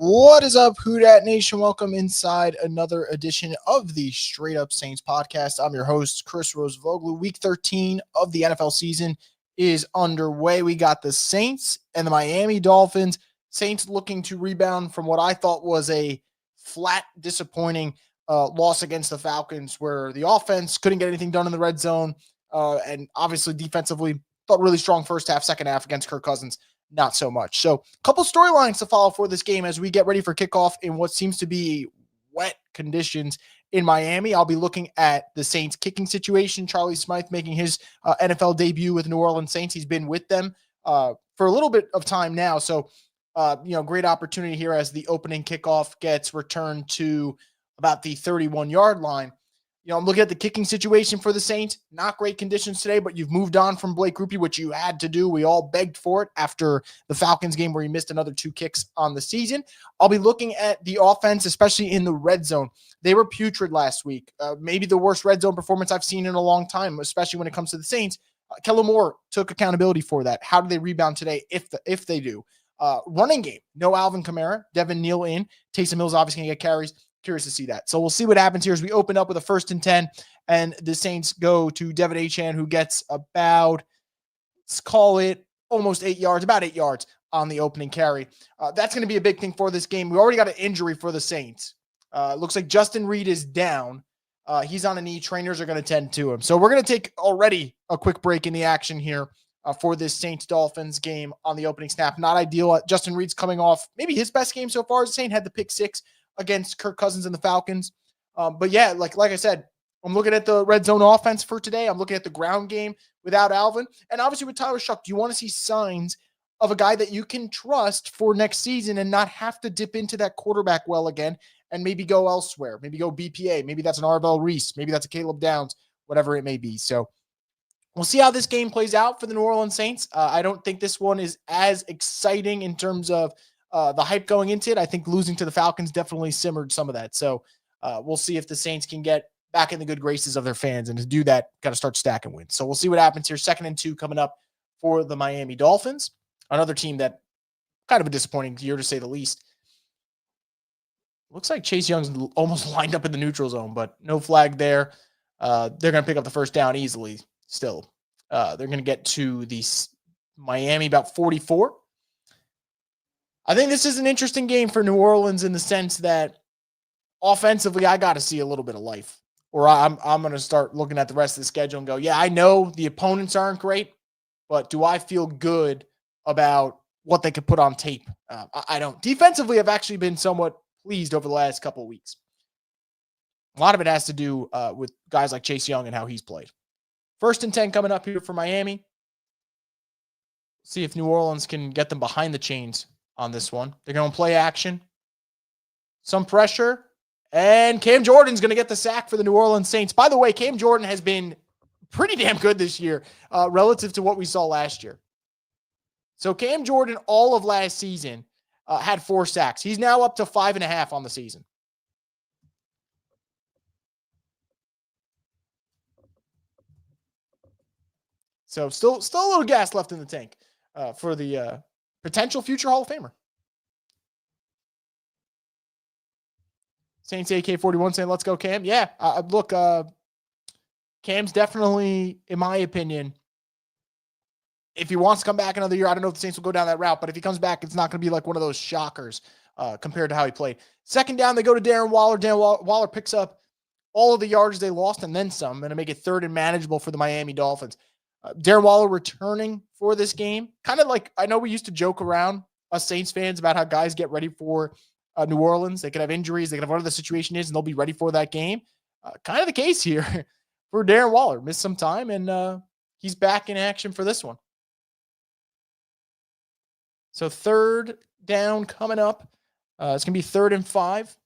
What is up, WhoDat Nation? Welcome inside another edition of the Straight Up Saints podcast. I'm your host, Chris Rosevoglu. Week 13 of the NFL season is underway. We got the Saints and the Miami Dolphins. Saints looking to rebound from what I thought was a flat, disappointing loss against the Falcons, where the offense couldn't get anything done in the red zone. And obviously defensively, thought really strong first half, second half against Kirk Cousins. Not so much. So a couple storylines to follow for this game as we get ready for kickoff in what seems to be wet conditions in Miami. I'll be looking at the Saints kicking situation. Charlie Smythe making his NFL debut with New Orleans Saints. He's been with them for a little bit of time now. So, great opportunity here as the opening kickoff gets returned to about the 31-yard line. I'm looking at the kicking situation for the Saints. Not great conditions today, but you've moved on from Blake Grupe, which you had to do. We all begged for it after the Falcons game where he missed another 2 kicks on the season. I'll be looking at the offense, especially in the red zone. They were putrid last week. Maybe the worst red zone performance I've seen in a long time, especially when it comes to the Saints. Kellen Moore took accountability for that. How do they rebound today if they do? Running game, no Alvin Kamara, Devin Neal in. Taysom Hill's obviously going to get carries. Curious to see that. So we'll see what happens here as we open up with a 1st and 10, and the Saints go to Devin Achane, who gets about, let's call it almost 8 yards, about 8 yards on the opening carry. That's going to be a big thing for this game. We already got an injury for the Saints. Looks like Justin Reed is down. He's on a knee. Trainers are going to tend to him. So we're going to take already a quick break in the action here for this Saints-Dolphins game on the opening snap. Not ideal. Justin Reed's coming off maybe his best game so far as a Saint. Had the pick 6 against Kirk Cousins and the Falcons. But yeah, like I said, I'm looking at the red zone offense for today. I'm looking at the ground game without Alvin. And obviously with Tyler Shuck, do you want to see signs of a guy that you can trust for next season and not have to dip into that quarterback well again and maybe go elsewhere, maybe go BPA. Maybe that's an Arvell Reese. Maybe that's a Caleb Downs, whatever it may be. So we'll see how this game plays out for the New Orleans Saints. I don't think this one is as exciting in terms of the hype going into it. I think losing to the Falcons definitely simmered some of that. So we'll see if the Saints can get back in the good graces of their fans. And to do that, got to start stacking wins. So we'll see what happens here. 2nd and 2 coming up for the Miami Dolphins. Another team that kind of a disappointing year to say the least. Looks like Chase Young's almost lined up in the neutral zone, but no flag there. They're going to pick up the 1st down easily still. They're going to get to the Miami about 44. I think this is an interesting game for New Orleans in the sense that offensively, I got to see a little bit of life. Or I'm going to start looking at the rest of the schedule and go, yeah, I know the opponents aren't great, but do I feel good about what they could put on tape? I don't. Defensively, I've actually been somewhat pleased over the last couple of weeks. A lot of it has to do with guys like Chase Young and how he's played. 1st and 10 coming up here for Miami. See if New Orleans can get them behind the chains on this one. They're going to play action. Some pressure. And Cam Jordan's going to get the sack for the New Orleans Saints. By the way, Cam Jordan has been pretty damn good this year relative to what we saw last year. So Cam Jordan, all of last season, had 4 sacks. He's now up to 5.5 on the season. So still a little gas left in the tank for the potential future Hall of Famer. Saints AK-41 saying, let's go, Cam. Yeah, look, Cam's definitely, in my opinion, if he wants to come back another year, I don't know if the Saints will go down that route, but if he comes back, it's not going to be like one of those shockers compared to how he played. 2nd down, they go to Darren Waller. Darren Waller picks up all of the yards they lost and then some, and to make it 3rd and manageable for the Miami Dolphins. Darren Waller returning for this game. Kind of like, I know we used to joke around, us Saints fans, about how guys get ready for New Orleans. They could have injuries. They could have whatever the situation is, and they'll be ready for that game. Kind of the case here for Darren Waller. Missed some time, and he's back in action for this one. So 3rd down coming up. It's going to be 3rd and 5.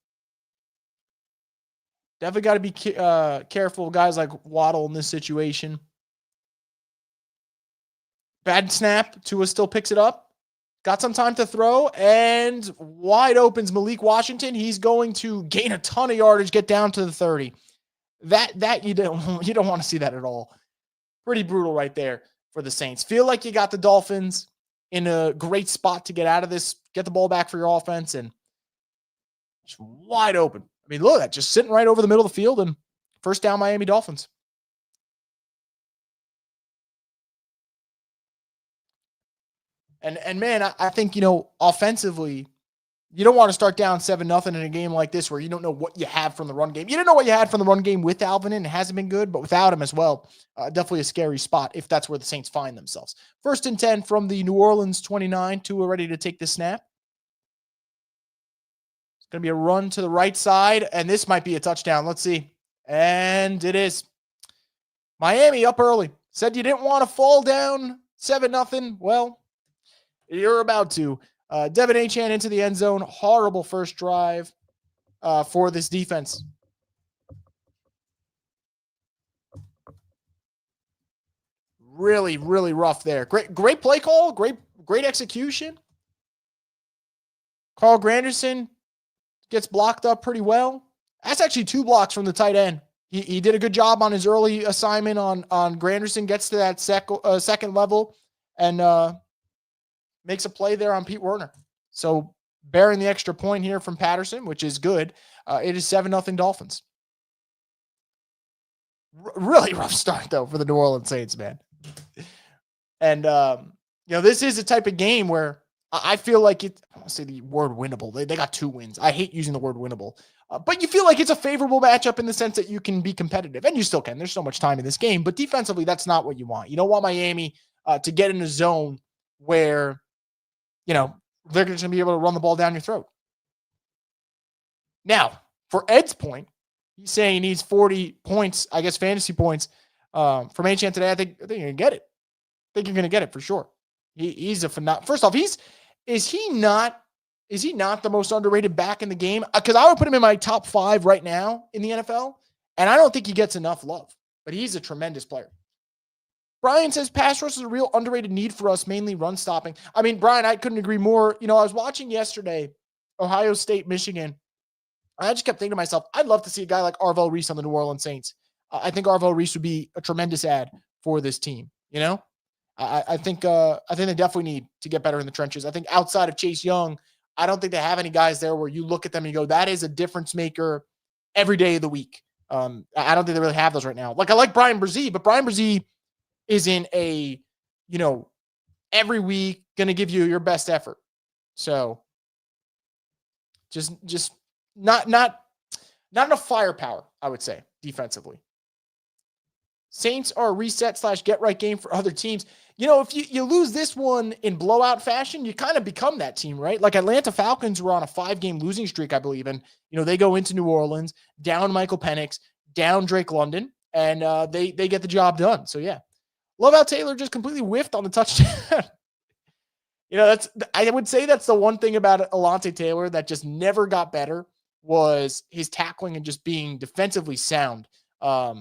Definitely got to be careful of guys like Waddle in this situation. Bad snap. Tua still picks it up. Got some time to throw, and wide opens Malik Washington. He's going to gain a ton of yardage, get down to the 30. That you don't want to see that at all. Pretty brutal right there for the Saints. Feel like you got the Dolphins in a great spot to get out of this, get the ball back for your offense, and Just wide open. I mean, look at that, just sitting right over the middle of the field and first down Miami Dolphins. And man, I think, offensively, you don't want to start down 7-0 in a game like this where you don't know what you have from the run game. You didn't know what you had from the run game with Alvin, and it hasn't been good, but without him as well, definitely a scary spot if that's where the Saints find themselves. 1st and 10 from the New Orleans 29. Tua ready to take the snap. It's going to be a run to the right side, and this might be a touchdown. Let's see. And it is. Miami up early. Said you didn't want to fall down 7-0. Well, you're about to. Devin Achane into the end zone. Horrible first drive for this defense. Really, really rough there. Great play call. Great execution. Carl Granderson gets blocked up pretty well. That's actually 2 blocks from the tight end. He did a good job on his early assignment on Granderson. Gets to that second level and makes a play there on Pete Werner. So bearing the extra point here from Patterson, which is good. It is 7-0 Dolphins. Really rough start, though, for the New Orleans Saints, man. And, this is a type of game where I feel like I don't want to say the word winnable. They got 2 wins. I hate using the word winnable. But you feel like it's a favorable matchup in the sense that you can be competitive. And you still can. There's so much time in this game. But defensively, that's not what you want. You don't want Miami to get in a zone where they're going to be able to run the ball down your throat. Now, for Ed's point, he's saying he needs 40 points, I guess fantasy points from Achane today. I think you're going to get it. I think you're going to get it for sure. He's a phenomenal. First off, is he not the most underrated back in the game? Because I would put him in my top 5 right now in the NFL, and I don't think he gets enough love. But he's a tremendous player. Brian says pass rush is a real underrated need for us, mainly run stopping. I mean, Brian, I couldn't agree more. I was watching yesterday, Ohio State, Michigan. I just kept thinking to myself, I'd love to see a guy like Arvell Reese on the New Orleans Saints. I think Arvell Reese would be a tremendous add for this team. I think they definitely need to get better in the trenches. I think outside of Chase Young, I don't think they have any guys there where you look at them and you go, that is a difference maker every day of the week. I don't think they really have those right now. Like I like Brian Brzee, but Brian Brzee isn't a, every week going to give you your best effort. So just not enough firepower, I would say, defensively. Saints are a reset/get right game for other teams. If you lose this one in blowout fashion, you kind of become that team, right? Like Atlanta Falcons were on a 5-game losing streak, I believe. And, they go into New Orleans, down Michael Penix, down Drake London, and they get the job done. So, yeah. Love how Taylor just completely whiffed on the touchdown. I would say that's the one thing about Alontae Taylor that just never got better was his tackling and just being defensively sound. I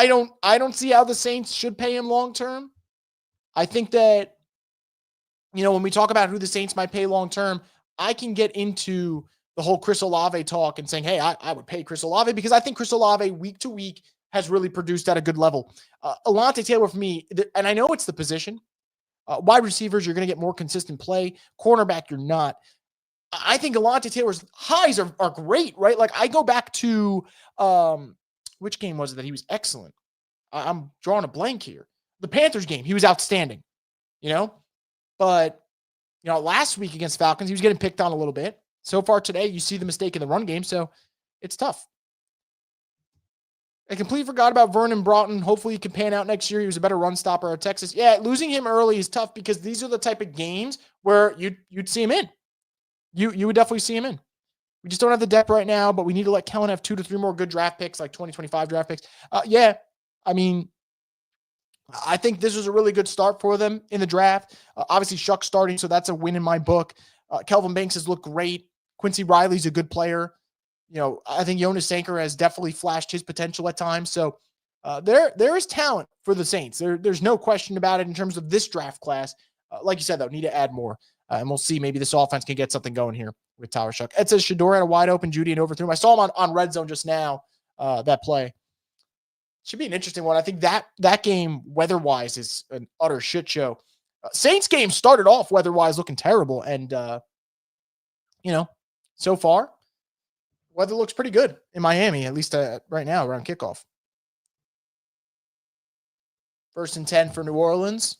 don't see how the Saints should pay him long term. I think that, when we talk about who the Saints might pay long term, I can get into the whole Chris Olave talk and saying, hey, I would pay Chris Olave because I think Chris Olave week to week has really produced at a good level. Alontae Taylor for me, and I know it's the position. Wide receivers, you're going to get more consistent play. Cornerback, you're not. I think Alontae Taylor's highs are great, right? Like I go back to which game was it that he was excellent? I'm drawing a blank here. The Panthers game, he was outstanding, But, last week against Falcons, he was getting picked on a little bit. So far today, you see the mistake in the run game, so it's tough. I completely forgot about Vernon Broughton. Hopefully he can pan out next year. He was a better run stopper at Texas. Yeah, losing him early is tough because these are the type of games where you'd see him in. You would definitely see him in. We just don't have the depth right now, but we need to let Kellen have 2 to 3 more good draft picks, like 2025 draft picks. Yeah, I mean, I think this was a really good start for them in the draft. Obviously, Shuck's starting, so that's a win in my book. Kelvin Banks has looked great. Quincy Riley's a good player. I think Jonas Sanker has definitely flashed his potential at times. So there is talent for the Saints. There's no question about it in terms of this draft class. Like you said, though, need to add more. And we'll see. Maybe this offense can get something going here with Tyler Shuck. Ed says Shador had a wide open Judy and overthrew him. I saw him on red zone just now, that play. Should be an interesting one. I think that game weather-wise is an utter shit show. Saints game started off weather-wise looking terrible. And, so far, weather looks pretty good in Miami, at least right now around kickoff. 1st and 10 for New Orleans.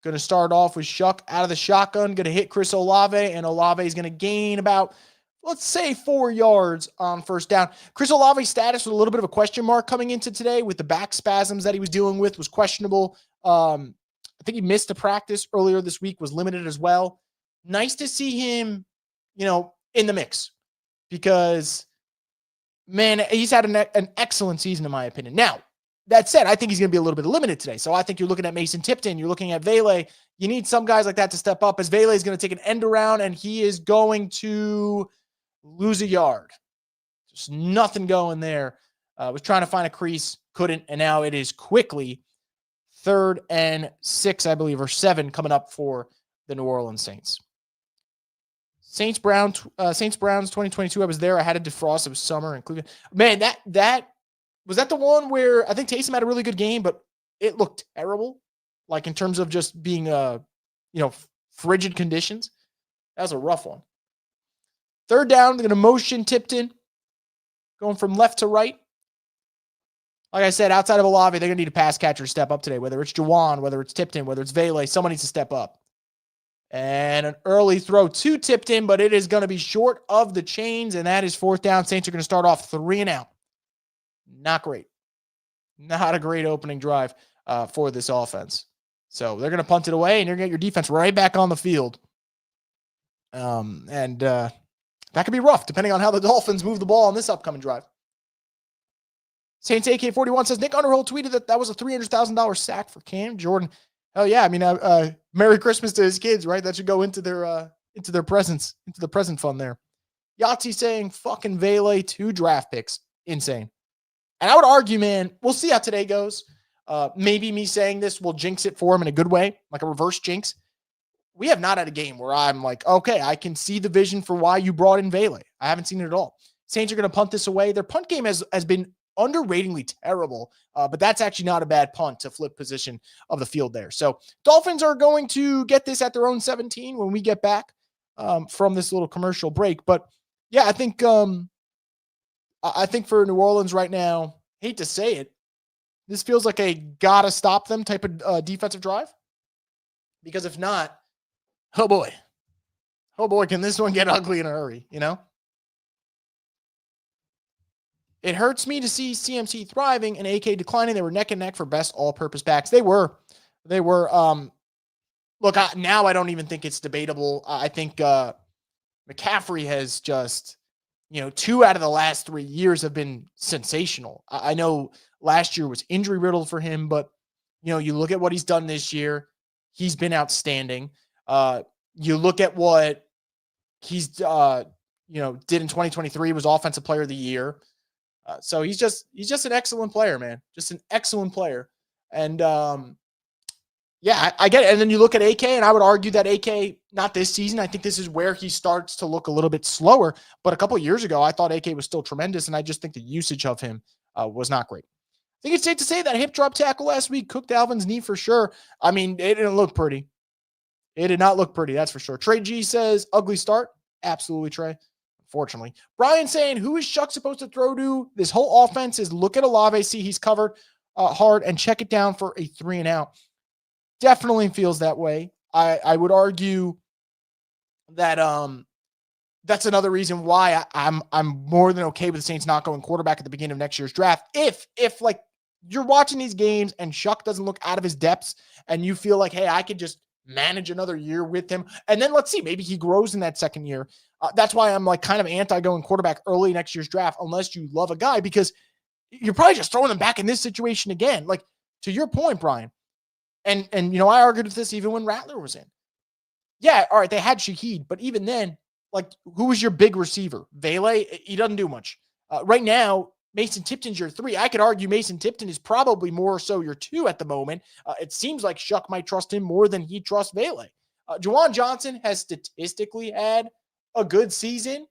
Going to start off with Shuck out of the shotgun. Going to hit Chris Olave, and Olave is going to gain about, let's say, 4 yards on 1st down. Chris Olave's status was a little bit of a question mark coming into today with the back spasms that he was dealing with, was questionable. I think he missed a practice earlier this week, was limited as well. Nice to see him, in the mix because, man, he's had an excellent season in my opinion. Now, that said, I think he's going to be a little bit limited today. So I think you're looking at Mason Tipton. You're looking at Vele. You need some guys like that to step up as Vele is going to take an end around and he is going to lose a yard. Just nothing going there. Was trying to find a crease, couldn't, and now it is quickly 3rd and 6, I believe, or 7 coming up for the New Orleans Saints. Saints-Browns 2022. I was there. I had to defrost. It was summer in Cleveland. Man, that was that the one where I think Taysom had a really good game, but it looked terrible, like in terms of just being, frigid conditions. That was a rough one. 3rd down, they're going to motion Tipton, going from left to right. Like I said, outside of Olave, they're going to need a pass catcher to step up today, whether it's Juwan, whether it's Tipton, whether it's Vele, someone needs to step up. And an early throw to Tipton, but it is going to be short of the chains, and that is 4th down. Saints are going to start off 3 and out. Not great. Not a great opening drive for this offense. So they're going to punt it away, and you're going to get your defense right back on the field. And that could be rough, depending on how the Dolphins move the ball on this upcoming drive. Saints AK41 says, Nick Underhill tweeted that was a $300,000 sack for Cam Jordan. Hell yeah. I mean, Merry Christmas to his kids, right? That should go into their presents, into the present fund there. Yahtzee saying, fucking Vele, 2 draft picks. Insane. And I would argue, man, we'll see how today goes. Maybe me saying this will jinx it for him in a good way, like a reverse jinx. We have not had a game where I'm like, okay, I can see the vision for why you brought in Vele. I haven't seen it at all. Saints are going to punt this away. Their punt game has been underratingly terrible, but that's actually not a bad punt to flip position of the field there. So Dolphins are going to get this at their own 17 when we get back from this little commercial break. But yeah, I think for New Orleans right now, hate to say it, this feels like a gotta stop them type of defensive drive. Because if not, oh boy, can this one get ugly in a hurry, It hurts me to see CMC thriving and AK declining. They were neck and neck for best all-purpose backs. They were. Look, now I don't even think it's debatable. I think McCaffrey has just, 2 out of the last 3 years have been sensational. I know last year was injury riddled for him, but, you look at what he's done this year. He's been outstanding. You look at what he's, did in 2023, was Offensive Player of the Year. So he's just an excellent player, man. Just an excellent player. And, yeah, I get it. And then you look at AK, and I would argue that AK, not this season. I think this is where he starts to look a little bit slower. But a couple of years ago, I thought AK was still tremendous, and I just think the usage of him was not great. I think it's safe to say that hip drop tackle last week cooked Alvin's knee for sure. I mean, it didn't look pretty. It did not look pretty, that's for sure. Trey G says, ugly start. Absolutely, Trey. Unfortunately. Brian saying, who is Shuck supposed to throw to? This whole offense is look at Olave, see he's covered hard, and check it down for a 3 and out. Definitely feels that way. I would argue that that's another reason why I'm more than okay with the Saints not going quarterback at the beginning of next year's draft. If like you're watching these games and Shuck doesn't look out of his depths and you feel like, hey, I could just manage another year with him, and then let's see, maybe he grows in that second year. That's why I'm like kind of anti going quarterback early next year's draft unless you love a guy, because you're probably just throwing them back in this situation again. Like, to your point, Brian, and I argued with this even when Rattler was in. Yeah, all right, they had Shaheed, but even then, like, who was your big receiver? Vele? He doesn't do much. Right now, Mason Tipton's your 3. I could argue Mason Tipton is probably more so your 2 at the moment. It seems like Shuck might trust him more than he trusts Vele. Juwan Johnson has statistically had a good season,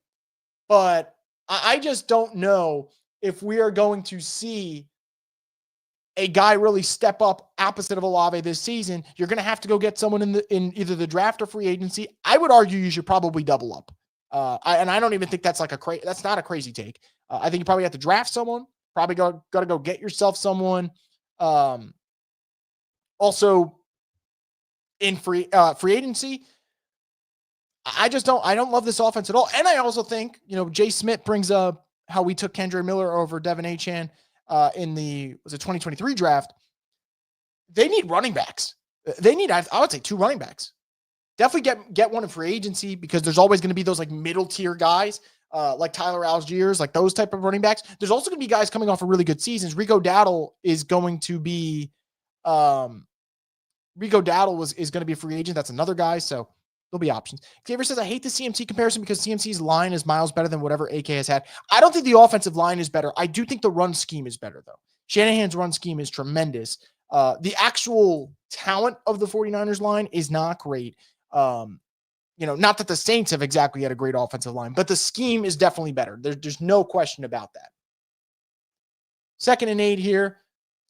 but I just don't know if we are going to see a guy really step up opposite of Olave this season. You're going to have to go get someone in either the draft or free agency. I would argue you should probably double up. And I don't even think that's like that's not a crazy take. I think you probably have to draft someone. Probably got to go get yourself someone. Also in free agency, I don't love this offense at all. And I also think, Jay Smith brings up how we took Kendre Miller over Devin Achane in the 2023 draft. They need running backs. They need, I would say, 2 running backs. Definitely get one in free agency, because there's always going to be those like middle tier guys like Tyler Algiers, like those type of running backs. There's also going to be guys coming off of really good seasons. Rico Dowdle is going to be is going to be a free agent. That's another guy. So there'll be options. Xavier says, I hate the CMC comparison because CMC's line is miles better than whatever AK has had. I don't think the offensive line is better. I do think the run scheme is better, though. Shanahan's run scheme is tremendous. The actual talent of the 49ers line is not great. Not that the Saints have exactly had a great offensive line, but the scheme is definitely better. There's no question about that. 2nd and 8 here.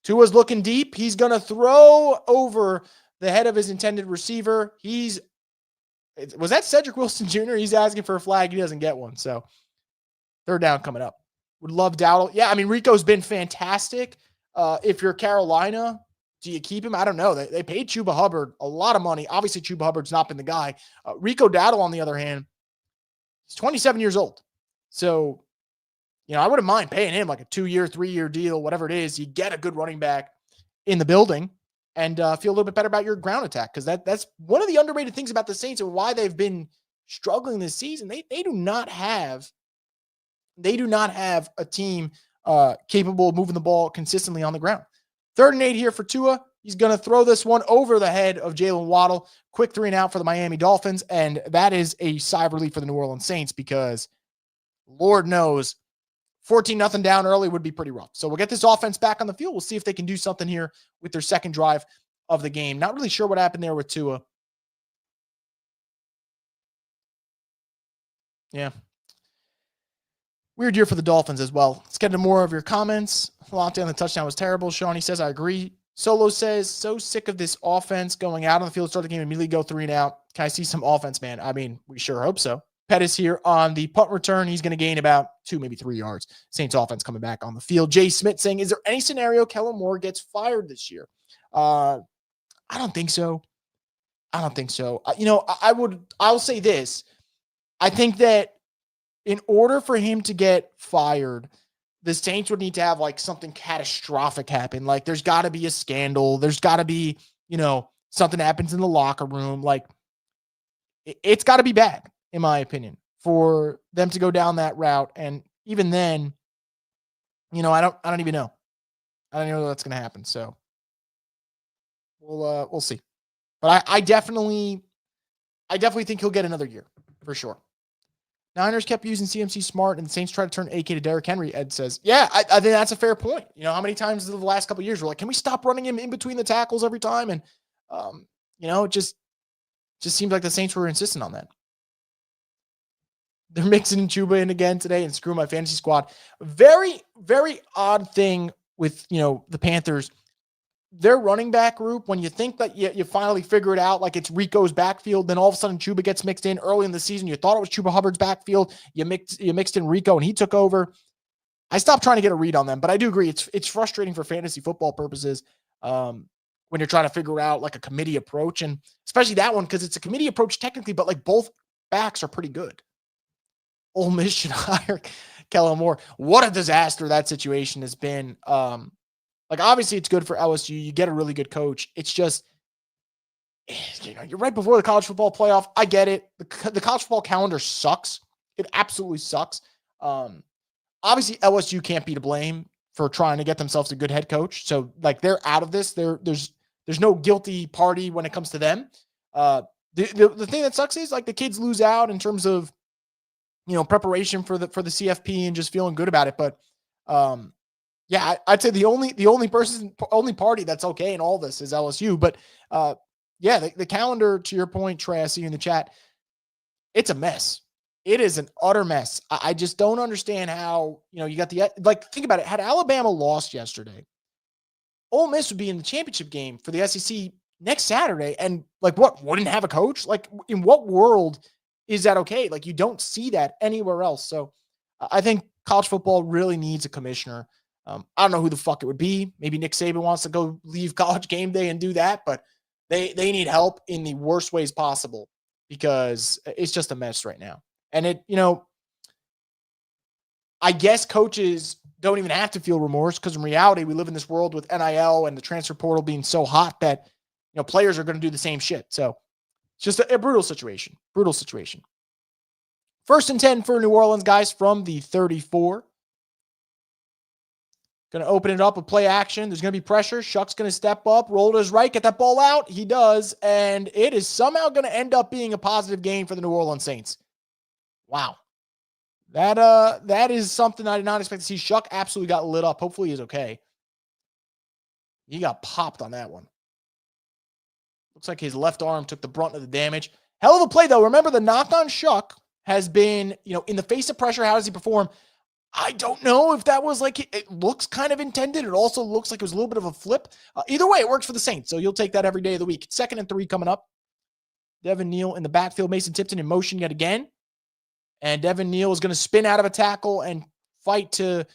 Tua's looking deep. He's going to throw over the head of his intended receiver. Was that Cedric Wilson Jr.? He's asking for a flag. He doesn't get one. So 3rd down coming up. Would love Dowdle. Yeah, I mean, Rico's been fantastic. If you're Carolina, do you keep him? I don't know. They paid Chuba Hubbard a lot of money. Obviously, Chuba Hubbard's not been the guy. Rico Dowdle, on the other hand, he's 27 years old. So, I wouldn't mind paying him like a 2-year, 3-year deal, whatever it is. You get a good running back in the building and feel a little bit better about your ground attack, because that's one of the underrated things about the Saints and why they've been struggling this season. They do not have a team capable of moving the ball consistently on the ground. 3rd and 8 here for Tua. He's going to throw this one over the head of Jalen Waddle. Quick 3 and out for the Miami Dolphins. And that is a sigh of relief for the New Orleans Saints, because Lord knows 14-0 down early would be pretty rough. So we'll get this offense back on the field. We'll see if they can do something here with their second drive of the game. Not really sure what happened there with Tua. Yeah. Weird year for the Dolphins as well. Let's get into more of your comments. Lockdown, the touchdown was terrible. Shawnee says, I agree. Solo says, so sick of this offense going out on the field, start the game, immediately go 3 and out. Can I see some offense, man? I mean, we sure hope so. Pettis here on the punt return. He's going to gain about 2, maybe 3 yards. Saints offense coming back on the field. Jay Smith saying, is there any scenario Kellen Moore gets fired this year? I don't think so. I'll say this. I think that in order for him to get fired, the Saints would need to have like something catastrophic happen. Like there's got to be a scandal. There's got to be, something happens in the locker room. Like it's got to be bad, in my opinion, for them to go down that route. And even then, I don't even know. I don't know that's going to happen. So we'll see. But I definitely think he'll get another year for sure. Niners kept using CMC Smart, and the Saints tried to turn AK to Derrick Henry, Ed says. Yeah, I think that's a fair point. How many times in the last couple of years we're like, can we stop running him in between the tackles every time? And, it just seems like the Saints were insistent on that. They're mixing Chuba in again today and screw my fantasy squad. Very, very odd thing with, the Panthers. Their running back group, when you think that you finally figure it out, like it's Rico's backfield, then all of a sudden Chuba gets mixed in early in the season. You thought it was Chuba Hubbard's backfield. You mixed in Rico and he took over. I stopped trying to get a read on them, but I do agree. It's frustrating for fantasy football purposes when you're trying to figure out like a committee approach, and especially that one, because it's a committee approach technically, but like both backs are pretty good. Ole Miss should hire Kellen Moore. What a disaster that situation has been. Like, obviously, it's good for LSU. You get a really good coach. It's just, you're right before the college football playoff. I get it. The college football calendar sucks. It absolutely sucks. Obviously, LSU can't be to blame for trying to get themselves a good head coach. So, like, they're out of this. There's no guilty party when it comes to them. The thing that sucks is, like, the kids lose out in terms of, preparation for the CFP and just feeling good about it. But, yeah, I'd say the only party that's okay in all this is LSU. But the calendar, to your point, Trey, I see you in the chat, it's a mess. It is an utter mess. I just don't understand how, you got think about it. Had Alabama lost yesterday, Ole Miss would be in the championship game for the SEC next Saturday. And wouldn't have a coach? Like, in what world is that okay? Like, you don't see that anywhere else. So I think college football really needs a commissioner. I don't know who the fuck it would be. Maybe Nick Saban wants to go leave College Game Day and do that, but they need help in the worst ways possible because it's just a mess right now. And I guess coaches don't even have to feel remorse because in reality, we live in this world with NIL and the transfer portal being so hot that, players are going to do the same shit. So it's just a brutal situation. Brutal situation. 1st and 10 for New Orleans, guys, from the 34. Going to open it up with play action. There's going to be pressure. Shuck's going to step up, roll to his right, get that ball out. He does, and it is somehow going to end up being a positive gain for the New Orleans Saints. Wow. That is something I did not expect to see. Shuck absolutely got lit up. Hopefully he's okay. He got popped on that one. Looks like his left arm took the brunt of the damage. Hell of a play, though. Remember, the knock on Shuck has been, in the face of pressure, how does he perform? I don't know if that was it looks kind of intended. It also looks like it was a little bit of a flip. Either way, it works for the Saints, so you'll take that every day of the week. 2nd and 3 coming up. Devin Neal in the backfield. Mason Tipton in motion yet again. And Devin Neal is going to spin out of a tackle and fight to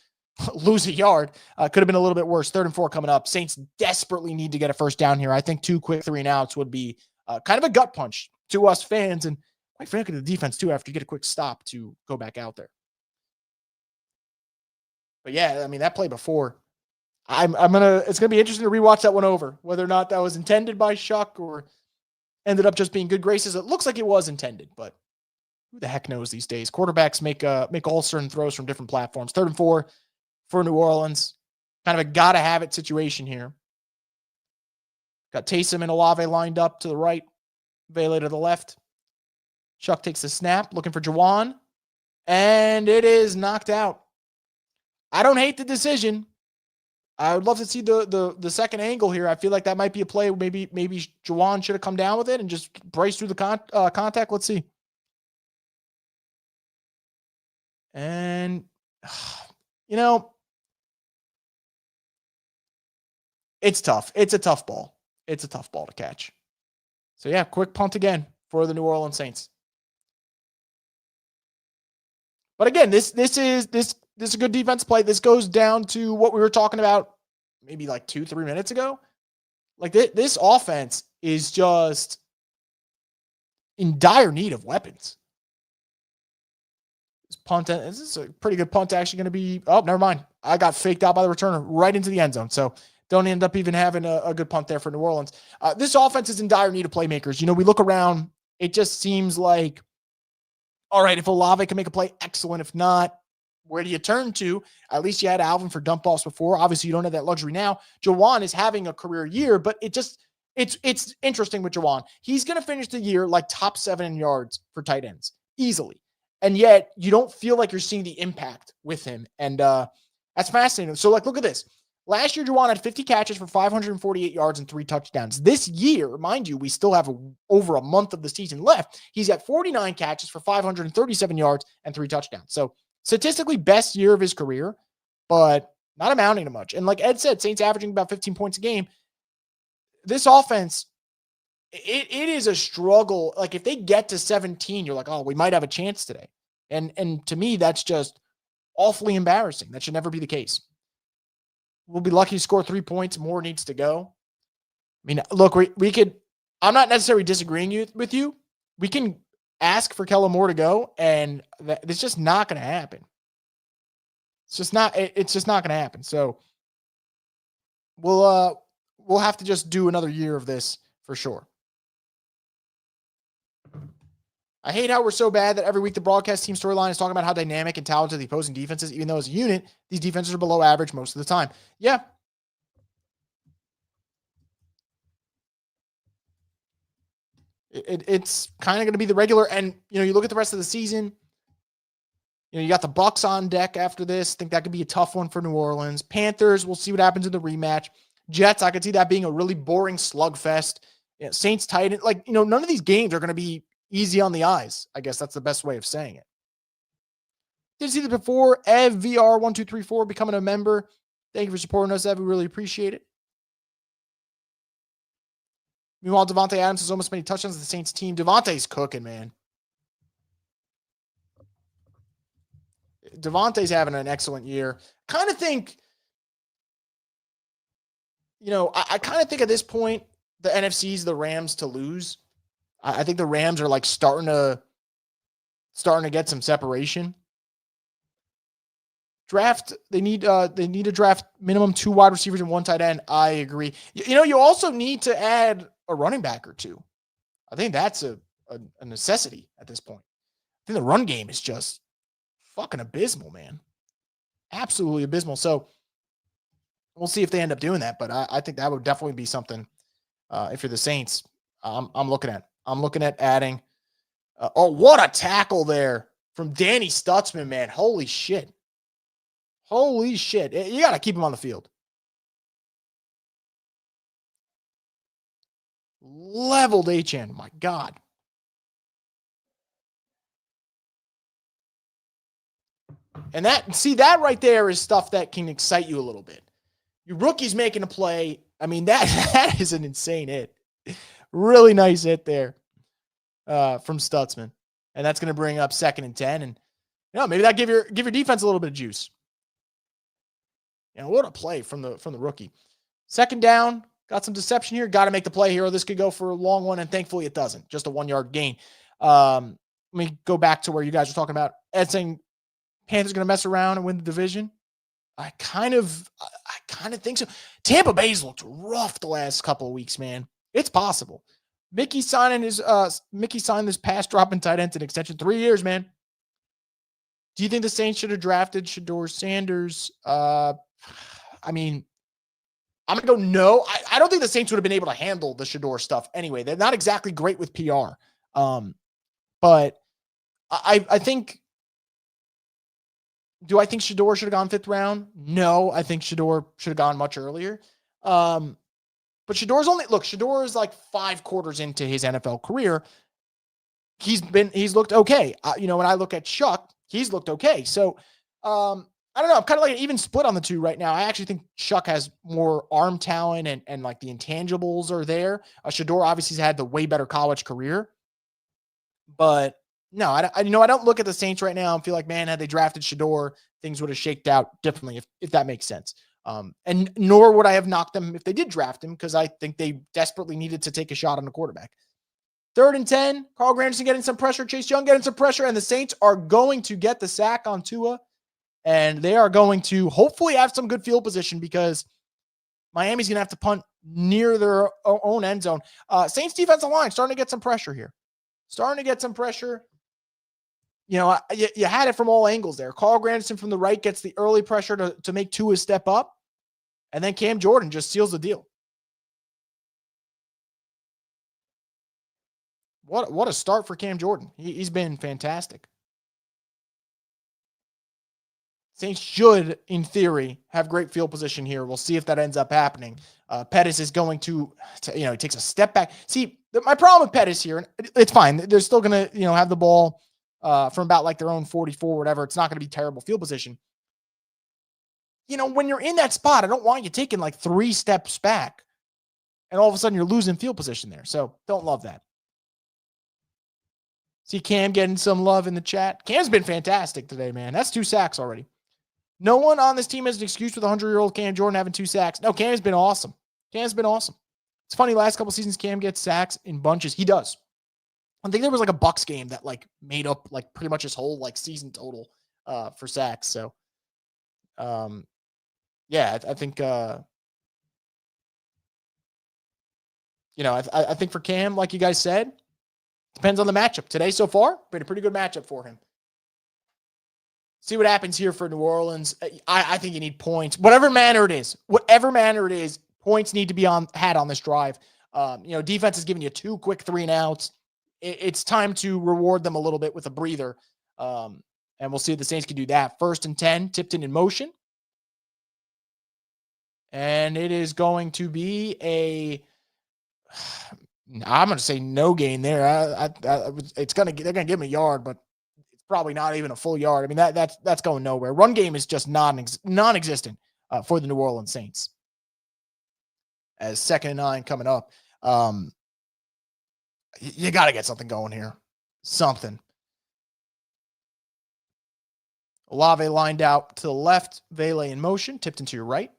lose a yard. Could have been a little bit worse. 3rd and 4 coming up. Saints desperately need to get a first down here. I think 2 quick 3 and outs would be kind of a gut punch to us fans and quite frankly the defense too after you get a quick stop to go back out there. But yeah, I mean, that play before, it's going to be interesting to rewatch that one over, whether or not that was intended by Shuck or ended up just being good graces. It looks like it was intended, but who the heck knows these days? Quarterbacks make all certain throws from different platforms. 3rd and 4 for New Orleans. Kind of a gotta have it situation here. Got Taysom and Olave lined up to the right, Vele to the left. Shuck takes the snap, looking for Juwan, and it is knocked out. I don't hate the decision. I would love to see the second angle here. I feel like that might be a play. Maybe Juwan should have come down with it and just braced through the contact. Let's see. And, it's tough. It's a tough ball. It's a tough ball to catch. So, yeah, quick punt again for the New Orleans Saints. But again, this is a good defense play. This goes down to what we were talking about maybe 2-3 minutes ago. This offense is just in dire need of weapons. This is a pretty good punt actually going to be. Oh, never mind. I got faked out by the returner right into the end zone. So don't end up even having a good punt there for New Orleans. This offense is in dire need of playmakers. We look around. It just seems like, all right, if Olave can make a play, excellent. If not, where do you turn to? At least you had Alvin for dump balls before. Obviously, you don't have that luxury now. Juwan is having a career year, but it's interesting with Juwan. He's going to finish the year top 7 in yards for tight ends easily. And yet you don't feel like you're seeing the impact with him. And that's fascinating. So look at this. Last year, Juwan had 50 catches for 548 yards and 3 touchdowns. This year, mind you, we still have over a month of the season left. He's at 49 catches for 537 yards and 3 touchdowns. So statistically best year of his career, but not amounting to much. And like Ed said, Saints averaging about 15 points a game. This offense, it is a struggle. If they get to 17, you're like, oh, we might have a chance today. And to me, that's just awfully embarrassing. That should never be the case. We'll be lucky to score 3 points. More needs to go. I mean, look, we could, I'm not necessarily disagreeing with you. We can ask for Kellen Moore to go, and it's just not going to happen. It's just not going to happen. So we'll have to just do another year of this for sure. I hate how we're so bad that every week the broadcast team storyline is talking about how dynamic and talented the opposing defenses, even though as a unit, these defenses are below average most of the time. Yeah. It's kind of going to be the regular. And, you look at the rest of the season, you got the Bucs on deck after this. I think that could be a tough one for New Orleans. Panthers, we'll see what happens in the rematch. Jets, I could see that being a really boring slugfest. Saints, Titans, none of these games are going to be easy on the eyes. I guess that's the best way of saying it. Did you see this before? Ev VR1234 becoming a member. Thank you for supporting us, Ev. We really appreciate it. Meanwhile, Devontae Adams has almost many touchdowns with the Saints team. Devontae's cooking, man. Devontae's having an excellent year. Kind of think, I kind of think at this point, the NFC's the Rams to lose. I think the Rams are like starting to get some separation. They need to draft minimum 2 wide receivers and 1 tight end. I agree. You also need to add a running back or 2. I think that's a necessity at this point. I think the run game is just fucking abysmal, man. Absolutely abysmal. So we'll see if they end up doing that, but I think that would definitely be something. If you're the Saints, I'm looking at. I'm looking at adding. What a tackle there from Danny Stutzman, man! Holy shit! Holy shit! You got to keep him on the field. Leveled HN. My God. And that right there is stuff that can excite you a little bit. Your rookie's making a play. I mean, that is an insane hit. Really nice hit there from Stutzman. And that's going to bring up 2nd and 10. And maybe that give your defense a little bit of juice. What a play from the rookie. 2nd down, got some deception here. Got to make the play here, or this could go for a long one, and thankfully it doesn't. Just a 1-yard gain. Let me go back to where you guys were talking about Ed saying Panthers going to mess around and win the division. I kind of think so. Tampa Bay's looked rough the last couple of weeks, man. It's possible. Mickey signed this pass dropping tight end to an extension, 3 years, man. Do you think the Saints should have drafted Shedeur Sanders? I mean, I'm going to go no. I don't think the Saints would have been able to handle the Shedeur stuff anyway. They're not exactly great with PR. But I think, do I think Shedeur should have gone 5th round? No, I think Shedeur should have gone much earlier. But Shedeur is like 5 quarters into his NFL career. He's looked okay. When I look at Chuck, he's looked okay. So, I don't know. I'm kind of like an even split on the two right now. I actually think Chuck has more arm talent and like the intangibles are there. Shedeur obviously has had the way better college career, but no, I don't look at the Saints right now and feel like, man, had they drafted Shedeur, things would have shaked out differently, if that makes sense. And nor would I have knocked them if they did draft him, because I think they desperately needed to take a shot on the quarterback. 3rd and 10, Carl Granderson getting some pressure, Chase Young getting some pressure, and the Saints are going to get the sack on Tua, and they are going to hopefully have some good field position because Miami's going to have to punt near their own end zone. Saints defensive line starting to get some pressure here. You had it from all angles there. Carl Granderson from the right gets the early pressure to make Tua step up, and then Cam Jordan just seals the deal. What a start for Cam Jordan. He's been fantastic. Saints should, in theory, have great field position here. We'll see if that ends up happening. Pettis is going to he takes a step back. See, my problem with Pettis here, and it's fine. They're still going to, have the ball from about like their own 44 or whatever. It's not going to be terrible field position. When you're in that spot, I don't want you taking like 3 steps back and all of a sudden you're losing field position there. So don't love that. See Cam getting some love in the chat. Cam's been fantastic today, man. That's 2 sacks already. No one on this team has an excuse with 100-year-old Cam Jordan having 2 sacks. No, Cam's been awesome. It's funny, last couple seasons, Cam gets sacks in bunches. He does. I think there was like a Bucks game that like made up like pretty much his whole like season total for sacks. So, yeah, I think, I think for Cam, like you guys said, depends on the matchup. Today so far, been a pretty good matchup for him. See what happens here for New Orleans. I think you need points. Whatever manner it is, points need to be had on this drive. Defense is giving you 2 quick 3-and-outs. It's time to reward them a little bit with a breather. And we'll see if the Saints can do that. 1st and 10, Tipton in motion. And it is going to be I'm going to say no gain there. They're going to give him a yard, but it's probably not even a full yard. I mean, that's going nowhere. Run game is just non-existent for the New Orleans Saints. As 2nd and 9 coming up, you got to get something going here. Something. Olave lined out to the left, Vele in motion, tipped into your right.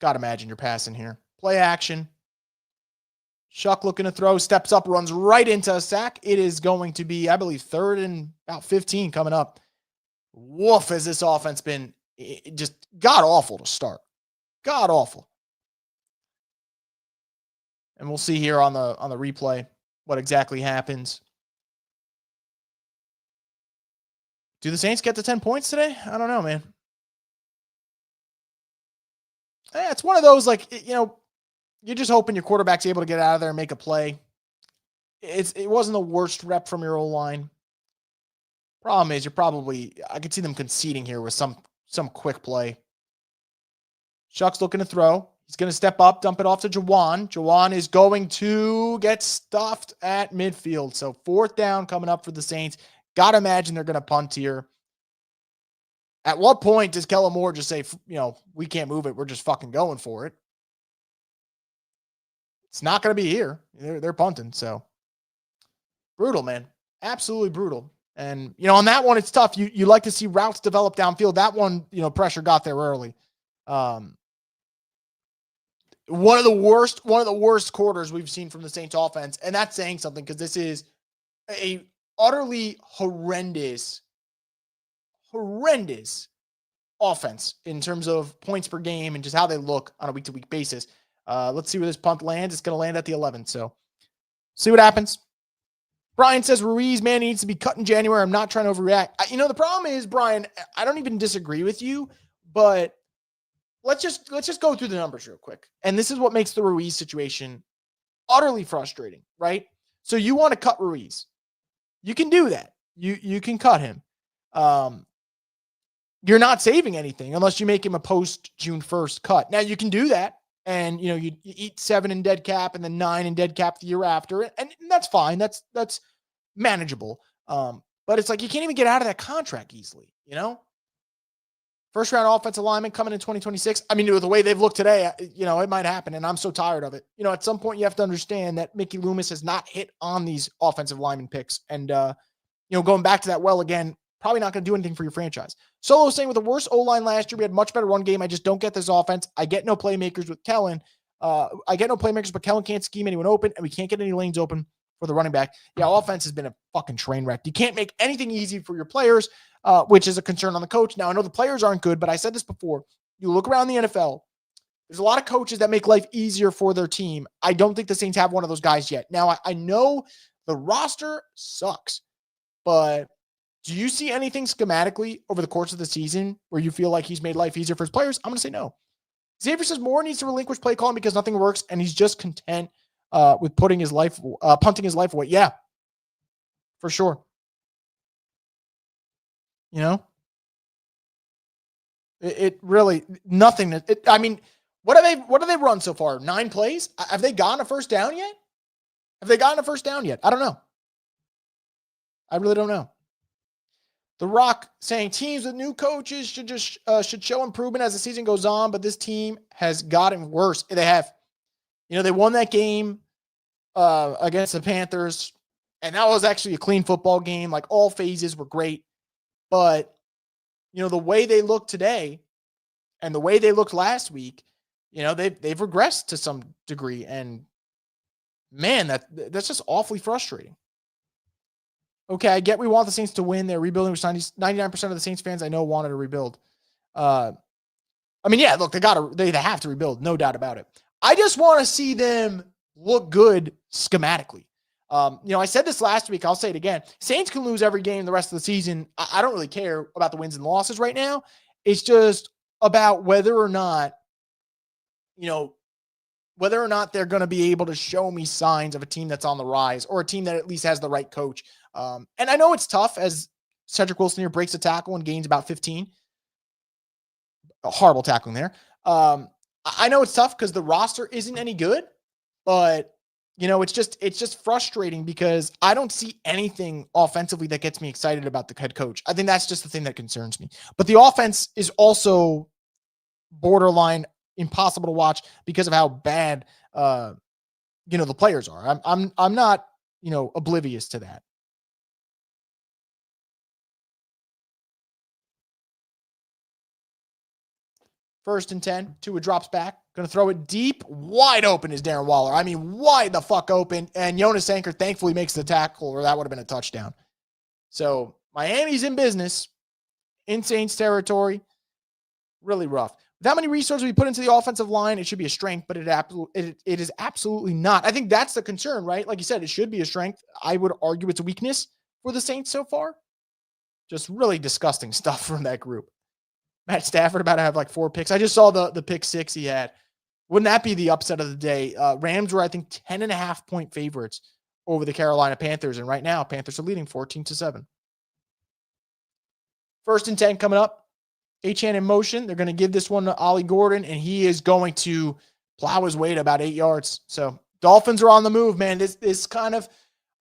Got to imagine you're passing here. Play action. Shuck looking to throw, steps up, runs right into a sack. It is going to be, I believe, 3rd and about 15 coming up. Woof, has this offense been just god-awful to start. God-awful. And we'll see here on the replay what exactly happens. Do the Saints get to 10 points today? I don't know, man. It's one of those, like, you're just hoping your quarterback's able to get out of there and make a play. It wasn't the worst rep from your O-line. Problem is, I could see them conceding here with some quick play. Shuck's looking to throw. He's going to step up, dump it off to Jawan. Jawan is going to get stuffed at midfield. So 4th down coming up for the Saints. Got to imagine they're going to punt here. At what point does Kellen Moore just say, we can't move it, we're just fucking going for it? It's not going to be here. They're punting, so. Brutal, man. Absolutely brutal. And, on that one, it's tough. You like to see routes develop downfield. That one, pressure got there early. One of the worst quarters we've seen from the Saints offense. And that's saying something because this is a utterly horrendous offense in terms of points per game and just how they look on a week-to-week basis. Let's see where this punt lands. It's going to land at the 11. So see what happens. Brian says Ruiz, man, needs to be cut in January. I'm not trying to overreact. The problem is, Brian, I don't even disagree with you, but let's just go through the numbers real quick. And this is what makes the Ruiz situation utterly frustrating, right? So you want to cut Ruiz. You can do that. You can cut him. You're not saving anything unless you make him a post June 1st cut. Now you can do that. And, you eat 7 in dead cap and then 9 in dead cap the year after. And that's fine. That's manageable. But it's like, you can't even get out of that contract easily, First round offensive lineman coming in 2026. I mean, with the way they've looked today, it might happen. And I'm so tired of it. At some point you have to understand that Mickey Loomis has not hit on these offensive lineman picks. And, going back to that well again, probably not going to do anything for your franchise. Solo saying with the worst O-line last year, we had much better run game. I just don't get this offense. I get no playmakers with Kellen. But Kellen can't scheme anyone open, and we can't get any lanes open for the running back. Yeah, offense has been a fucking train wreck. You can't make anything easy for your players, which is a concern on the coach. Now, I know the players aren't good, but I said this before. You look around the NFL, there's a lot of coaches that make life easier for their team. I don't think the Saints have one of those guys yet. Now, I know the roster sucks, but do you see anything schematically over the course of the season where you feel like he's made life easier for his players? I'm going to say no. Xavier says Moore needs to relinquish play calling because nothing works, and he's just content with punting his life away. Yeah, for sure. It really nothing. I mean, what have they run so far? 9 plays? Have they gotten a first down yet? I don't know. I really don't know. The Rock saying teams with new coaches should show improvement as the season goes on, but this team has gotten worse. They have. They won that game against the Panthers, and that was actually a clean football game. Like, all phases were great. But, the way they look today and the way they looked last week, they've regressed to some degree. And, man, that's just awfully frustrating. Okay, I get we want the Saints to win. They're rebuilding, which 99% of the Saints fans I know wanted to rebuild. Look, they have to rebuild, no doubt about it. I just want to see them look good schematically. I said this last week. I'll say it again. Saints can lose every game the rest of the season. I don't really care about the wins and losses right now. It's just about whether or not they're going to be able to show me signs of a team that's on the rise or a team that at least has the right coach. And I know it's tough as Cedric Wilson here breaks a tackle and gains about 15. A horrible tackling there. I know it's tough because the roster isn't any good, but it's just frustrating because I don't see anything offensively that gets me excited about the head coach. I think that's just the thing that concerns me. But the offense is also borderline impossible to watch because of how bad the players are. I'm not oblivious to that. First and 10. Tua drops back. Going to throw it deep. Wide open is Darren Waller. I mean, wide the fuck open. And Jonas Anchor thankfully makes the tackle, or that would have been a touchdown. So Miami's in business. In Saints territory. Really rough. With how many resources we put into the offensive line, it should be a strength, but it is absolutely not. I think that's the concern, right? Like you said, it should be a strength. I would argue it's a weakness for the Saints so far. Just really disgusting stuff from that group. Matt Stafford about to have like 4 picks. I just saw the pick 6 he had. Wouldn't that be the upset of the day? Rams were, I think, 10.5-point favorites over the Carolina Panthers. And right now, Panthers are leading 14-7. First and 10 coming up. Achane in motion. They're going to give this one to Ollie Gordon, and he is going to plow his way to about 8 yards. So Dolphins are on the move, man. This kind of,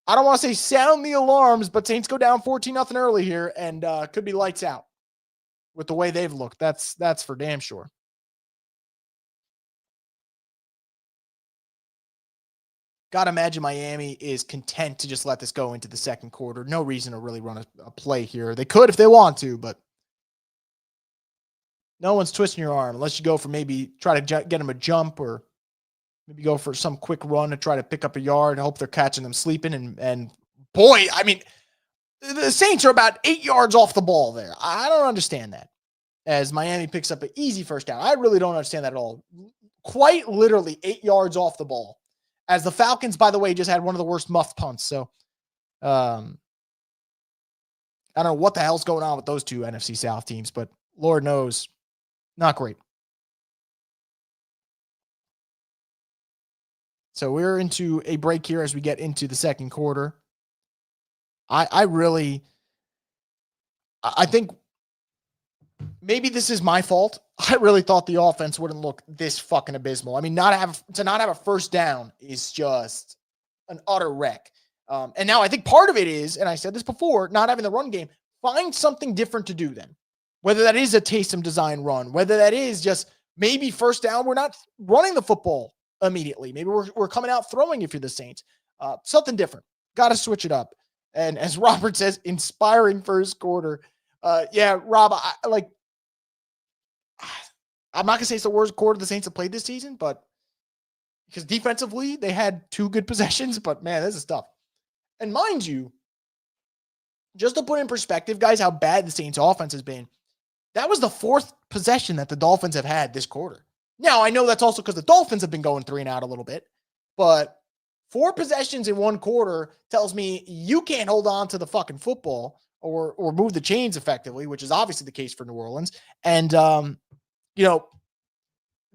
I don't want to say sound the alarms, but Saints go down 14-0 early here, and could be lights out with the way they've looked. That's for damn sure. Got to imagine Miami is content to just let this go into the second quarter. No reason to really run a play here. They could if they want to, but no one's twisting your arm unless you go for maybe try to get them a jump or maybe go for some quick run to try to pick up a yard. I hope they're catching them sleeping. And boy, I mean, the Saints are about 8 yards off the ball there. I don't understand that. As Miami picks up an easy first down. I really don't understand that at all. Quite literally 8 yards off the ball. As the Falcons, by the way, just had one of the worst muffed punts. So, I don't know what the hell's going on with those two NFC South teams, but Lord knows, not great. So we're into a break here as we get into the second quarter. I think maybe this is my fault. I really thought the offense wouldn't look this fucking abysmal. I mean, to not have a first down is just an utter wreck. And now I think part of it is, and I said this before, not having the run game. Find something different to do then. Whether that is a Taysom design run, whether that is just maybe first down, we're not running the football immediately. Maybe we're coming out throwing if you're the Saints. Something different. Got to switch it up. And as Robert says, inspiring first quarter. Yeah, Rob, I'm not going to say it's the worst quarter the Saints have played this season, but because defensively they had 2 good possessions, but man, this is tough. And mind you, just to put in perspective, guys, how bad the Saints offense has been, that was the 4th possession that the Dolphins have had this quarter. Now, I know that's also because the Dolphins have been going 3 and out a little bit, but 4 possessions in 1 quarter tells me you can't hold on to the fucking football or move the chains effectively, which is obviously the case for New Orleans. And,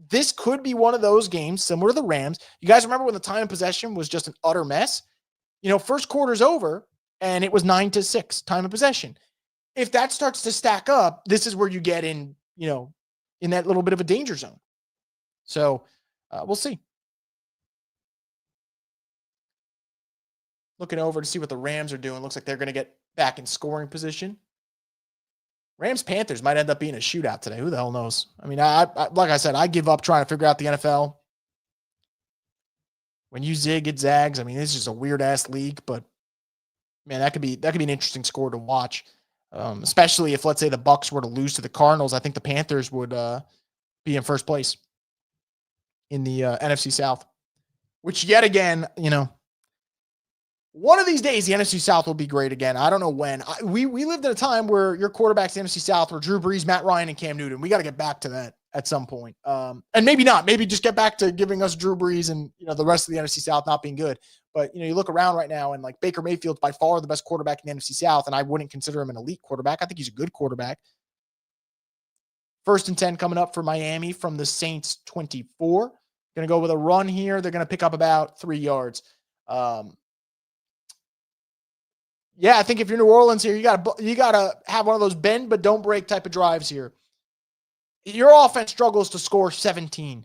this could be one of those games similar to the Rams. You guys remember when the time of possession was just an utter mess? First quarter's over and it was 9-6 time of possession. If that starts to stack up, this is where you get in that little bit of a danger zone. So we'll see. Looking over to see what the Rams are doing. Looks like they're going to get back in scoring position. Rams-Panthers might end up being a shootout today. Who the hell knows? I mean, I like I said, I give up trying to figure out the NFL. When you zig, it zags. I mean, it's just a weird-ass league, but, man, that could be an interesting score to watch, especially if, let's say, the Bucs were to lose to the Cardinals. I think the Panthers would be in first place in the NFC South, which, yet again, one of these days, the NFC South will be great again. I don't know when. We lived in a time where your quarterbacks in the NFC South were Drew Brees, Matt Ryan, and Cam Newton. We got to get back to that at some point. And maybe not. Maybe just get back to giving us Drew Brees and the rest of the NFC South not being good. But you look around right now, and like Baker Mayfield's by far the best quarterback in the NFC South, and I wouldn't consider him an elite quarterback. I think he's a good quarterback. First and 10 coming up for Miami from the Saints 24. Going to go with a run here. They're going to pick up about 3 yards. Yeah, I think if you're New Orleans here, you gotta have one of those bend but don't break type of drives here. Your offense struggles to score 17.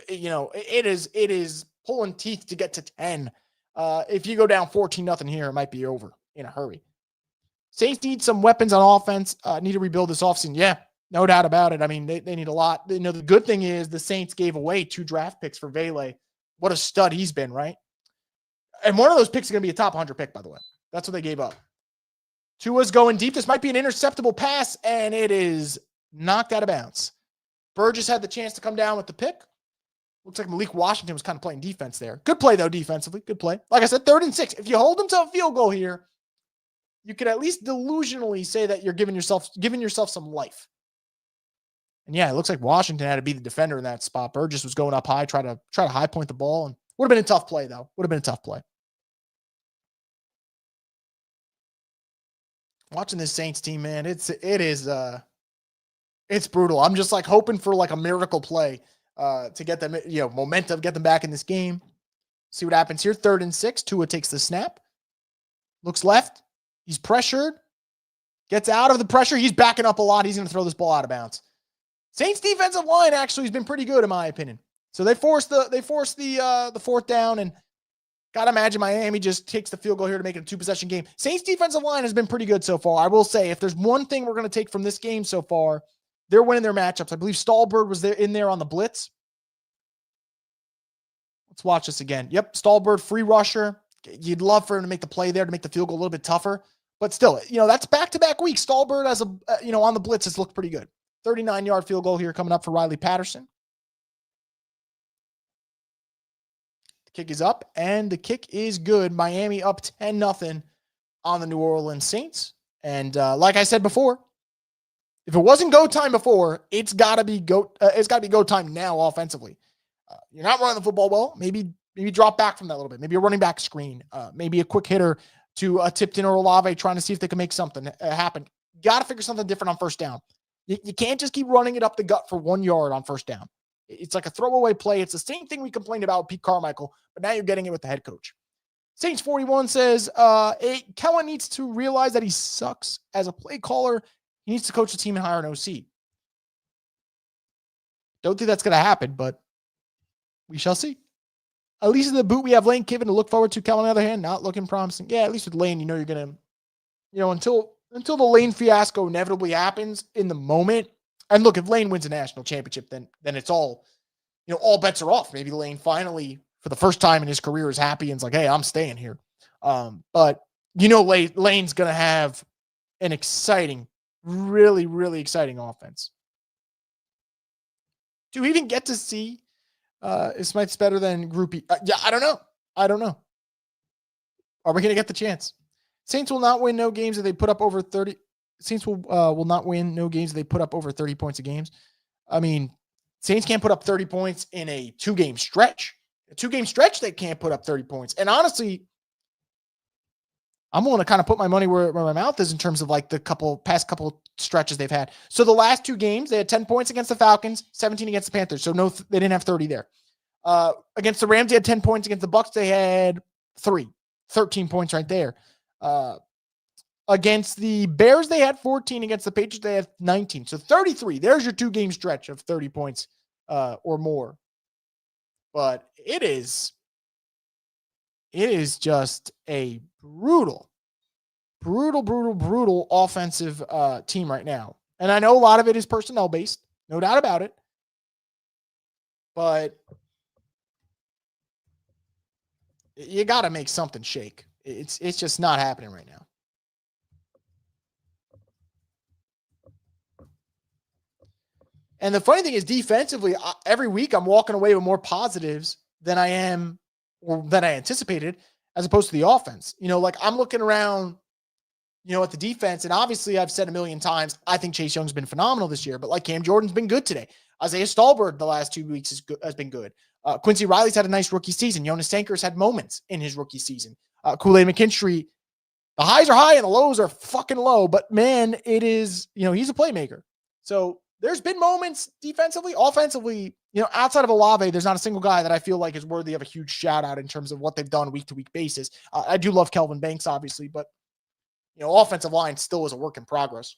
It is pulling teeth to get to 10. If you go down 14-0 here, it might be over in a hurry. Saints need some weapons on offense. Need to rebuild this offseason. Yeah, no doubt about it. I mean, they need a lot. The good thing is the Saints gave away 2 draft picks for Vele. What a stud he's been, right? And one of those picks is going to be a top 100 pick, by the way. That's what they gave up. Tua's going deep. This might be an interceptable pass, and it is knocked out of bounds. Burgess had the chance to come down with the pick. Looks like Malik Washington was kind of playing defense there. Good play, though, defensively. Good play. Like I said, 3rd and 6. If you hold them to a field goal here, you could at least delusionally say that you're giving yourself some life. And yeah, it looks like Washington had to be the defender in that spot. Burgess was going up high, try to high point the ball, and would have been a tough play, though. Would have been a tough play. Watching this Saints team, man, it's brutal. I'm just like hoping for like a miracle play to get them, momentum, get them back in this game. See what happens here. 3rd and 6. Tua takes the snap. Looks left. He's pressured. Gets out of the pressure. He's backing up a lot. He's going to throw this ball out of bounds. Saints defensive line actually has been pretty good in my opinion. So they forced the 4th down, and gotta imagine Miami just takes the field goal here to make it a 2-possession game. Saints defensive line has been pretty good so far. I will say, if there's one thing we're going to take from this game so far, they're winning their matchups. I believe Stallbird was in there on the blitz. Let's watch this again. Yep, Stallbird, free rusher. You'd love for him to make the play there to make the field goal a little bit tougher. But still, that's back-to-back weeks. Stallbird as on the blitz has looked pretty good. 39-yard field goal here coming up for Riley Patterson. The kick is up, and the kick is good. Miami up 10-0 on the New Orleans Saints. And like I said before, if it wasn't go time before, it's got to be go time now offensively. You're not running the football well. Maybe drop back from that a little bit. Maybe a running back screen. Maybe a quick hitter to Tipton or Olave trying to see if they can make something happen. Got to figure something different on 1st down. You can't just keep running it up the gut for 1 yard on 1st down. It's like a throwaway play. It's the same thing we complained about with Pete Carmichael, but now you're getting it with the head coach. Saints 41 says, Kellen needs to realize that he sucks as a play caller. He needs to coach the team and hire an OC. Don't think that's going to happen, but we shall see. At least in the boot, we have Lane Kiffin to look forward to. Kellen, on the other hand, not looking promising. Yeah, at least with Lane, you're going to, until the Lane fiasco inevitably happens in the moment. And look, if Lane wins a national championship, then it's all, all bets are off. Maybe Lane finally, for the first time in his career, is happy and is like, hey, I'm staying here. But Lane's going to have an exciting, really, really exciting offense. Do we even get to see Smite's better than Groupie? Yeah, I don't know. Are we going to get the chance? Saints will not win no games if they put up over 30. Saints will not win no games if they put up over 30 points a game. I mean, Saints can't put up 30 points in a 2-game stretch. A 2-game stretch, they can't put up 30 points. And honestly, I'm willing to kind of put my money where my mouth is in terms of like the past couple stretches they've had. So the last 2 games, they had 10 points against the Falcons, 17 against the Panthers. So no, they didn't have 30 there. Against the Rams, they had 10 points. Against the Bucs, they had 13 points right there. Against the Bears, they had 14. Against the Patriots, they had 19. So 33. There's your 2-game stretch of 30 points or more. But it is just a brutal offensive team right now. And I know a lot of it is personnel based, no doubt about it. But you got to make something shake. It's just not happening right now. And the funny thing is, defensively, every week I'm walking away with more positives than I am or than I anticipated, as opposed to the offense. Like I'm looking around, at the defense, and obviously I've said a million times, I think Chase Young's been phenomenal this year, but like Cam Jordan's been good today. Isaiah Stallbird the last 2 weeks has been good. Quincy Riley's had a nice rookie season. Jonas Sankers had moments in his rookie season. Kool-Aid McKinstry, the highs are high and the lows are fucking low, but man, it is, he's a playmaker. So there's been moments defensively, offensively, outside of Olave, there's not a single guy that I feel like is worthy of a huge shout out in terms of what they've done week to week basis. I do love Kelvin Banks, obviously, but offensive line still is a work in progress.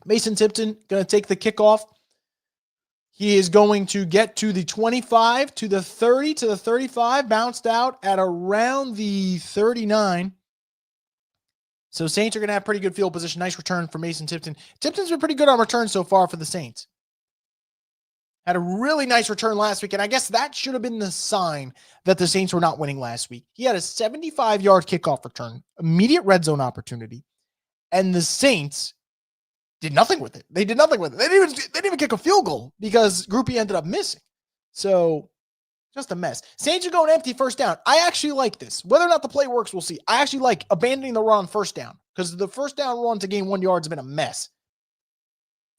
Mason Tipton going to take the kickoff. He is going to get to the 25, to the 30, to the 35, bounced out at around the 39. So Saints are going to have pretty good field position. Nice return for Mason Tipton. Tipton's been pretty good on return so far for the Saints. Had a really nice return last week, and I guess that should have been the sign that the Saints were not winning last week. He had a 75-yard kickoff return, immediate red zone opportunity, And the Saints did nothing with it. They did nothing with it. They didn't even kick a field goal because Groupie ended up missing. So just a mess. Saints are going empty first down. I actually like this. Whether or not the play works, we'll see. I actually like abandoning the run on first down because the first down run to gain 1 yard has been a mess.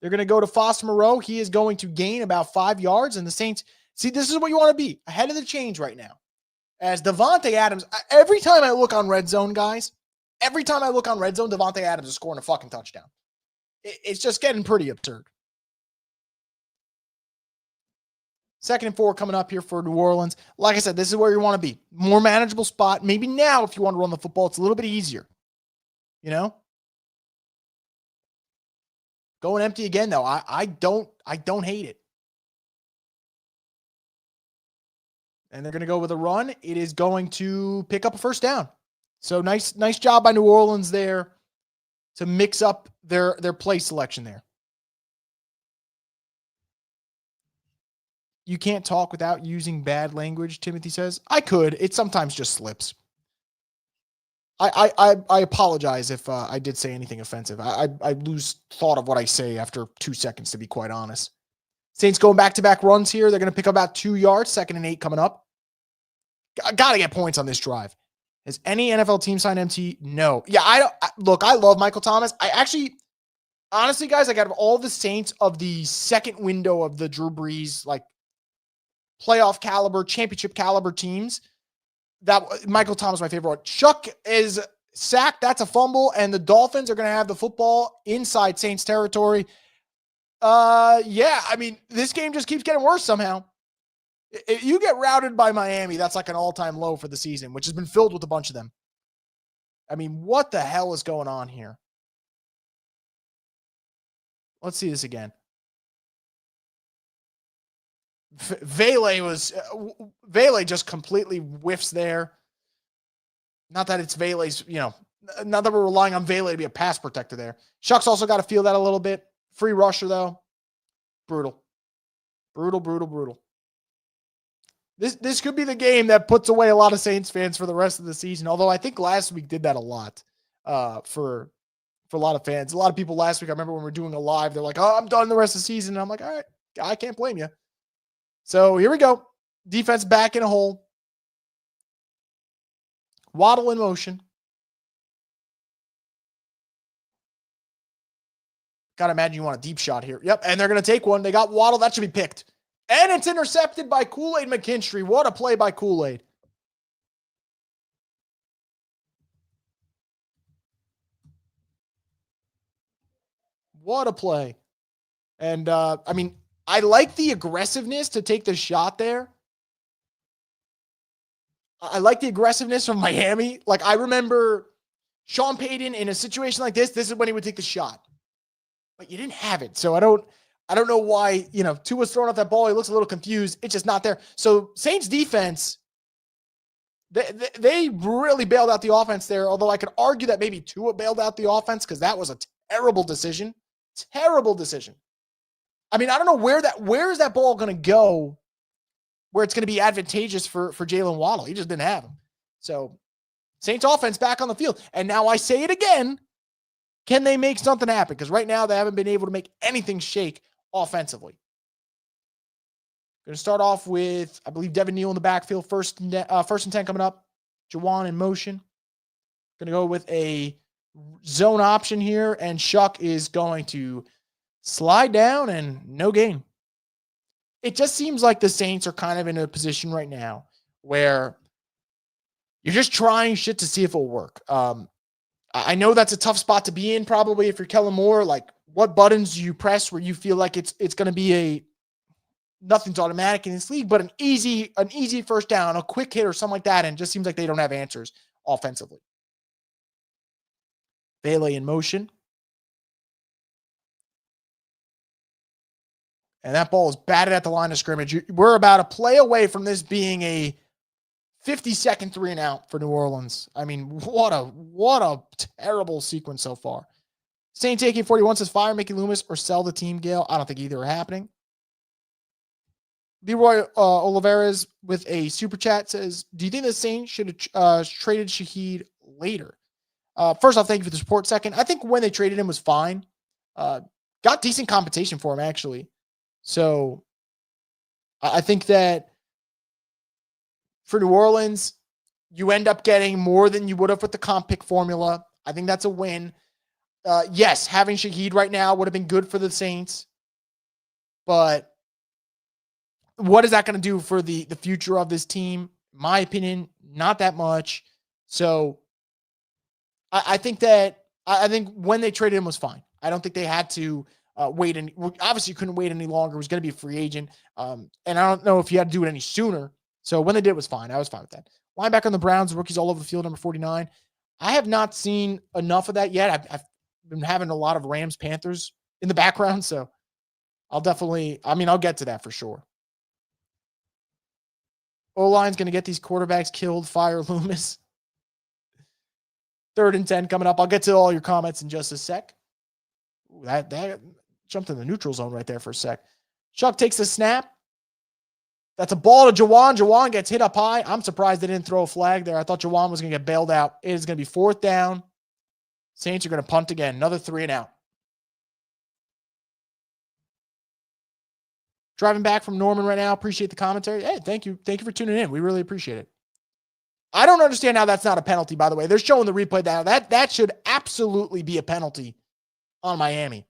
They're going to go to Foster Moreau. He is going to gain about 5 yards. And the Saints, see, this is what you want to be, ahead of the change right now. As Devontae Adams, every time I look on Red Zone, guys, Devontae Adams is scoring a fucking touchdown. It's just getting pretty absurd. 2nd and 4 coming up here for New Orleans. Like I said, this is where you want to be. More manageable spot. Maybe now, if you want to run the football, it's a little bit easier. You know? Going empty again, though. I don't hate it. And they're going to go with a run. It is going to pick up a first down. So nice job by New Orleans there to mix up their play selection there. You can't talk without using bad language, Timothy says. I could. It sometimes just slips. I apologize if I did say anything offensive. I lose thought of what I say after 2 seconds, to be quite honest. Saints going back-to-back runs here. They're going to pick up about 2 yards. 2nd and 8 coming up. Got to get points on this drive. Has any NFL team signed MT? No. Yeah, I love Michael Thomas. I actually, honestly, guys, like out of all the Saints of the second window of the Drew Brees, like playoff caliber, championship caliber teams, that Michael Thomas is my favorite one. Chuck is sacked. That's a fumble. And the Dolphins are going to have the football inside Saints territory. Yeah, I mean, this game just keeps getting worse somehow. If you get routed by Miami, that's like an all-time low for the season, which has been filled with a bunch of them. I mean, what the hell is going on here? Let's see this again. Vele just completely whiffs there. Not that it's Vele's, not that we're relying on Vele to be a pass protector there. Shucks also got to feel that a little bit. Free rusher, though. Brutal. This could be the game that puts away a lot of Saints fans for the rest of the season. Although I think last week did that a lot for a lot of fans. A lot of people last week, I remember when we were doing a live, they're like, oh, I'm done the rest of the season. And I'm like, all right, I can't blame you. So here we go. Defense back in a hole. Waddle in motion. Got to imagine you want a deep shot here. Yep, and they're going to take one. They got Waddle. That should be picked. And it's intercepted by Kool-Aid McKinstry. What a play by Kool-Aid. What a play. And, I mean, I like the aggressiveness to take the shot there. I like the aggressiveness from Miami. Like, I remember Sean Payton in a situation like this is when he would take the shot. But you didn't have it. So I don't know why, Tua's throwing out that ball. He looks a little confused. It's just not there. So Saints defense, they really bailed out the offense there. Although I could argue that maybe Tua bailed out the offense because that was a terrible decision. Terrible decision. I mean, I don't know where is that ball going to go where it's going to be advantageous for Jalen Waddle. He just didn't have him. So Saints offense back on the field. And now I say it again. Can they make something happen? Because right now they haven't been able to make anything shake offensively. Going to start off with, I believe, Devin Neal in the backfield. First and 10 coming up. Jawan in motion. Going to go with a zone option here. And Shuck is going to slide down and no gain. It just seems like the Saints are kind of in a position right now where you're just trying shit to see if it'll work. I know that's a tough spot to be in probably if you're Kellen Moore. Like, what buttons do you press where you feel like it's going to be nothing's automatic in this league, but an easy first down, a quick hit or something like that, and it just seems like they don't have answers offensively. Bailey in motion. And that ball is batted at the line of scrimmage. We're about a play away from this being a 50-second 3-and-out for New Orleans. I mean, what a terrible sequence so far. Saints AK41 says fire Mickey Loomis or sell the team, Gale. I don't think either are happening. Leroy Olivares with a super chat says, do you think the Saints should have traded Shaheed later? First off, thank you for the support. Second, I think when they traded him was fine. Got decent compensation for him, actually. So I think that for New Orleans, you end up getting more than you would have with the comp pick formula. I think that's a win. Yes, having Shaheed right now would have been good for the Saints. But what is that going to do for the future of this team? My opinion, not that much. So I think when they traded him was fine. I don't think they had to wait. And obviously, you couldn't wait any longer. It was going to be a free agent. And I don't know if you had to do it any sooner. So when they did, it was fine. I was fine with that. Linebacker on the Browns, rookies all over the field, number 49. I have not seen enough of that yet. I've been having a lot of Rams Panthers in the background. So I'll get to that for sure. O-line's going to get these quarterbacks killed. Fire Loomis. 3rd and 10 coming up. I'll get to all your comments in just a sec. Ooh, that jumped in the neutral zone right there for a sec. Chuck takes the snap. That's a ball to Jawan. Jawan gets hit up high. I'm surprised they didn't throw a flag there. I thought Jawan was going to get bailed out. It is going to be 4th down. Saints are going to punt again. Another 3 and out. Driving back from Norman right now. Appreciate the commentary. Hey, thank you. Thank you for tuning in. We really appreciate it. I don't understand how that's not a penalty, by the way. They're showing the replay now. That should absolutely be a penalty on Miami.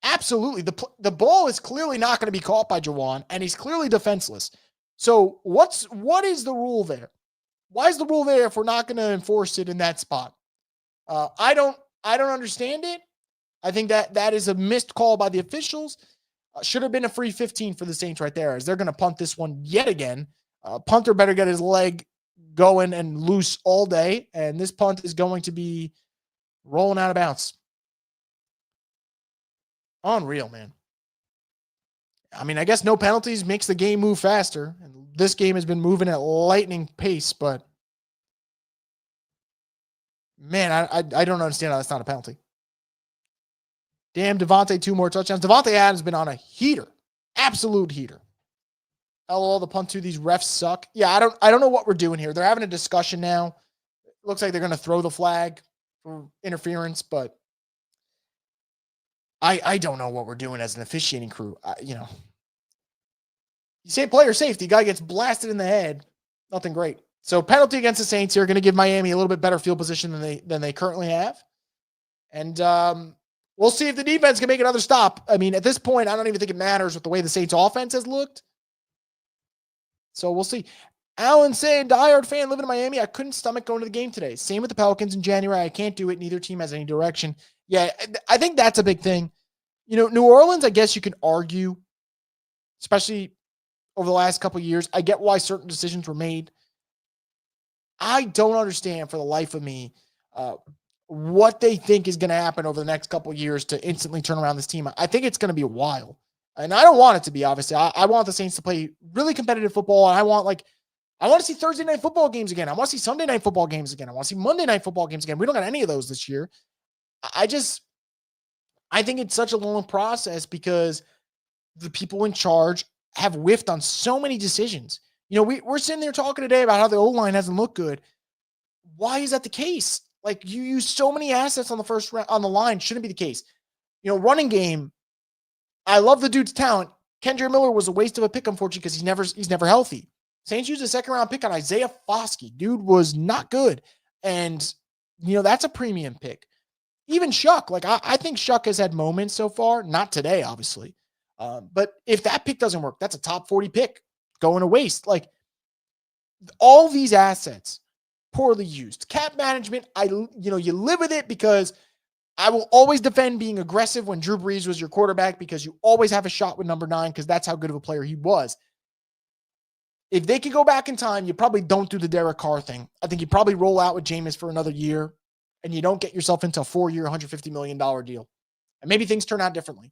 Absolutely. The ball is clearly not going to be caught by Jawan, and he's clearly defenseless. So what is the rule there? Why is the rule there if we're not going to enforce it in that spot? I don't understand it. I think that is a missed call by the officials. Should have been a free 15 for the Saints right there, as they're going to punt this one yet again. Punter better get his leg going and loose all day, and this punt is going to be rolling out of bounds. Unreal, man. I mean, I guess no penalties makes the game move faster, and this game has been moving at lightning pace, but man, I don't understand how that's not a penalty. Damn, Devontae, 2 more touchdowns. Devontae Adams has been on a heater. Absolute heater. LOL, the punt 2, these refs suck. Yeah, I don't know what we're doing here. They're having a discussion now. It looks like they're going to throw the flag for interference, but I don't know what we're doing as an officiating crew. You say player safety, guy gets blasted in the head. Nothing great. So penalty against the Saints here, going to give Miami a little bit better field position than they currently have. And we'll see if the defense can make another stop. I mean, at this point, I don't even think it matters with the way the Saints offense has looked. So we'll see. Alan saying, diehard fan living in Miami, I couldn't stomach going to the game today. Same with the Pelicans in January. I can't do it. Neither team has any direction. Yeah, I think that's a big thing. New Orleans, I guess you can argue, especially over the last couple of years. I get why certain decisions were made. I don't understand for the life of me what they think is going to happen over the next couple of years to instantly turn around this team. I think it's going to be a while. And I don't want it to be, obviously. I want the Saints to play really competitive football. And I want to see Thursday night football games again. I want to see Sunday night football games again. I want to see Monday night football games again. We don't got any of those this year. I think it's such a long process because the people in charge have whiffed on so many decisions. We're sitting there talking today about how the O-line hasn't looked good. Why is that the case? Like, you use so many assets on the first round on the line. Shouldn't be the case. Running game. I love the dude's talent. Kendra Miller was a waste of a pick, unfortunately, because he's never healthy. Saints used a 2nd-round pick on Isaiah Foskey. Dude was not good. And, that's a premium pick. Even Shuck, I think Shuck has had moments so far. Not today, obviously. But if that pick doesn't work, that's a top 40 pick going to waste. All these assets, poorly used. Cap management, you live with it because I will always defend being aggressive when Drew Brees was your quarterback because you always have a shot with number 9 because that's how good of a player he was. If they could go back in time, you probably don't do the Derek Carr thing. I think you probably roll out with Jameis for another year and you don't get yourself into a 4-year, $150 million deal. And maybe things turn out differently.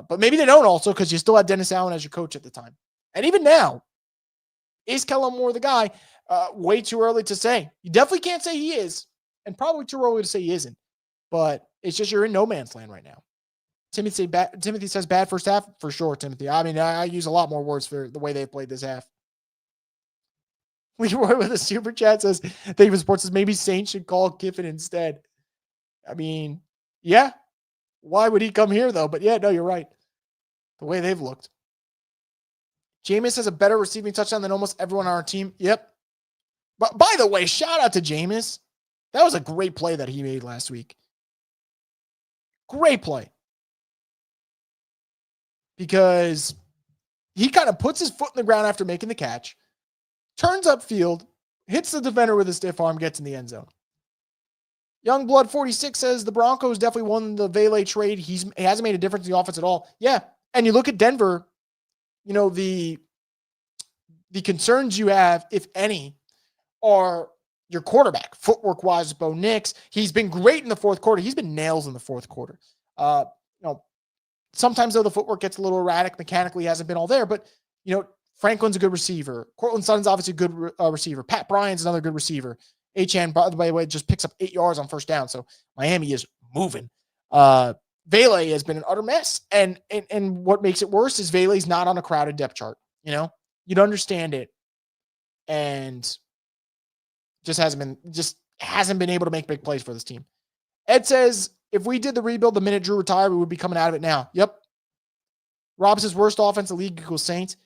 But maybe they don't also because you still had Dennis Allen as your coach at the time. And even now, is Kellen Moore the guy? Way too early to say. You definitely can't say he is, and probably too early to say he isn't. But it's just you're in no man's land right now. Timothy says bad first half. For sure, Timothy. I mean, I use a lot more words for the way they played this half. Leroy with a super chat says, David Sports says maybe Saints should call Kiffin instead. I mean, yeah. Why would he come here though? But yeah, no, you're right. The way they've looked. Jameis has a better receiving touchdown than almost everyone on our team. Yep. But by the way, shout out to Jameis. That was a great play that he made last week. Great play. Because he kind of puts his foot in the ground after making the catch, turns upfield, hits the defender with a stiff arm, gets in the end zone. Youngblood 46 says the Broncos definitely won the Vele trade. He hasn't made a difference in the offense at all. Yeah. And you look at Denver, the concerns you have, if any, are your quarterback. Footwork wise, Bo Nix. He's been great in the fourth quarter. He's been nails in the fourth quarter. Sometimes though the footwork gets a little erratic. Mechanically hasn't been all there, but Franklin's a good receiver. Cortland Sutton's obviously a good receiver. Pat Bryant's another good receiver. HN, by the way, just picks up 8 yards on first down. So Miami is moving. Vele has been an utter mess. And what makes it worse is Vele's not on a crowded depth chart. You'd understand it. And just hasn't been able to make big plays for this team. Ed says, if we did the rebuild the minute Drew retired, we would be coming out of it now. Yep. Rob says worst offense in the league equals Saints.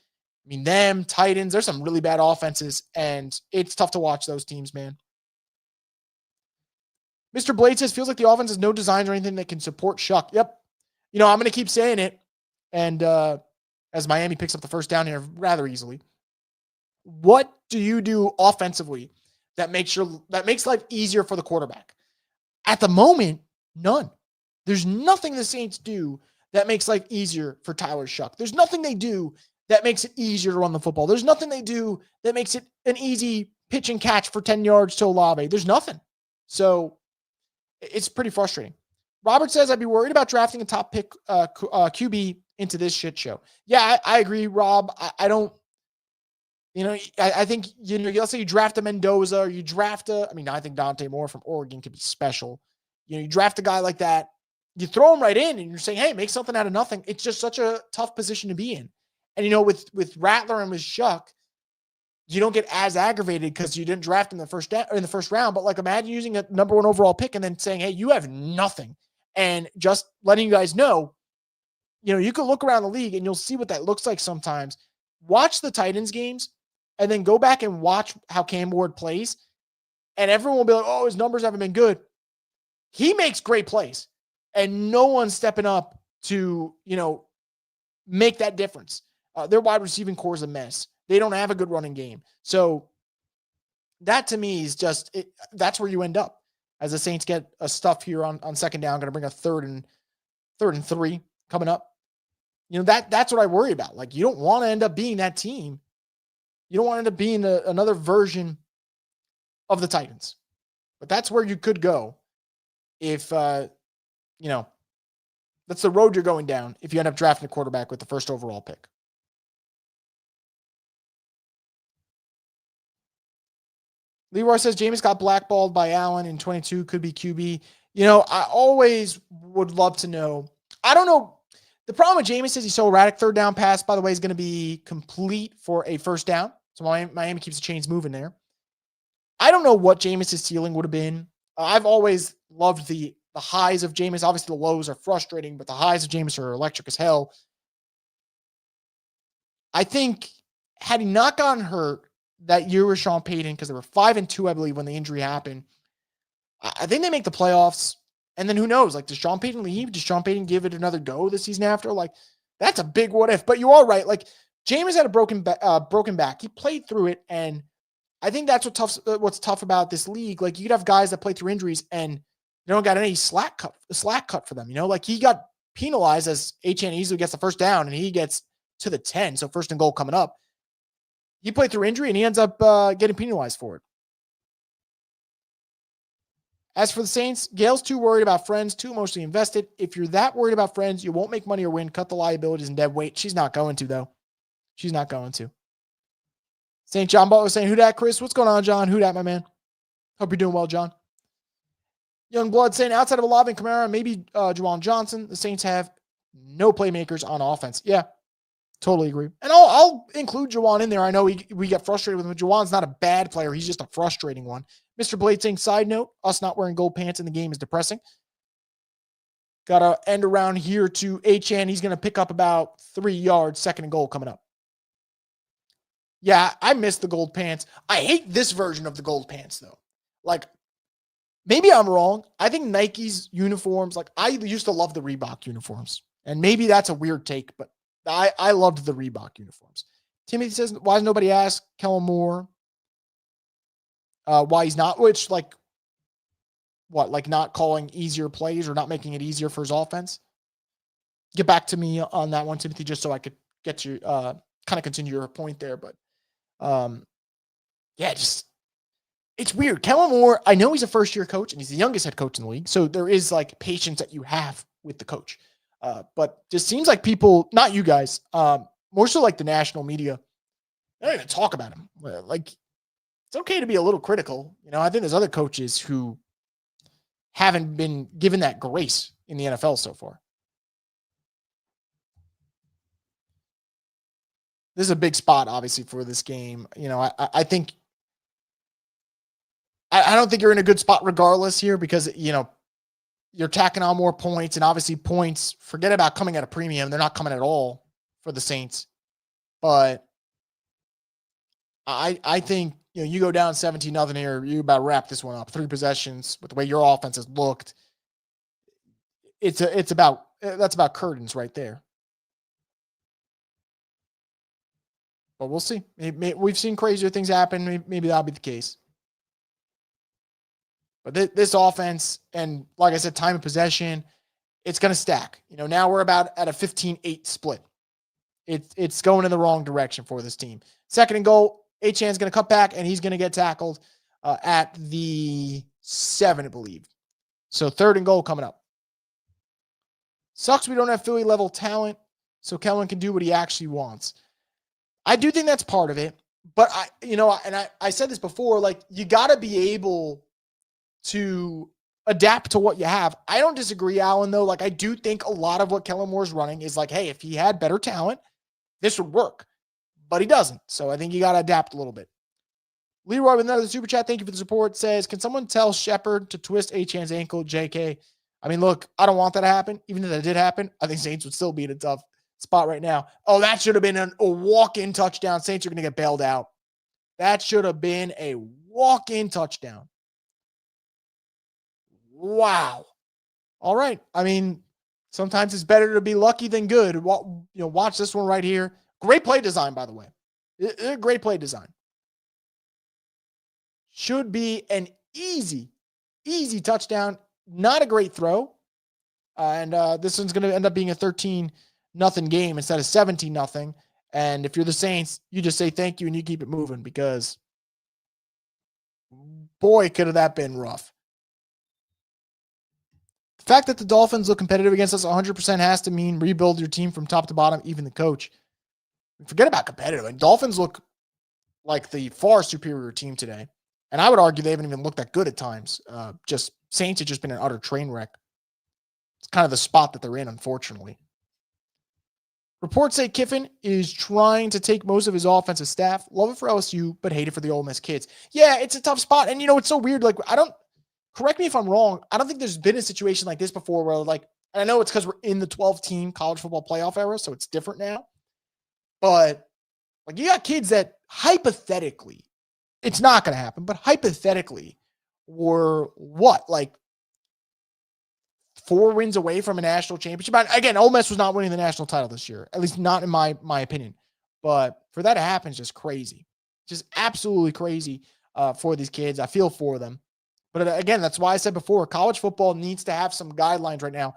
I mean, them, Titans, there's some really bad offenses, and it's tough to watch those teams, man. Mr. Blade says, feels like the offense has no designs or anything that can support Shuck. Yep. I'm going to keep saying it. And as Miami picks up the first down here rather easily, what do you do offensively that makes life easier for the quarterback? At the moment, none. There's nothing the Saints do that makes life easier for Tyler Shuck. There's nothing they do that makes it easier to run the football. There's nothing they do that makes it an easy pitch and catch for 10 yards to Olave. There's nothing. So it's pretty frustrating. Robert says, I'd be worried about drafting a top pick QB into this shit show. Yeah, I agree, Rob. I don't, I think, let's say you draft a Mendoza or you draft I think Dante Moore from Oregon could be special. You draft a guy like that, you throw him right in and you're saying, hey, make something out of nothing. It's just such a tough position to be in. And, with Rattler and with Shuck, you don't get as aggravated because you didn't draft in the first round. But imagine using a number 1 overall pick and then saying, hey, you have nothing. And just letting you guys know, you can look around the league and you'll see what that looks like sometimes. Watch the Titans games and then go back and watch how Cam Ward plays. And everyone will be like, oh, his numbers haven't been good. He makes great plays. And no one's stepping up to, make that difference. Their wide receiving core is a mess. They don't have a good running game. So that to me is just, that's where you end up as the Saints get a stuff here on second down, going to bring a third and 3 coming up. That's what I worry about. You don't want to end up being that team. You don't want to end up being another version of the Titans. But that's where you could go if, that's the road you're going down if you end up drafting a quarterback with the first overall pick. Leroy says Jameis got blackballed by Allen in 22, could be QB. I always would love to know. I don't know. The problem with Jameis is he's so erratic. Third down pass, by the way, is going to be complete for a first down. So Miami keeps the chains moving there. I don't know what Jameis' ceiling would have been. I've always loved the highs of Jameis. Obviously, the lows are frustrating, but the highs of Jameis are electric as hell. I think had he not gotten hurt that year with Sean Payton, because they were 5-2, I believe, when the injury happened, I think they make the playoffs. And then who knows? Does Sean Payton leave? Does Sean Payton give it another go the season after? That's a big what if. But you are right. Jameis had a broken back. He played through it, and I think that's what's tough about this league. You could have guys that play through injuries and they don't got any slack cut for them. He got penalized as HN easily gets the first down and he gets to the 10. So first and goal coming up. He played through injury and he ends up getting penalized for it. As for the Saints, Gail's too worried about friends, too emotionally invested. If you're that worried about friends, you won't make money or win. Cut the liabilities and dead weight. She's not going to, though. She's not going to. St. John Butler saying, WhoDat, Chris? What's going on, John? WhoDat, my man? Hope you're doing well, John. Young Blood saying, outside of Olave and Kamara, maybe Juwan Johnson, the Saints have no playmakers on offense. Yeah. Totally agree. And I'll include Juwan in there. I know we get frustrated with him. Juwan's not a bad player. He's just a frustrating one. Mr. Blade saying, side note, us not wearing gold pants in the game is depressing. Got to end around here to Achan. He's going to pick up about 3 yards, 2nd and goal coming up. Yeah, I miss the gold pants. I hate this version of the gold pants, though. Like, maybe I'm wrong. I think Nike's uniforms, like, I used to love the Reebok uniforms. And maybe that's a weird take, but I loved the Reebok uniforms. Timothy says, why does nobody ask Kellen Moore why he's not, which, like, what, like not calling easier plays or not making it easier for his offense? Get back to me on that one, Timothy, just so I could get you, kind of continue your point there. But, yeah, just, it's weird. Kellen Moore, I know he's a first-year coach, and he's the youngest head coach in the league, so there is, like, patience that you have with the coach. But just seems like people, not you guys, more so like the national media, they don't even talk about him. Like, it's okay to be a little critical. You know, I think there's other coaches who haven't been given that grace in the NFL so far. This is a big spot, obviously, for this game. You know, I think I don't think you're in a good spot regardless here because, you know, you're tacking on more points, and obviously points, forget about coming at a premium. They're not coming at all for the Saints. But I think, you know, you go down 17-0 here, you about wrap this one up. 3 possessions with the way your offense has looked. That's about curtains right there. But we'll see. We've seen crazier things happen. Maybe that'll be the case. But this offense, and like I said, time of possession, it's going to stack. You know, now we're about at a 15-8 split. It's going in the wrong direction for this team. 2nd and goal, Achan's going to cut back, and he's going to get tackled at the 7, I believe. So 3rd and goal coming up. Sucks we don't have Philly-level talent, so Kellen can do what he actually wants. I do think that's part of it. But, I said this before, like, you got to be able to adapt to what you have. I don't disagree, Alan, though. Like, I do think a lot of what Kellen Moore's running is like, hey, if he had better talent, this would work. But he doesn't. So I think you got to adapt a little bit. Leroy with another super chat. Thank you for the support. Says, can someone tell Shepard to twist Achan's ankle, JK? I mean, look, I don't want that to happen. Even if that did happen, I think Saints would still be in a tough spot right now. Oh, that should have been a walk-in touchdown. Saints are going to get bailed out. That should have been a walk-in touchdown. Wow. All right. I mean, sometimes it's better to be lucky than good. Watch this one right here. Great play design, by the way. Great play design. Should be an easy touchdown. Not a great throw. And this one's going to end up being a 13-0 game instead of 17-0. And if you're the Saints, you just say thank you and you keep it moving because, boy, could have that been rough. The fact that the Dolphins look competitive against us 100% has to mean rebuild your team from top to bottom, even the coach. Forget about competitive. And Dolphins look like the far superior team today. And I would argue they haven't even looked that good at times. Just Saints have just been an utter train wreck. It's kind of the spot that they're in, unfortunately. Reports say Kiffin is trying to take most of his offensive staff. Love it for LSU, but hate it for the Ole Miss kids. Yeah, it's a tough spot. And, it's so weird. Like, correct me if I'm wrong. I don't think there's been a situation like this before where, like, and I know it's because we're in the 12-team college football playoff era, so it's different now. But, like, you got kids that hypothetically, it's not going to happen, but hypothetically were what? Like, 4 wins away from a national championship. Again, Ole Miss was not winning the national title this year, at least not in my opinion. But for that to happen is just crazy. Just absolutely crazy for these kids. I feel for them. But again, that's why I said before, college football needs to have some guidelines right now.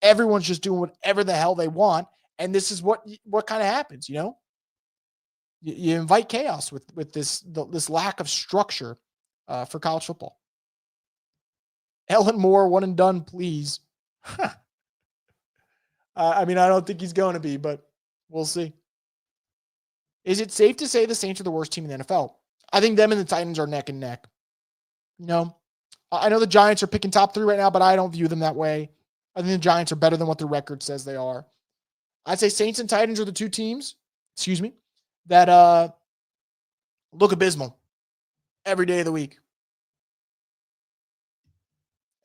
Everyone's just doing whatever the hell they want. And this is what kind of happens, You invite chaos with this lack of structure for college football. Ellen Moore, one and done, please. I mean, I don't think he's going to be, but we'll see. Is it safe to say the Saints are the worst team in the NFL? I think them and the Titans are neck and neck. I know the Giants are picking top 3 right now, but I don't view them that way. I think the Giants are better than what their record says they are. I'd say Saints and Titans are the 2 teams that look abysmal every day of the week.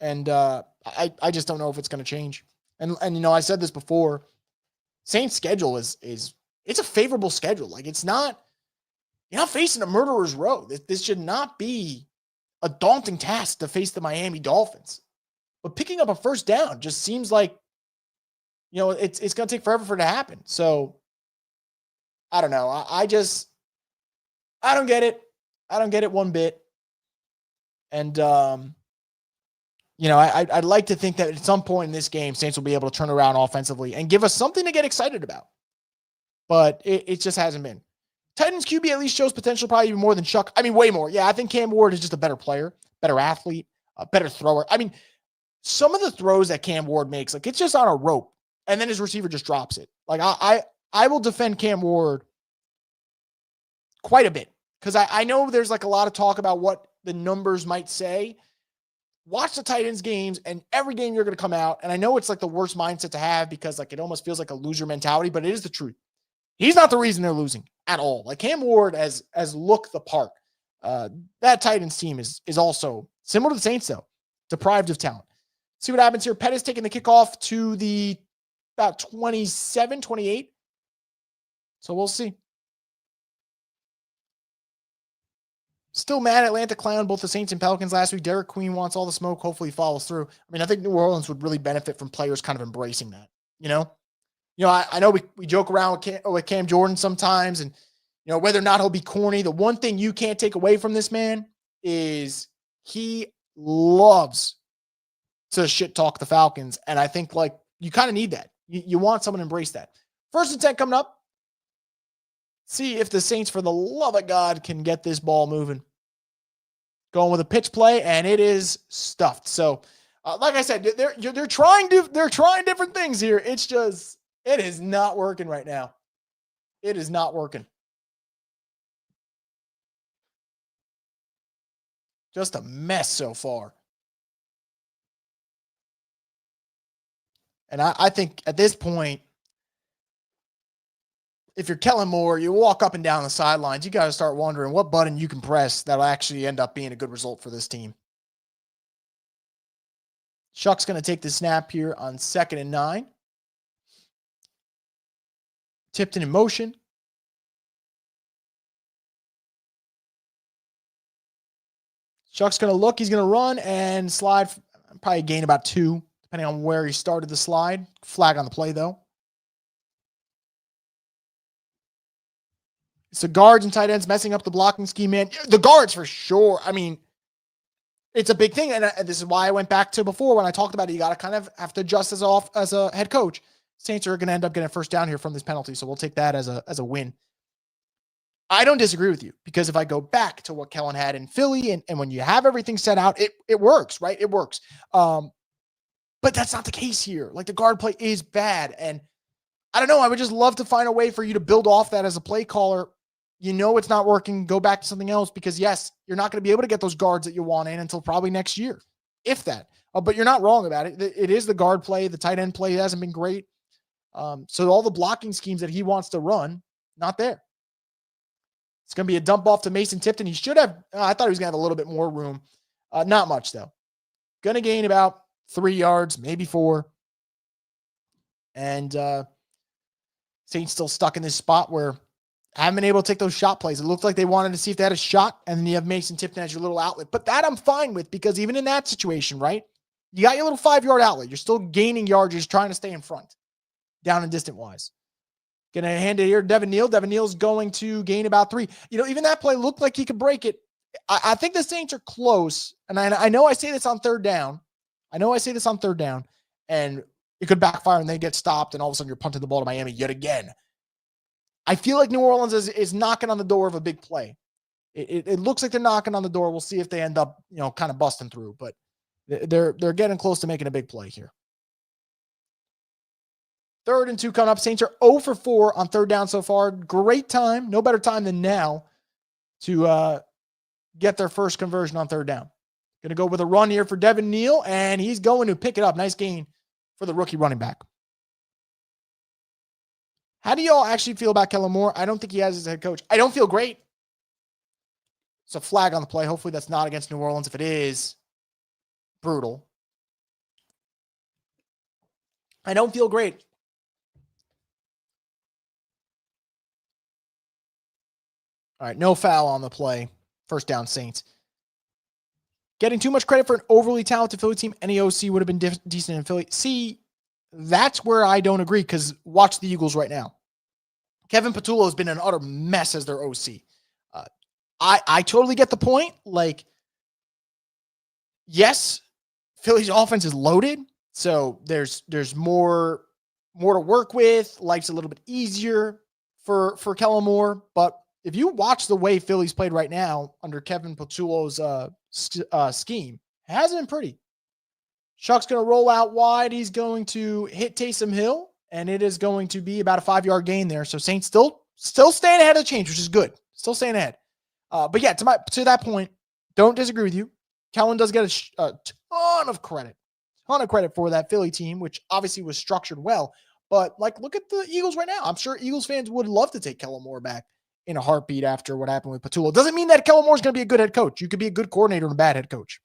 And I just don't know if it's going to change. And I said this before, Saints schedule is it's a favorable schedule. Like you're not facing a murderer's row. This should not be a daunting task to face the Miami Dolphins. But picking up a first down just seems like, it's going to take forever for it to happen. So I don't know. I don't get it. I don't get it one bit. And, I'd like to think that at some point in this game, Saints will be able to turn around offensively and give us something to get excited about. But it just hasn't been. Titans QB at least shows potential, probably even more than Chuck. I mean, way more. Yeah, I think Cam Ward is just a better player, better athlete, a better thrower. I mean, some of the throws that Cam Ward makes, like it's just on a rope, and then his receiver just drops it. Like I will defend Cam Ward quite a bit because I know there's like a lot of talk about what the numbers might say. Watch the Titans games, and every game you're going to come out, and I know it's like the worst mindset to have because like it almost feels like a loser mentality, but it is the truth. He's not the reason they're losing at all. Like Cam Ward as look the part. That Titans team is also similar to the Saints though, deprived of talent. See what happens here. Pettis taking the kickoff to the about 27, 28. So we'll see. Still mad Atlanta clown both the Saints and Pelicans last week. Derek Queen wants all the smoke. Hopefully he follows through. I mean, I think New Orleans would really benefit from players kind of embracing that, I know we joke around with Cam Jordan sometimes and, whether or not he'll be corny. The one thing you can't take away from this man is he loves to shit talk the Falcons. And I think like you kind of need that. You want someone to embrace that. 1st and 10 coming up. See if the Saints, for the love of God, can get this ball moving. Going with a pitch play, and it is stuffed. So, like I said, they're trying different things here. It's just it is not working right now. It is not working. Just a mess so far. And I think at this point, if you're Kellen Moore, you walk up and down the sidelines, you got to start wondering what button you can press that'll actually end up being a good result for this team. Chuck's going to take the snap here on 2nd and 9. Tipton in motion. Chuck's going to look. He's going to run and slide. Probably gain about 2, depending on where he started the slide. Flag on the play, though. It's the guards and tight ends messing up the blocking scheme, man. The guards for sure. I mean, it's a big thing. And this is why I went back to before when I talked about it. You got to kind of have to adjust as a head coach. Saints are going to end up getting a first down here from this penalty. So we'll take that as a win. I don't disagree with you because if I go back to what Kellen had in Philly and when you have everything set out, it works, right? It works. But that's not the case here. Like the guard play is bad. And I don't know. I would just love to find a way for you to build off that as a play caller. It's not working. Go back to something else because yes, you're not going to be able to get those guards that you want in until probably next year, if that. But you're not wrong about it. It is the guard play. The tight end play hasn't been great. So all the blocking schemes that he wants to run, not there. It's going to be a dump off to Mason Tipton. He should have, I thought he was going to have a little bit more room. Not much though. Going to gain about 3 yards, maybe 4. And Saints still stuck in this spot where haven't been able to take those shot plays. It looked like they wanted to see if they had a shot, and then you have Mason Tipton as your little outlet. But that I'm fine with because even in that situation, right, you got your little 5-yard outlet. You're still gaining yards. You're just trying to stay in front, down and distant wise. Going to hand it here to Devin Neal. Devin Neal's going to gain about 3. Even that play looked like he could break it. I think the Saints are close, and I know I say this on 3rd down. And it could backfire and they get stopped, and all of a sudden you're punting the ball to Miami yet again. I feel like New Orleans is knocking on the door of a big play. It looks like they're knocking on the door. We'll see if they end up, kind of busting through, but they're getting close to making a big play here. 3rd and 2 coming up. Saints are 0 for 4 on 3rd down so far. Great time. No better time than now to get their first conversion on 3rd down. Going to go with a run here for Devin Neal, and he's going to pick it up. Nice gain for the rookie running back. How do y'all actually feel about Kellen Moore? I don't think he has his head coach. I don't feel great. It's a flag on the play. Hopefully that's not against New Orleans. If it is, brutal. I don't feel great. All right, no foul on the play. First down, Saints. Getting too much credit for an overly talented Philly team. Any OC would have been decent in Philly. See, that's where I don't agree, because watch the Eagles right now. Kevin Patullo has been an utter mess as their OC. I totally get the point. Like, yes, Philly's offense is loaded, so there's more to work with. Life's a little bit easier for Kellen Moore. But if you watch the way Philly's played right now under Kevin Patullo's scheme, it hasn't been pretty. Chuck's going to roll out wide. He's going to hit Taysom Hill, and it is going to be about a 5-yard gain there. So Saints still staying ahead of the change, which is good. Still staying ahead. But yeah, to that point, don't disagree with you. Kellen does get a ton of credit for that Philly team, which obviously was structured well. But like, look at the Eagles right now. I'm sure Eagles fans would love to take Kellen Moore back in a heartbeat after what happened with Patullo. Doesn't mean that Kellen Moore is going to be a good head coach. You could be a good coordinator and a bad head coach.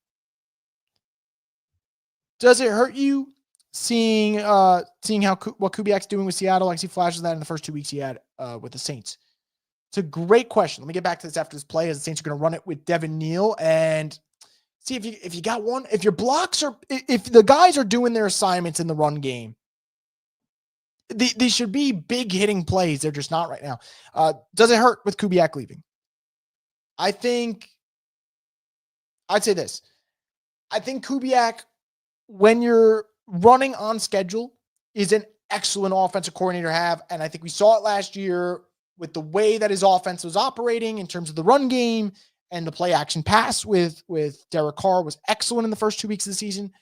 Does it hurt you seeing what Kubiak's doing with Seattle? I see flashes of that in the first 2 weeks he had with the Saints. It's a great question. Let me get back to this after this play, as the Saints are going to run it with Devin Neal and see if you got one. If your blocks are, if the guys are doing their assignments in the run game, these should be big hitting plays. They're just not right now. Does it hurt with Kubiak leaving? I'd say this. I think Kubiak, when you're running on schedule, is an excellent offensive coordinator to have. And I think we saw it last year with the way that his offense was operating in terms of the run game, and the play action pass with Derek Carr was excellent in the first 2 weeks of the season.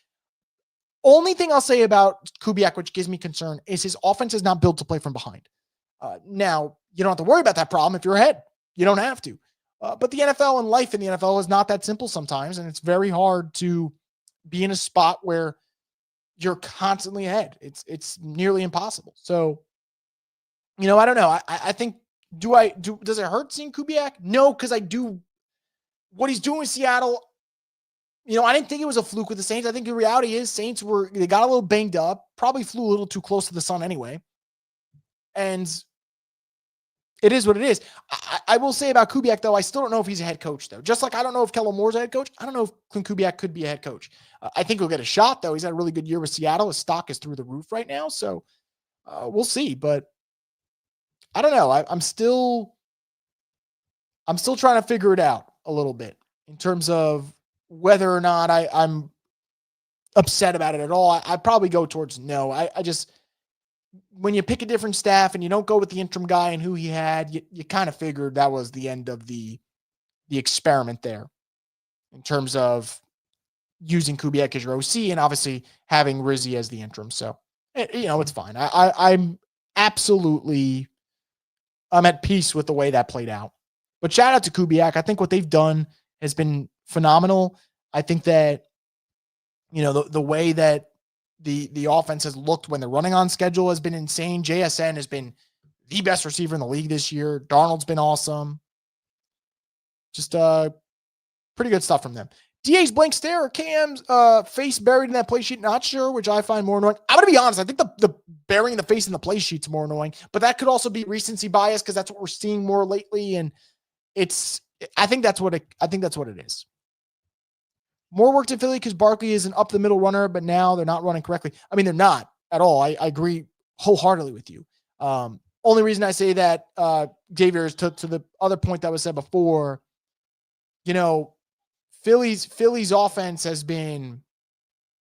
Only thing I'll say about Kubiak, which gives me concern, is his offense is not built to play from behind. Now, you don't have to worry about that problem if you're ahead. You don't have to. But the NFL and life in the NFL is not that simple sometimes, and it's very hard to be in a spot where you're constantly ahead. It's nearly impossible. So, I don't know. I think, does it hurt seeing Kubiak? No, because I do. What he's doing with Seattle, I didn't think it was a fluke with the Saints. I think the reality is Saints they got a little banged up, probably flew a little too close to the sun anyway. And it is what it is. I will say about Kubiak, though, I still don't know if he's a head coach, though. Just like I don't know if Kellen Moore's a head coach, I don't know if Clint Kubiak could be a head coach. I think he'll get a shot, though. He's had a really good year with Seattle. His stock is through the roof right now, so we'll see. But I don't know. I'm still trying to figure it out a little bit in terms of whether or not I'm upset about it at all. I'd probably go towards no. I just, when you pick a different staff and you don't go with the interim guy and who he had, you kind of figured that was the end of the experiment there in terms of using Kubiak as your OC and obviously having Rizzi as the interim. So, it's fine. I'm at peace with the way that played out. But shout out to Kubiak. I think what they've done has been phenomenal. I think that, the way that the offense has looked when they're running on schedule has been insane. JSN has been the best receiver in the league this year. Darnold's been awesome. Just pretty good stuff from them. DA's blank stare or Cam's face buried in that play sheet, not sure, which I find more annoying. I'm going to be honest. I think the burying the face in the play sheet's more annoying, but that could also be recency bias because that's what we're seeing more lately. And I think that's what it is. More work to Philly because Barkley is an up the middle runner, but now they're not running correctly. I mean, they're not at all. I agree wholeheartedly with you. Only reason I say that, Xavier, is to the other point that was said before, Philly's offense has been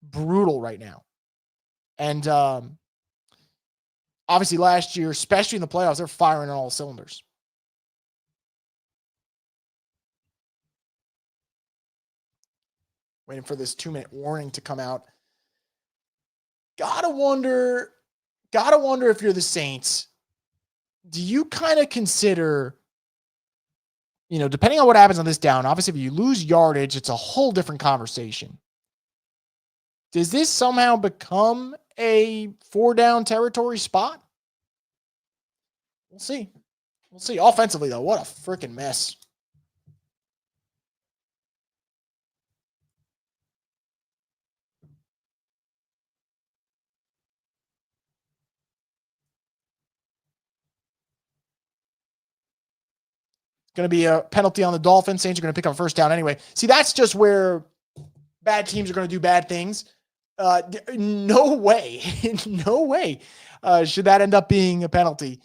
brutal right now. And obviously last year, especially in the playoffs, they're firing on all cylinders. Waiting for this 2-minute warning to come out. Gotta wonder if you're the Saints, do you kind of consider, depending on what happens on this down, obviously if you lose yardage, it's a whole different conversation. Does this somehow become a 4-down territory spot? We'll see. We'll see. Offensively, though, what a freaking mess. Going to be a penalty on the Dolphins. Saints are going to pick up a first down anyway. See, that's just where bad teams are going to do bad things. No way, no way should that end up being a penalty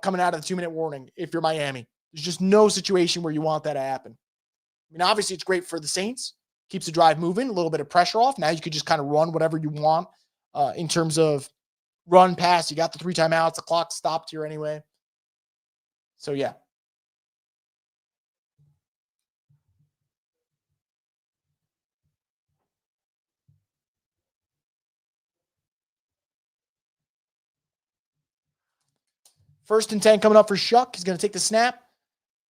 coming out of the 2-minute warning if you're Miami. There's just no situation where you want that to happen. I mean, obviously, it's great for the Saints. Keeps the drive moving, a little bit of pressure off. Now you could just kind of run whatever you want in terms of run, pass. You got the 3 timeouts. The clock stopped here anyway. So, yeah. First and 10 coming up for Shuck. He's going to take the snap.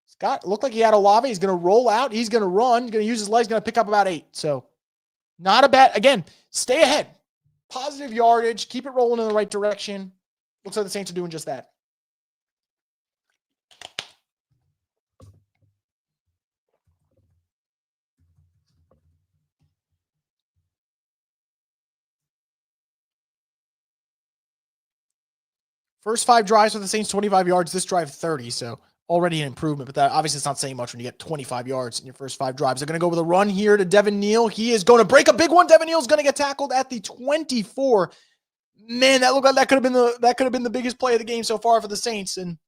Scott looked like he had Olave. He's going to roll out. He's going to run. He's going to use his legs. Going to pick up about 8. So not a bad. Again, stay ahead. Positive yardage. Keep it rolling in the right direction. Looks like the Saints are doing just that. First 5 drives for the Saints, 25 yards. This drive, 30. So already an improvement, but that obviously it's not saying much when you get 25 yards in your first 5 drives. They're going to go with a run here to Devin Neal. He is going to break a big one. Devin Neal is going to get tackled at the 24. Man, that looked like that could have been the biggest play of the game so far for the Saints, and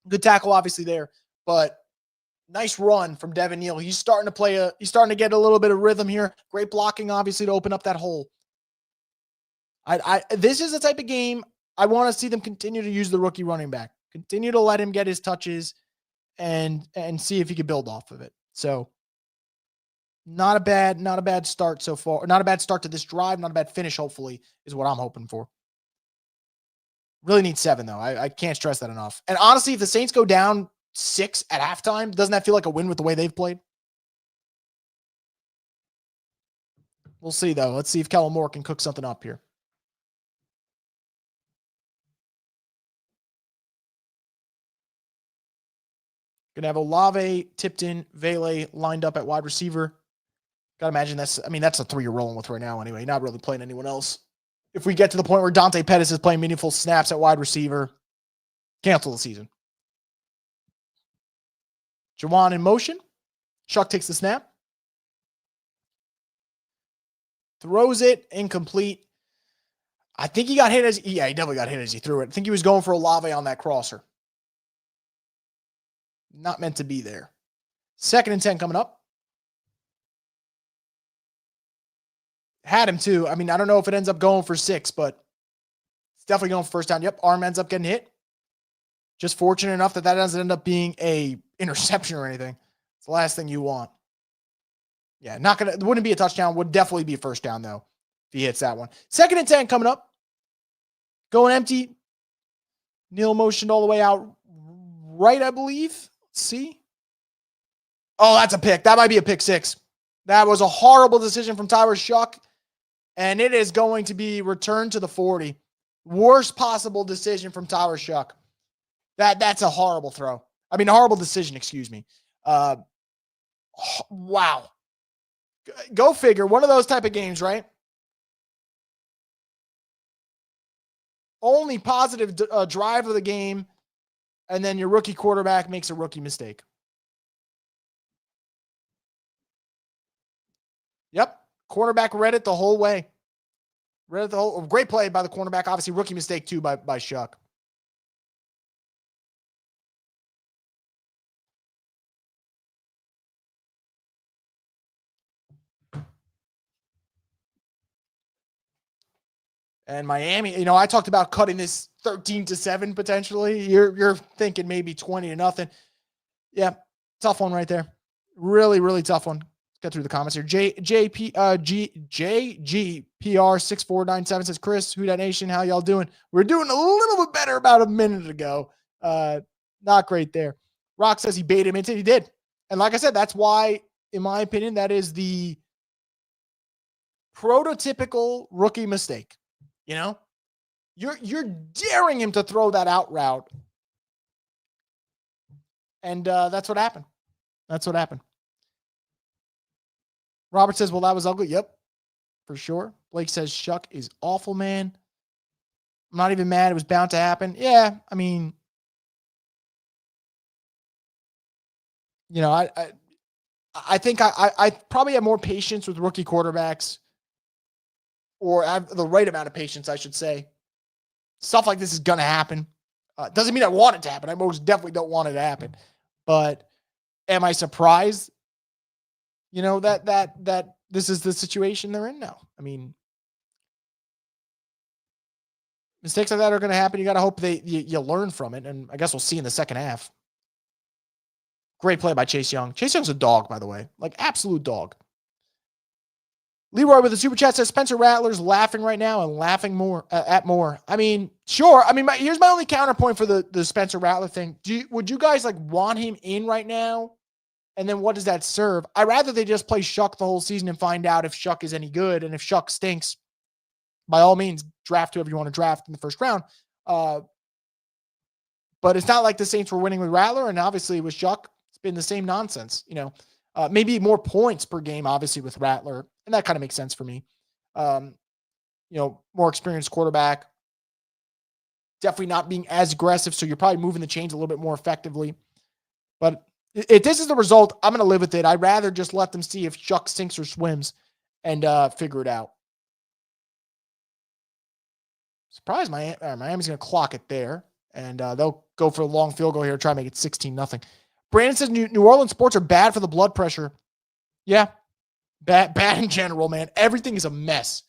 good tackle obviously there. But nice run from Devin Neal. He's starting to get a little bit of rhythm here. Great blocking obviously to open up that hole. This is the type of game I want to see them continue to use the rookie running back. Continue to let him get his touches and see if he can build off of it. So not a bad start so far. Not a bad start to this drive. Not a bad finish, hopefully, is what I'm hoping for. Really need 7, though. I can't stress that enough. And honestly, if the Saints go down 6 at halftime, doesn't that feel like a win with the way they've played? We'll see, though. Let's see if Kellen Moore can cook something up here. Going to have Olave, Tipton, Vele lined up at wide receiver. Got to imagine that's a 3 you're rolling with right now anyway. Not really playing anyone else. If we get to the point where Dante Pettis is playing meaningful snaps at wide receiver, cancel the season. Jawan in motion. Shuck takes the snap. Throws it, incomplete. I think he got hit he definitely got hit as he threw it. I think he was going for Olave on that crosser. Not meant to be there. 2nd and 10 coming up. Had him too. I mean, I don't know if it ends up going for 6, but it's definitely going for first down. Yep, arm ends up getting hit. Just fortunate enough that doesn't end up being a interception or anything. It's the last thing you want. Yeah, it wouldn't be a touchdown. Would definitely be a first down, though, if he hits that one. 2nd and 10 coming up. Going empty. Neal motioned all the way out right, I believe. Let's see. Oh, that's a pick. That might be a pick 6. That was a horrible decision from Tyler Shuck, and it is going to be returned to the 40. Worst possible decision from Tyler Shuck. That's a horrible throw. I mean, a horrible decision, excuse me. Wow. Go figure. One of those type of games, right? Only positive drive of the game, and then your rookie quarterback makes a rookie mistake. Yep. Cornerback read it the whole way. Great play by the cornerback. Obviously, rookie mistake too by Shuck. And Miami, I talked about cutting this 13-7 potentially. You're thinking maybe 20-0. Yeah, tough one right there. Really, really tough one. Let's get through the comments here. JGPR6497 says, Chris, WhoDat Nation, how y'all doing? We're doing a little bit better about a minute ago. Not great there. Rock says he baited him into it. He did. And like I said, that's why, in my opinion, that is the prototypical rookie mistake. You're daring him to throw that out route And that's what happened. That's what happened. Robert says, well, that was ugly. Yep, for sure. Blake says, Shuck is awful, man. I'm not even mad. It was bound to happen. Yeah, I mean, you know, I think I probably have more patience with rookie quarterbacks, or I have the right amount of patience, I should say. Stuff like this is going to happen. Doesn't mean I want it to happen. I most definitely don't want it to happen. But am I surprised, you know, that this is the situation they're in now? I mean, mistakes like that are going to happen. You got to hope you learn from it. And I guess we'll see in the second half. Great play by Chase Young. Chase Young's a dog, by the way. Like, absolute dog. Leroy with a super chat says Spencer Rattler's laughing right now and laughing more at more. I mean, sure. I mean, here's my only counterpoint for the Spencer Rattler thing. Would you guys like want him in right now? And then what does that serve? I'd rather they just play Shuck the whole season and find out if Shuck is any good. And if Shuck stinks, by all means, draft whoever you want to draft in the first round. But it's not like the Saints were winning with Rattler, and obviously with Shuck, it's been the same nonsense. You know, maybe more points per game, obviously with Rattler, and that kind of makes sense for me. You know, more experienced quarterback, definitely not being as aggressive, so you're probably moving the chains a little bit more effectively. But if this is the result, I'm going to live with it. I'd rather just let them see if Shuck sinks or swims and figure it out. Surprised Miami's going to clock it there, and they'll go for a long field goal here, try to make it 16-0. Brandon says New Orleans sports are bad for the blood pressure. Yeah, bad in general, man. Everything is a mess.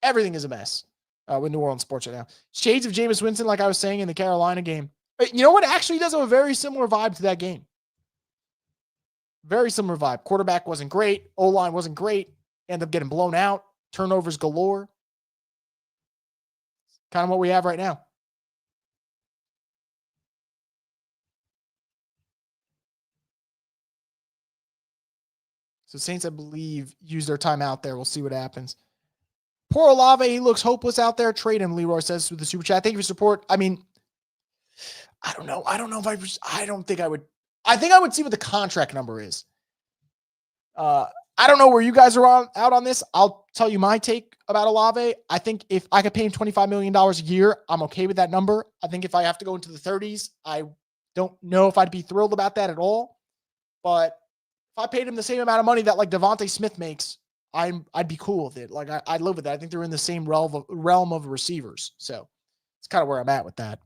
Everything is a mess with New Orleans sports right now. Shades of Jameis Winston, like I was saying in the Carolina game. You know what? Actually, does have a very similar vibe to that game. Very similar vibe. Quarterback wasn't great. O-line wasn't great. Ended up getting blown out. Turnovers galore. Kind of what we have right now. So Saints, I believe, use their time out there. We'll see what happens. Poor Olave, he looks hopeless out there. Trade him, Leroy says with the super chat. Thank you for support. I mean, I don't know. I don't know if I don't think I would. I think I would see what the contract number is. I don't know where you guys are out on this. I'll tell you my take about Olave. I think if I could pay him $25 million a year, I'm okay with that number. I think if I have to go into the 30s, I don't know if I'd be thrilled about that at all. But if I paid him the same amount of money that like Devontae Smith makes, I'd be cool with it. Like I'd live with that. I think they're in the same realm of receivers. So it's kind of where I'm at with that.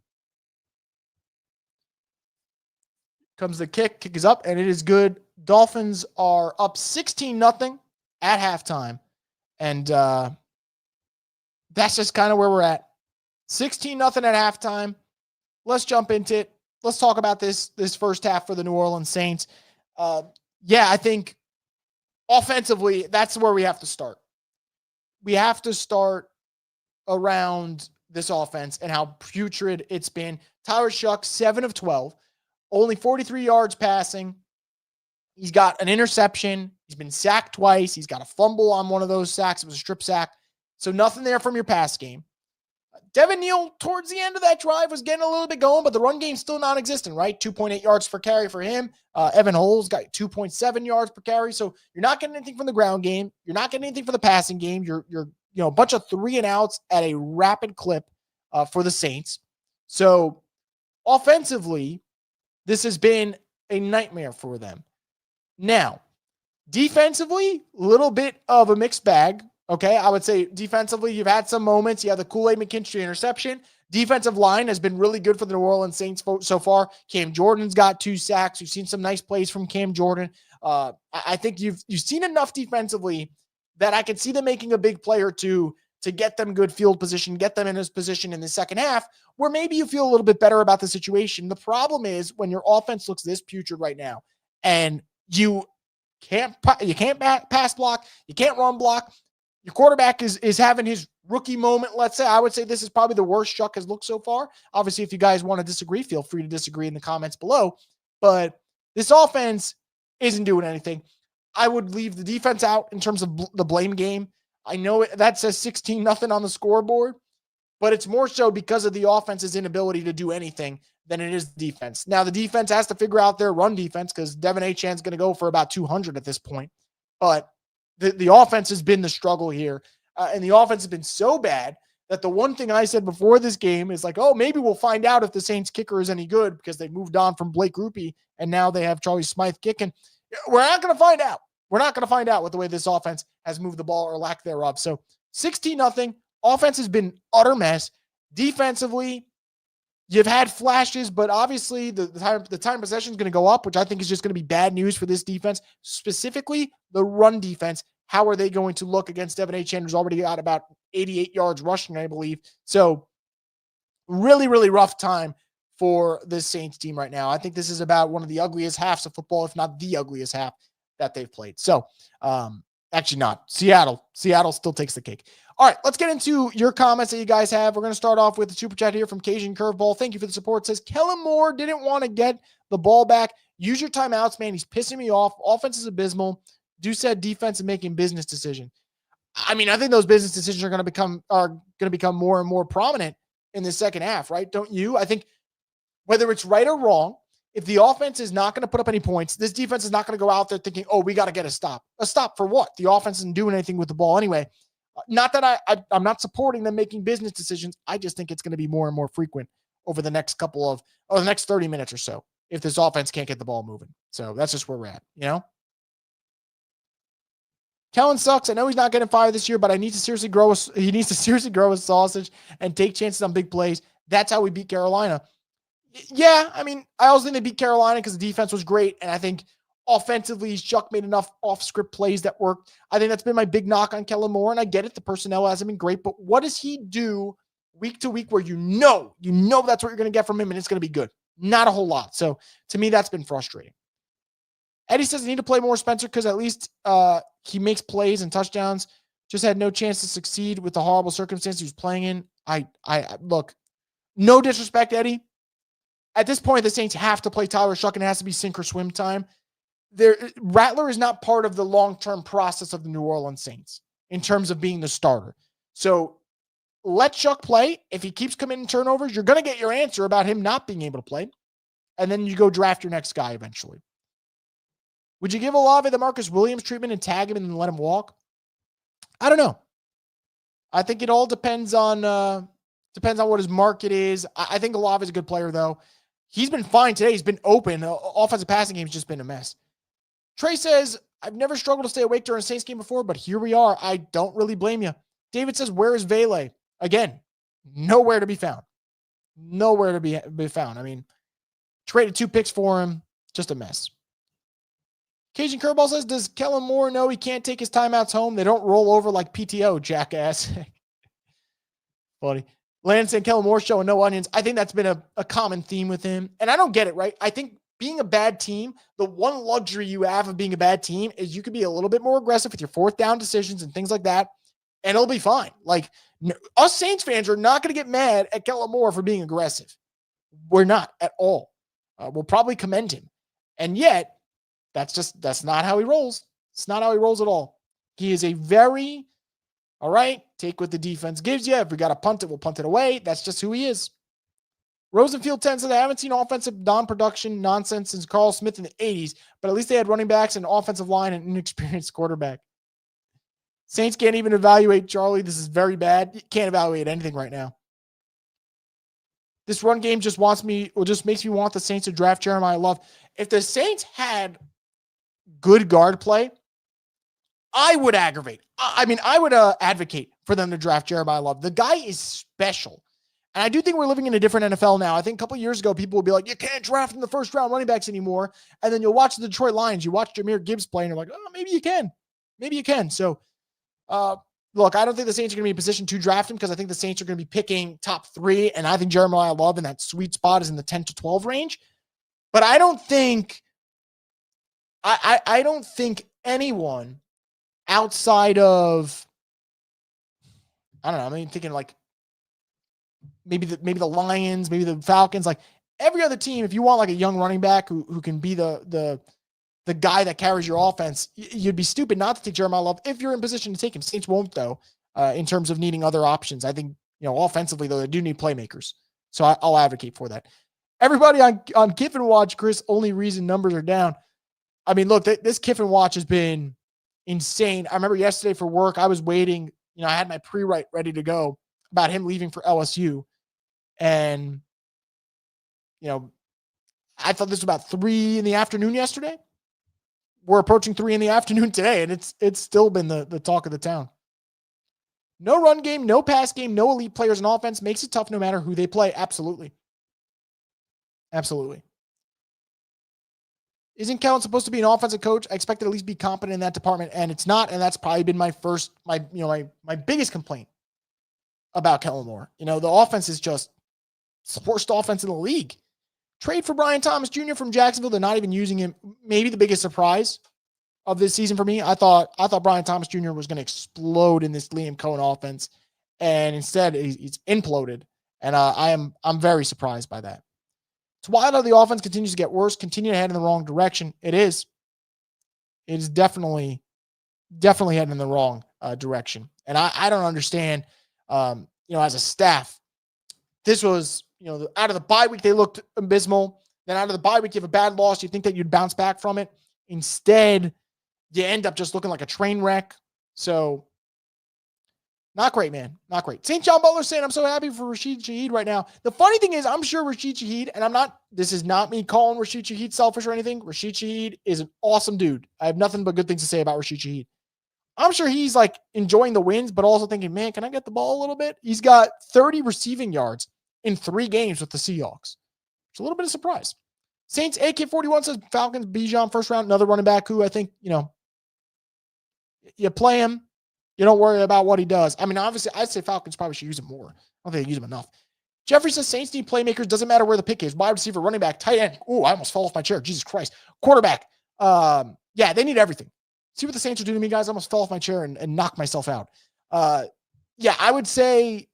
Comes the kick. Kick is up, and it is good. Dolphins are up 16-0 at halftime. And that's just kind of where we're at. 16-0 at halftime. Let's jump into it. Let's talk about this first half for the New Orleans Saints. Yeah, I think offensively, that's where we have to start. We have to start around this offense and how putrid it's been. Tyler Shuck, 7 of 12. Only 43 yards passing. He's got an interception. He's been sacked twice. He's got a fumble on one of those sacks. It was a strip sack. So nothing there from your pass game. Devin Neal, towards the end of that drive, was getting a little bit going, but the run game's still non-existent, right? 2.8 yards per carry for him. Evan Holes got 2.7 yards per carry. So you're not getting anything from the ground game. You're not getting anything for the passing game. You're a bunch of 3-and-outs at a rapid clip for the Saints. So offensively, this has been a nightmare for them. Now, defensively, a little bit of a mixed bag. Okay, I would say defensively, you've had some moments. You have the Kool-Aid McKinstry interception. Defensive line has been really good for the New Orleans Saints so far. Cam Jordan's got 2 sacks. We've seen some nice plays from Cam Jordan. I think you've seen enough defensively that I can see them making a big play or two to get them good field position, get them in this position in the second half, where maybe you feel a little bit better about the situation. The problem is when your offense looks this putrid right now, and you can't pass block, you can't run block. Your quarterback is having his rookie moment, let's say. I would say this is probably the worst Chuck has looked so far. Obviously, if you guys want to disagree, feel free to disagree in the comments below. But this offense isn't doing anything. I would leave the defense out in terms of the blame game. I know that says 16-0 on the scoreboard, but it's more so because of the offense's inability to do anything than it is defense. Now, the defense has to figure out their run defense because Devin Achane's going to go for about 200 at this point. But the offense has been the struggle here. And the offense has been so bad that the one thing I said before this game is like, oh, maybe we'll find out if the Saints kicker is any good because they moved on from Blake Rupe and now they have Charlie Smythe kicking. We're not going to find out. We're not going to find out with the way this offense has moved the ball or lack thereof. So 16-0. Offense has been utter mess. Defensively, you've had flashes, but obviously the time possession is going to go up, which I think is just going to be bad news for this defense, specifically the run defense. How are they going to look against Devin Achane, who's already got about 88 yards rushing, I believe. So really, really rough time for this Saints team right now. I think this is about one of the ugliest halves of football, if not the ugliest half that they've played. So actually not. Seattle still takes the cake. All right, let's get into your comments that you guys have. We're going to start off with the super chat here from Cajun Curveball. Thank you for the support. It says, Kellen Moore didn't want to get the ball back. Use your timeouts, man. He's pissing me off. Offense is abysmal. Do said defense and making business decisions. I mean, I think those business decisions are going to become more and more prominent in the second half, right? Don't you? I think whether it's right or wrong, if the offense is not going to put up any points, this defense is not going to go out there thinking, oh, we got to get a stop. A stop for what? The offense isn't doing anything with the ball anyway. Not that I'm not supporting them making business decisions. I just think it's going to be more and more frequent over the next the next 30 minutes or so if this offense can't get the ball moving. So that's just where we're at, you know? Kellen sucks. I know he's not getting fired this year, but he needs to seriously grow his sausage and take chances on big plays. That's how we beat Carolina. Yeah, I mean, I also think they beat Carolina because the defense was great, and I think offensively, Chuck made enough off-script plays that worked. I think that's been my big knock on Kellen Moore, and I get it. The personnel hasn't been great, but what does he do week to week where you know that's what you're going to get from him, and it's going to be good? Not a whole lot. So to me, that's been frustrating. Eddie says, I need to play more Spencer because at least he makes plays and touchdowns. Just had no chance to succeed with the horrible circumstances he was playing in. I look, no disrespect, Eddie. At this point, the Saints have to play Tyler Shuck, and it has to be sink or swim time. Rattler is not part of the long-term process of the New Orleans Saints in terms of being the starter. So let Shuck play. If he keeps committing turnovers, you're going to get your answer about him not being able to play. And then you go draft your next guy eventually. Would you give Olave the Marcus Williams treatment and tag him and then let him walk? I don't know. I think it all depends on what his market is. I think Olave is a good player, though. He's been fine today. He's been open. Offensive passing game's just been a mess. Trey says, I've never struggled to stay awake during a Saints game before, but here we are. I don't really blame you. David says, where is Vele? Again, nowhere to be found. Nowhere to be found. I mean, traded 2 picks for him. Just a mess. Cajun Curveball says, does Kellen Moore know he can't take his timeouts home? They don't roll over like PTO, jackass. Funny. Lance and Kellen Moore showing no onions. I think that's been a common theme with him. And I don't get it, right? I think being a bad team, the one luxury you have of being a bad team is you can be a little bit more aggressive with your fourth down decisions and things like that, and it'll be fine. Like, us Saints fans are not going to get mad at Kellen Moore for being aggressive. We're not at all. We'll probably commend him. And yet, that's not how he rolls. It's not how he rolls at all. He is a very, all right, take what the defense gives you. If we got to punt it, we'll punt it away. That's just who he is. Rosenfield 10 said, I haven't seen offensive non-production nonsense since Carl Smith in the 80s, but at least they had running backs and offensive line and an inexperienced quarterback. Saints can't even evaluate Charlie. This is very bad. You can't evaluate anything right now. This run game just makes me want the Saints to draft Jeremiah Love. If the Saints had good guard play, I would aggravate. I would advocate for them to draft Jeremiah Love. The guy is special. And I do think we're living in a different NFL now. I think a couple of years ago, people would be like, you can't draft in the first round running backs anymore. And then you'll watch the Detroit Lions. You watch Jahmyr Gibbs play, and you're like, oh, maybe you can. Maybe you can. So, look, I don't think the Saints are going to be in position to draft him because I think the Saints are going to be picking top 3. And I think Jeremiah Love in that sweet spot is in the 10 to 12 range. But I don't think anyone outside of, I don't know, I mean, thinking like maybe the Lions, maybe the Falcons, like every other team, if you want like a young running back who can be the guy that carries your offense, you'd be stupid not to take Jeremiah Love if you're in position to take him. Saints won't, though, in terms of needing other options. I think, offensively, though, they do need playmakers. So I'll advocate for that. Everybody on Kiffin Watch, Chris, only reason numbers are down. I mean, look, this Kiffin Watch has been insane. I remember yesterday for work, I was waiting. I had my pre-write ready to go about him leaving for LSU. And, I thought this was about 3 in the afternoon yesterday. We're approaching 3 in the afternoon today, and it's still been the talk of the town. No run game, no pass game, no elite players in offense makes it tough no matter who they play. Absolutely. Absolutely. Isn't Kellen supposed to be an offensive coach? I expect to at least be competent in that department, and it's not. And that's probably been my biggest complaint about Kellen Moore. The offense is just the worst offense in the league. Trade for Brian Thomas Jr. from Jacksonville. They're not even using him. Maybe the biggest surprise of this season for me. I thought Brian Thomas Jr. was going to explode in this Liam Cohen offense, and instead he's imploded. And I'm very surprised by that. It's wild how the offense continues to get worse, continue to head in the wrong direction. It is definitely heading in the wrong direction. And I don't understand, as a staff, this was, out of the bye week, they looked abysmal. Then out of the bye week, you have a bad loss. You think that you'd bounce back from it. Instead, you end up just looking like a train wreck. So not great, man. Not great. St. John Butler saying, I'm so happy for Rashid Shaheed right now. The funny thing is, I'm sure Rashid Shaheed, and this is not me calling Rashid Shaheed selfish or anything. Rashid Shaheed is an awesome dude. I have nothing but good things to say about Rashid Shaheed. I'm sure he's like enjoying the wins, but also thinking, man, can I get the ball a little bit? He's got 30 receiving yards in 3 games with the Seahawks. It's a little bit of surprise. Saints AK41 says Falcons, Bijan first round, another running back who I think, you play him. You don't worry about what he does. I mean, obviously, I'd say Falcons probably should use him more. I don't think they use him enough. Jeffrey says Saints need playmakers. Doesn't matter where the pick is. Wide receiver, running back, tight end. Ooh, I almost fell off my chair. Jesus Christ. Quarterback. Yeah, they need everything. See what the Saints are doing to me, guys. I almost fell off my chair and knocked myself out. Yeah, I would say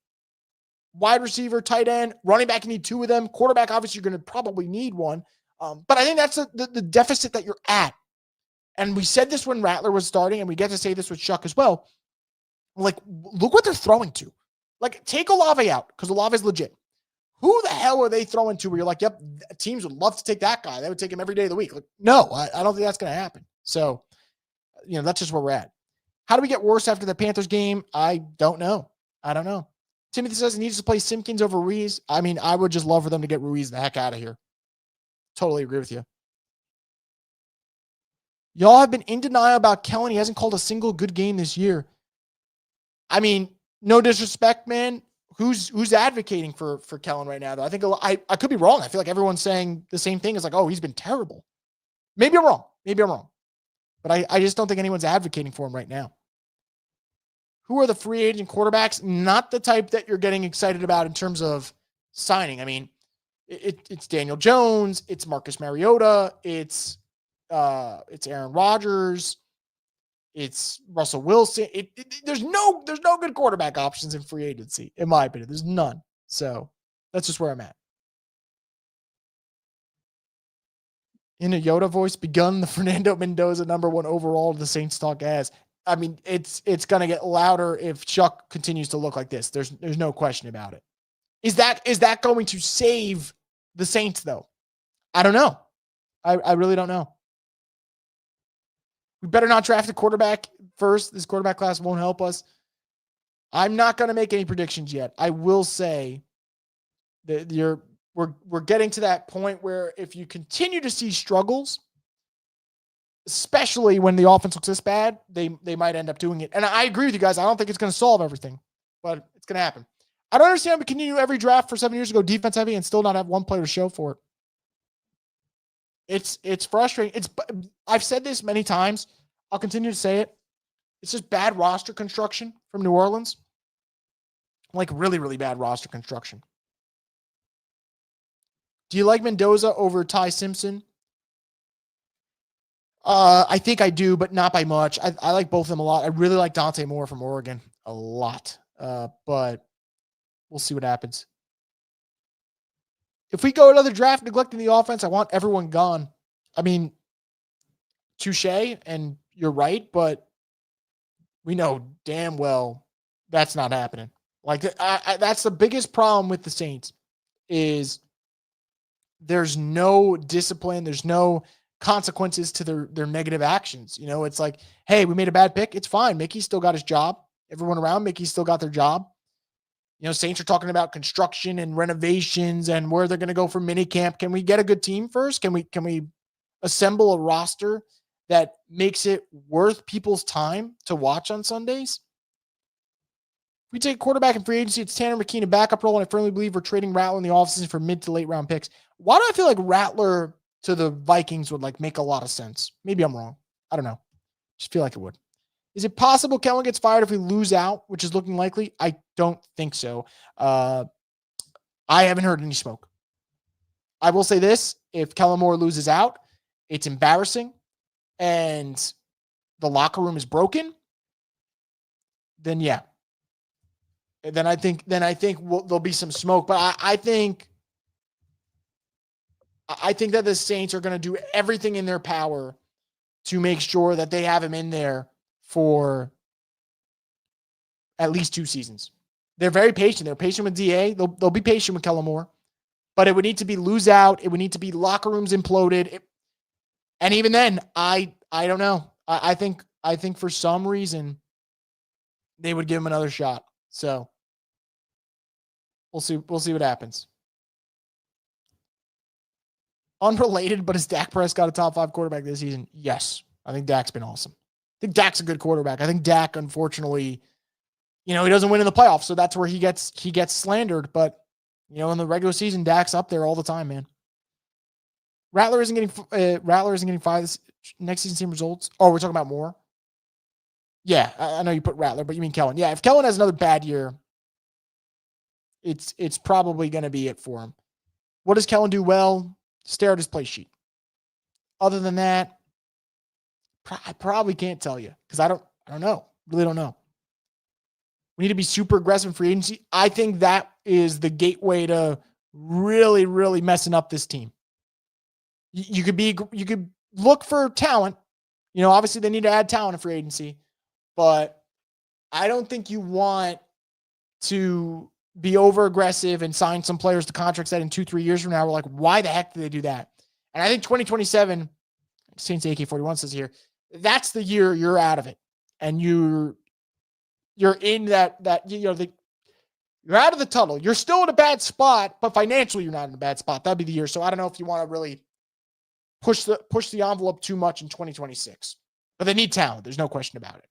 wide receiver, tight end, running back, you need 2 of them. Quarterback, obviously, you're going to probably need 1. But I think that's the deficit that you're at. And we said this when Rattler was starting, and we get to say this with Chuck as well. Like, look what they're throwing to. Like, take Olave out, because Olave is legit. Who the hell are they throwing to where you're like, yep, teams would love to take that guy. They would take him every day of the week. Like, no, I don't think that's going to happen. So, that's just where we're at. How do we get worse after the Panthers game? I don't know. Timothy says he needs to play Simpkins over Ruiz. I mean, I would just love for them to get Ruiz the heck out of here. Totally agree with you. Y'all have been in denial about Kellen. He hasn't called a single good game this year. I mean, no disrespect, man. Who's advocating for Kellen right now, though? I think I could be wrong. I feel like everyone's saying the same thing. It's like, oh, he's been terrible. Maybe I'm wrong. But I just don't think anyone's advocating for him right now. Who are the free agent quarterbacks? Not the type that you're getting excited about in terms of signing. I mean, it's Daniel Jones. It's Marcus Mariota. It's Aaron Rodgers. It's Russell Wilson. There's no good quarterback options in free agency, in my opinion. There's none. So that's just where I'm at. In a Yoda voice, begun the Fernando Mendoza #1 overall the Saints talk as. I mean, it's going to get louder if Chuck continues to look like this. There's no question about it. Is that going to save the Saints, though? I don't know. I really don't know. We better not draft a quarterback first. This quarterback class won't help us. I'm not going to make any predictions yet. I will say that we're getting to that point where if you continue to see struggles, especially when the offense looks this bad, they might end up doing it. And I agree with you guys. I don't think it's going to solve everything, but it's going to happen. I don't understand how we continue every draft for 7 years ago defense heavy and still not have one player to show for it. It's frustrating. I've said this many times. I'll continue to say it. It's just bad roster construction from New Orleans. Like really, really bad roster construction. Do you like Mendoza over Ty Simpson? I think I do, but not by much. I like both of them a lot. I really like Dante Moore from Oregon a lot. But we'll see what happens. If we go another draft neglecting the offense, I want everyone gone. I mean, touche, and you're right, but we know damn well that's not happening. Like, that's the biggest problem with the Saints is there's no discipline. There's no consequences to their negative actions. It's like, hey, we made a bad pick. It's fine. Mickey still got his job. Everyone around Mickey still got their job. Saints are talking about construction and renovations and where they're going to go for mini camp. Can we get a good team first? Can we assemble a roster that makes it worth people's time to watch on Sundays? We take quarterback in free agency. It's Tanner McKee in a backup role, and I firmly believe we're trading Rattler in the offseason for mid to late round picks. Why do I feel like Rattler to the Vikings would make a lot of sense? Maybe I'm wrong. I don't know. Just feel like it would. Is it possible Kellen gets fired if we lose out, which is looking likely? I don't think so. I haven't heard any smoke. I will say this. If Kellen Moore loses out, it's embarrassing, and the locker room is broken, then yeah. Then I think there'll be some smoke. But I think that the Saints are going to do everything in their power to make sure that they have him in there for at least 2 seasons. They're very patient. They're patient with DA. They'll be patient with Kellen Moore. But it would need to be lose out. It would need to be locker rooms imploded. And even then, I don't know. I think for some reason they would give him another shot. So we'll see what happens. Unrelated, but is Dak Prescott a top 5 quarterback this season? Yes. I think Dak's been awesome. I think Dak's a good quarterback. I think Dak, unfortunately, he doesn't win in the playoffs, so that's where he gets slandered. But, in the regular season, Dak's up there all the time, man. Rattler isn't getting 5 next season team results. Oh, we're talking about Moore? Yeah, I know you put Rattler, but you mean Kellen. Yeah, if Kellen has another bad year, it's probably going to be it for him. What does Kellen do well? Stare at his play sheet. Other than that, I probably can't tell you because I don't know. Really don't know. We need to be super aggressive in free agency. I think that is the gateway to really, really messing up this team. You could look for talent. Obviously they need to add talent in free agency, but I don't think you want to be over aggressive and sign some players to contracts that in 2-3 years from now we're like, why the heck did they do that? And I think 2027, Saints AK41 says here, that's the year you're out of it. And you're in that you're out of the tunnel. You're still in a bad spot, but financially you're not in a bad spot. That'd be the year. So I don't know if you want to really push the envelope too much in 2026. But they need talent. There's no question about it.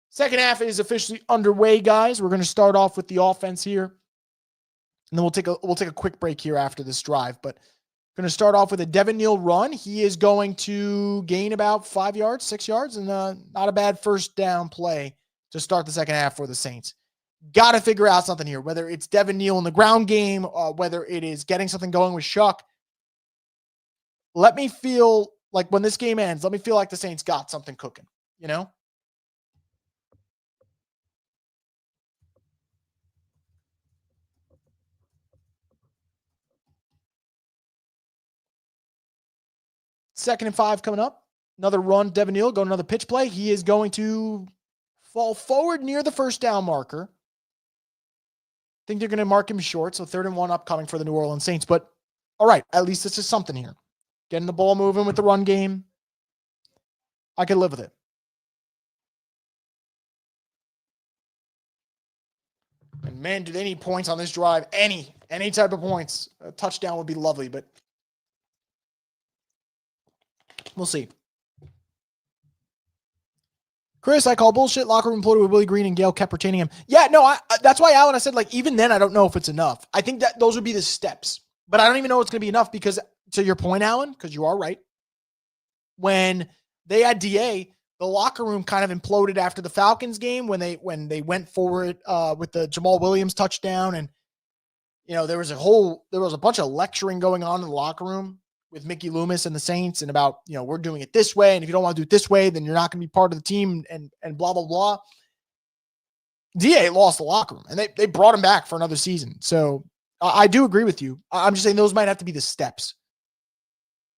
Second half is officially underway, guys. We're going to start off with the offense here. And then we'll take a quick break here after this drive. But going to start off with a Devin Neal run. He is going to gain about 5 yards, 6 yards, and not a bad first down play to start the second half for the Saints. Got to figure out something here, whether it's Devin Neal in the ground game, whether it is getting something going with Shuck. Let me feel like when this game ends, let me feel like the Saints got something cooking, Second and 5 coming up. Another run, Devin Neal, going another pitch play. He is going to fall forward near the first down marker. I think they're going to mark him short, so 3rd and 1 upcoming for the New Orleans Saints. But, all right, at least this is something here. Getting the ball moving with the run game. I can live with it. And, man, do they need points on this drive? Any type of points. A touchdown would be lovely, but we'll see. Chris, I call bullshit. Locker room imploded with Willie Green and Gale kept retaining him. Yeah, no, that's why, Alan, I said, even then, I don't know if it's enough. I think that those would be the steps. But I don't even know it's going to be enough because, to your point, Alan, because you are right, when they had DA, the locker room kind of imploded after the Falcons game when they went forward with the Jamal Williams touchdown. And, there was a bunch of lecturing going on in the locker room with Mickey Loomis and the Saints and about, we're doing it this way. And if you don't want to do it this way, then you're not going to be part of the team and blah, blah, blah. DA lost the locker room and they brought him back for another season. So I do agree with you. I'm just saying those might have to be the steps.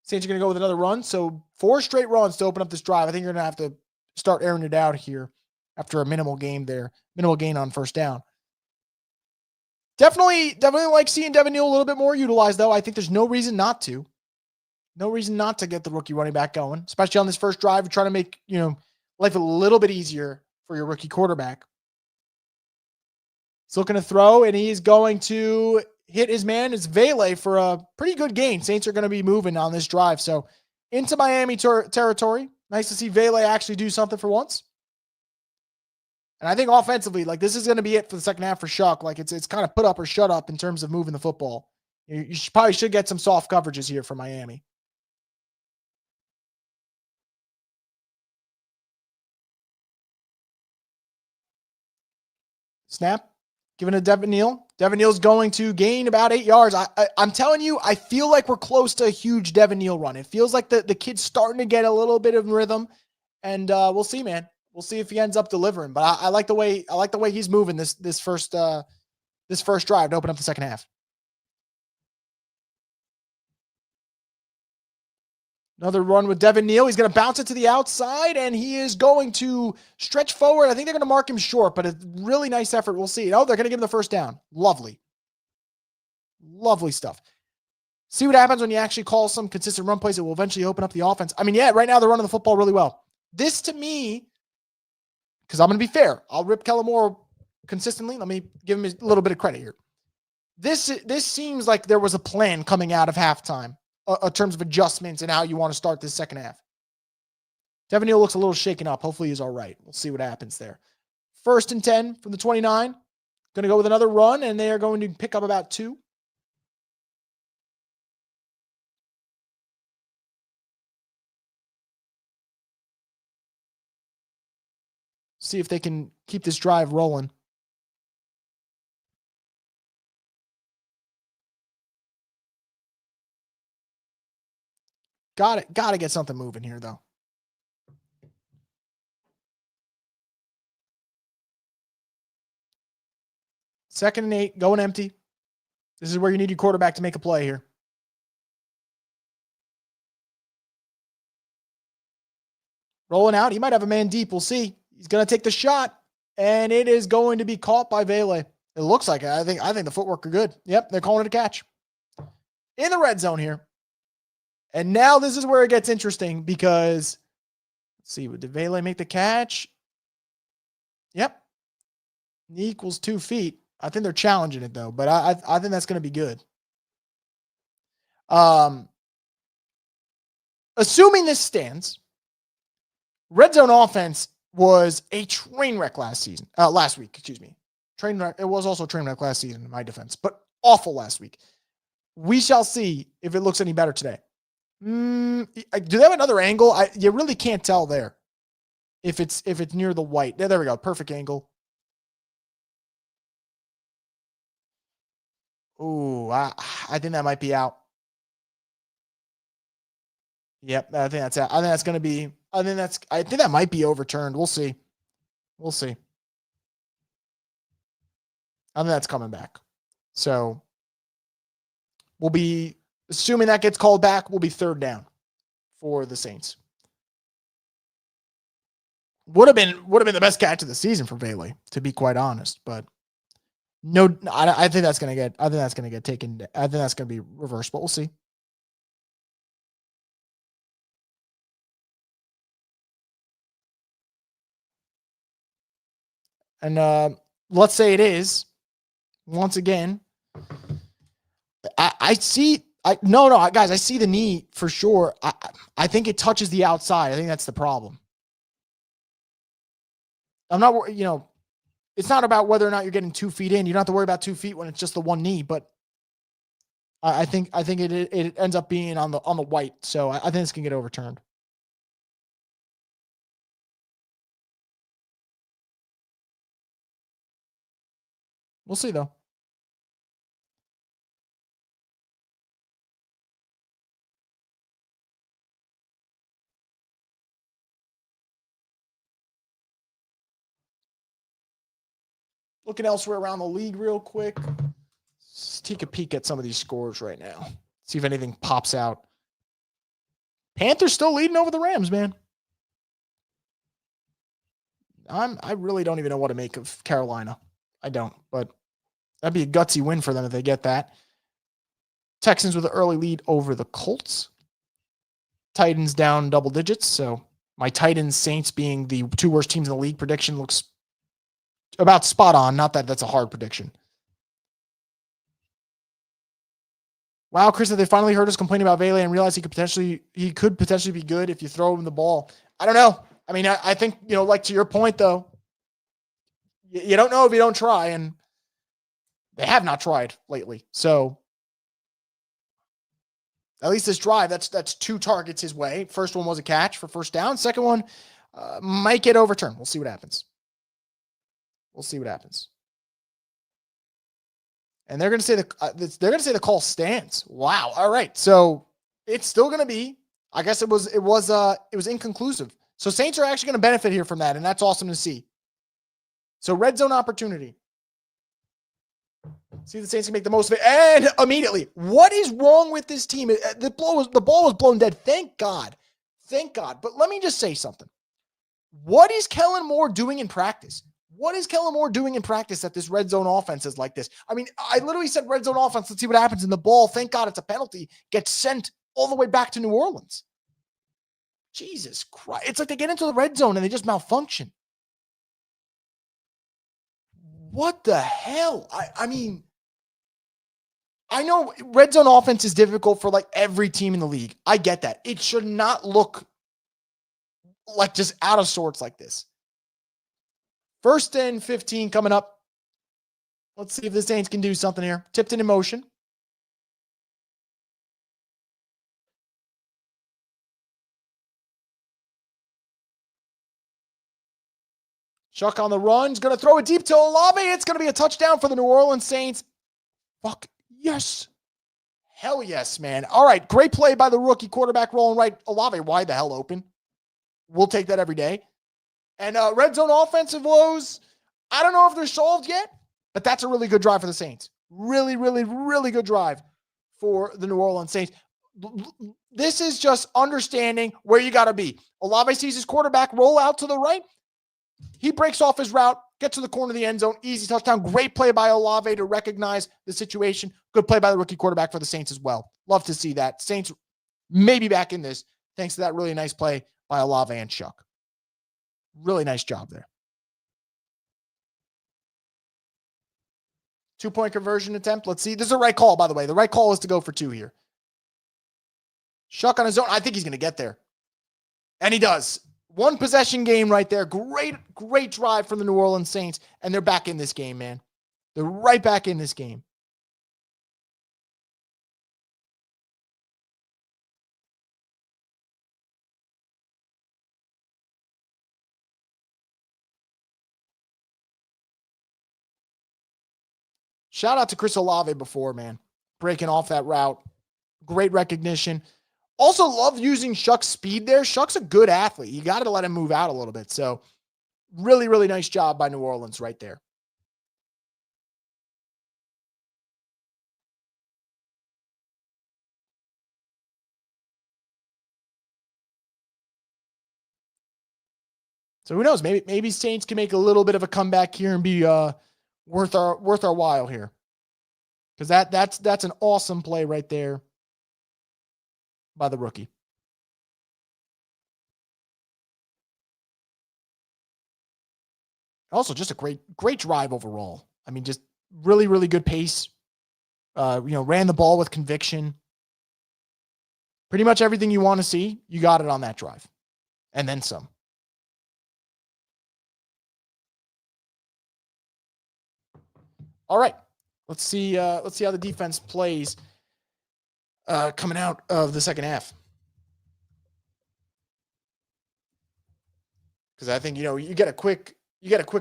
Saints are going to go with another run. So 4 straight runs to open up this drive. I think you're going to have to start airing it out here after a minimal gain on first down. Definitely like seeing Devin Neal a little bit more utilized, though. I think there's no reason not to. No reason not to get the rookie running back going, especially on this first drive. You're trying to make, life a little bit easier for your rookie quarterback. He's looking to throw, and he's going to hit his man. It's Vele for a pretty good gain. Saints are going to be moving on this drive. So into Miami territory. Nice to see Vele actually do something for once. And I think offensively, like, this is going to be it for the second half for Shuck. Like, it's kind of put up or shut up in terms of moving the football. You probably should get some soft coverages here for Miami. Snap. Given to Devin Neal. Devin Neal's going to gain about 8 yards. I'm telling you, I feel like we're close to a huge Devin Neal run. It feels like the kid's starting to get a little bit of rhythm. And we'll see, man. We'll see if he ends up delivering. But I like the way he's moving this first drive to open up the second half. Another run with Devin Neal. He's going to bounce it to the outside, and he is going to stretch forward. I think they're going to mark him short, but a really nice effort. We'll see. Oh, they're going to give him the first down. Lovely. Lovely stuff. See what happens when you actually call some consistent run plays that will eventually open up the offense. I mean, yeah, right now they're running the football really well. This, to me, because I'm going to be fair, I'll rip Kellen Moore consistently. Let me give him a little bit of credit here. This seems like there was a plan coming out of halftime in terms of adjustments and how you want to start this second half. Devin Neal looks a little shaken up. Hopefully he's all right. We'll see what happens there. 1st and 10 from the 29. Going to go with another run, and they are going to pick up about 2. See if they can keep this drive rolling. Got to get something moving here, though. Second and 8, going empty. This is where you need your quarterback to make a play here. Rolling out. He might have a man deep. We'll see. He's going to take the shot, and it is going to be caught by Vele. It looks like it. I think the footwork are good. Yep, they're calling it a catch. In the red zone here. And now this is where it gets interesting because, let's see, did Vele make the catch? Yep. Knee equals 2 feet. I think they're challenging it, though, but I think that's going to be good. Assuming this stands, red zone offense was a train wreck last week, excuse me. Train wreck. It was also a train wreck last season in my defense, but awful last week. We shall see if it looks any better today. Do they have another angle? You really can't tell there if it's near the white. There we go. Perfect angle. Ooh, I think that might be out. Yep, I think that's out. I think that's going to be. I think that might be overturned. We'll see. I think that's coming back. So we'll be assuming that gets called back. We'll be 3rd down for the Saints. Would have been the best catch of the season for Bailey, to be quite honest. But no, I think that's going to get. I think that's going to get taken. I think that's going to be reversed. But we'll see. And let's say it is. Once again, I see. No, guys, I see the knee for sure. I think it touches the outside. I think that's the problem. I'm not, it's not about whether or not you're getting 2 feet in. You don't have to worry about 2 feet when it's just the one knee. But I think it ends up being on the white. So I think this can get overturned. We'll see, though. Looking elsewhere around the league real quick. Let's take a peek at some of these scores right now. See if anything pops out. Panthers still leading over the Rams, man. I really don't even know what to make of Carolina. I don't, but That'd be a gutsy win for them if they get that. Texans with an early lead over the Colts. Titans down double digits. So my Titans, Saints being the two worst teams in the league prediction looks about spot on. Not that that's a hard prediction. Wow, Chris, they finally heard us complain about Vele and realized he could potentially be good if you throw him the ball. I don't know. I mean, I think, like to your point though, you don't know if you don't try, and they have not tried lately. So at least this drive, that's 2 targets his way. First one was a catch for first down. Second one might get overturned. We'll see what happens. And they're going to say the call stands. Wow. All right. So it's still going to be. I guess it was inconclusive. So Saints are actually going to benefit here from that, and that's awesome to see. So red zone opportunity. See the Saints can make the most of it, and immediately, what is wrong with this team? The ball was blown dead. Thank God. But let me just say something. What is Kellen Moore doing in practice? That this red zone offense is like this? I mean, I literally said red zone offense. Let's see what happens. And the ball, thank God it's a penalty, gets sent all the way back to New Orleans. Jesus Christ. It's like they get into the red zone and they just malfunction. What the hell? I mean, I know red zone offense is difficult for like every team in the league. I get that. It should not look like just out of sorts like this. 1st and 15 coming up. Let's see if the Saints can do something here. Tipped in motion. Chuck on the run. He's going to throw it deep to Olave. It's going to be a touchdown for the New Orleans Saints. Fuck yes. Hell yes, man. All right. Great play by the rookie quarterback rolling right. Olave wide the hell open. We'll take that every day. And red zone offensive woes, I don't know if they're solved yet, but that's a really good drive for the Saints. Really, really, really good drive for the New Orleans Saints. This is just understanding where you got to be. Olave sees his quarterback roll out to the right. He breaks off his route, gets to the corner of the end zone, easy touchdown. Great play by Olave to recognize the situation. Good play by the rookie quarterback for the Saints as well. Love to see that. Saints may be back in this thanks to that really nice play by Olave and Chuck. Really nice job there. 2-point conversion attempt. Let's see. This is the right call, by the way. The right call is to go for 2 here. Chuck on his own. I think he's going to get there. And he does. 1 possession game right there. Great drive from the New Orleans Saints. And they're back in this game, man. They're right back in this game. Shout out to Chris Olave before, man. Breaking off that route. Great recognition. Also love using Chuck's speed there. Chuck's a good athlete. You got to let him move out a little bit. So really, really nice job by New Orleans right there. So who knows? Maybe Saints can make a little bit of a comeback here and be worth our while here. Because that's an awesome play right there by the rookie. Also, just a great drive overall. I mean, just really, really good pace. Ran the ball with conviction. Pretty much everything you want to see, you got it on that drive. And then some. All right. Let's see how the defense plays coming out of the second half. Because I think, you get a quick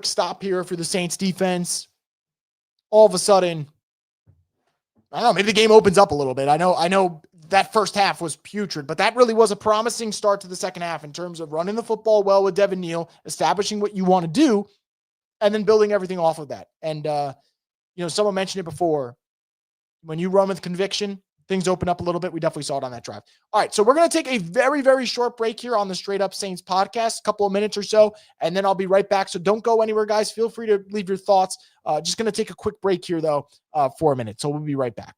stop here for the Saints defense. All of a sudden, I don't know, maybe the game opens up a little bit. I know that first half was putrid, but that really was a promising start to the second half in terms of running the football well with Devin Neal, establishing what you want to do, and then building everything off of that. And, someone mentioned it before. When you run with conviction, things open up a little bit. We definitely saw it on that drive. All right, so we're going to take a very, very short break here on the Straight Up Saints podcast, a couple of minutes or so, and then I'll be right back. So don't go anywhere, guys. Feel free to leave your thoughts. Just going to take a quick break here, though, for a minute. So we'll be right back.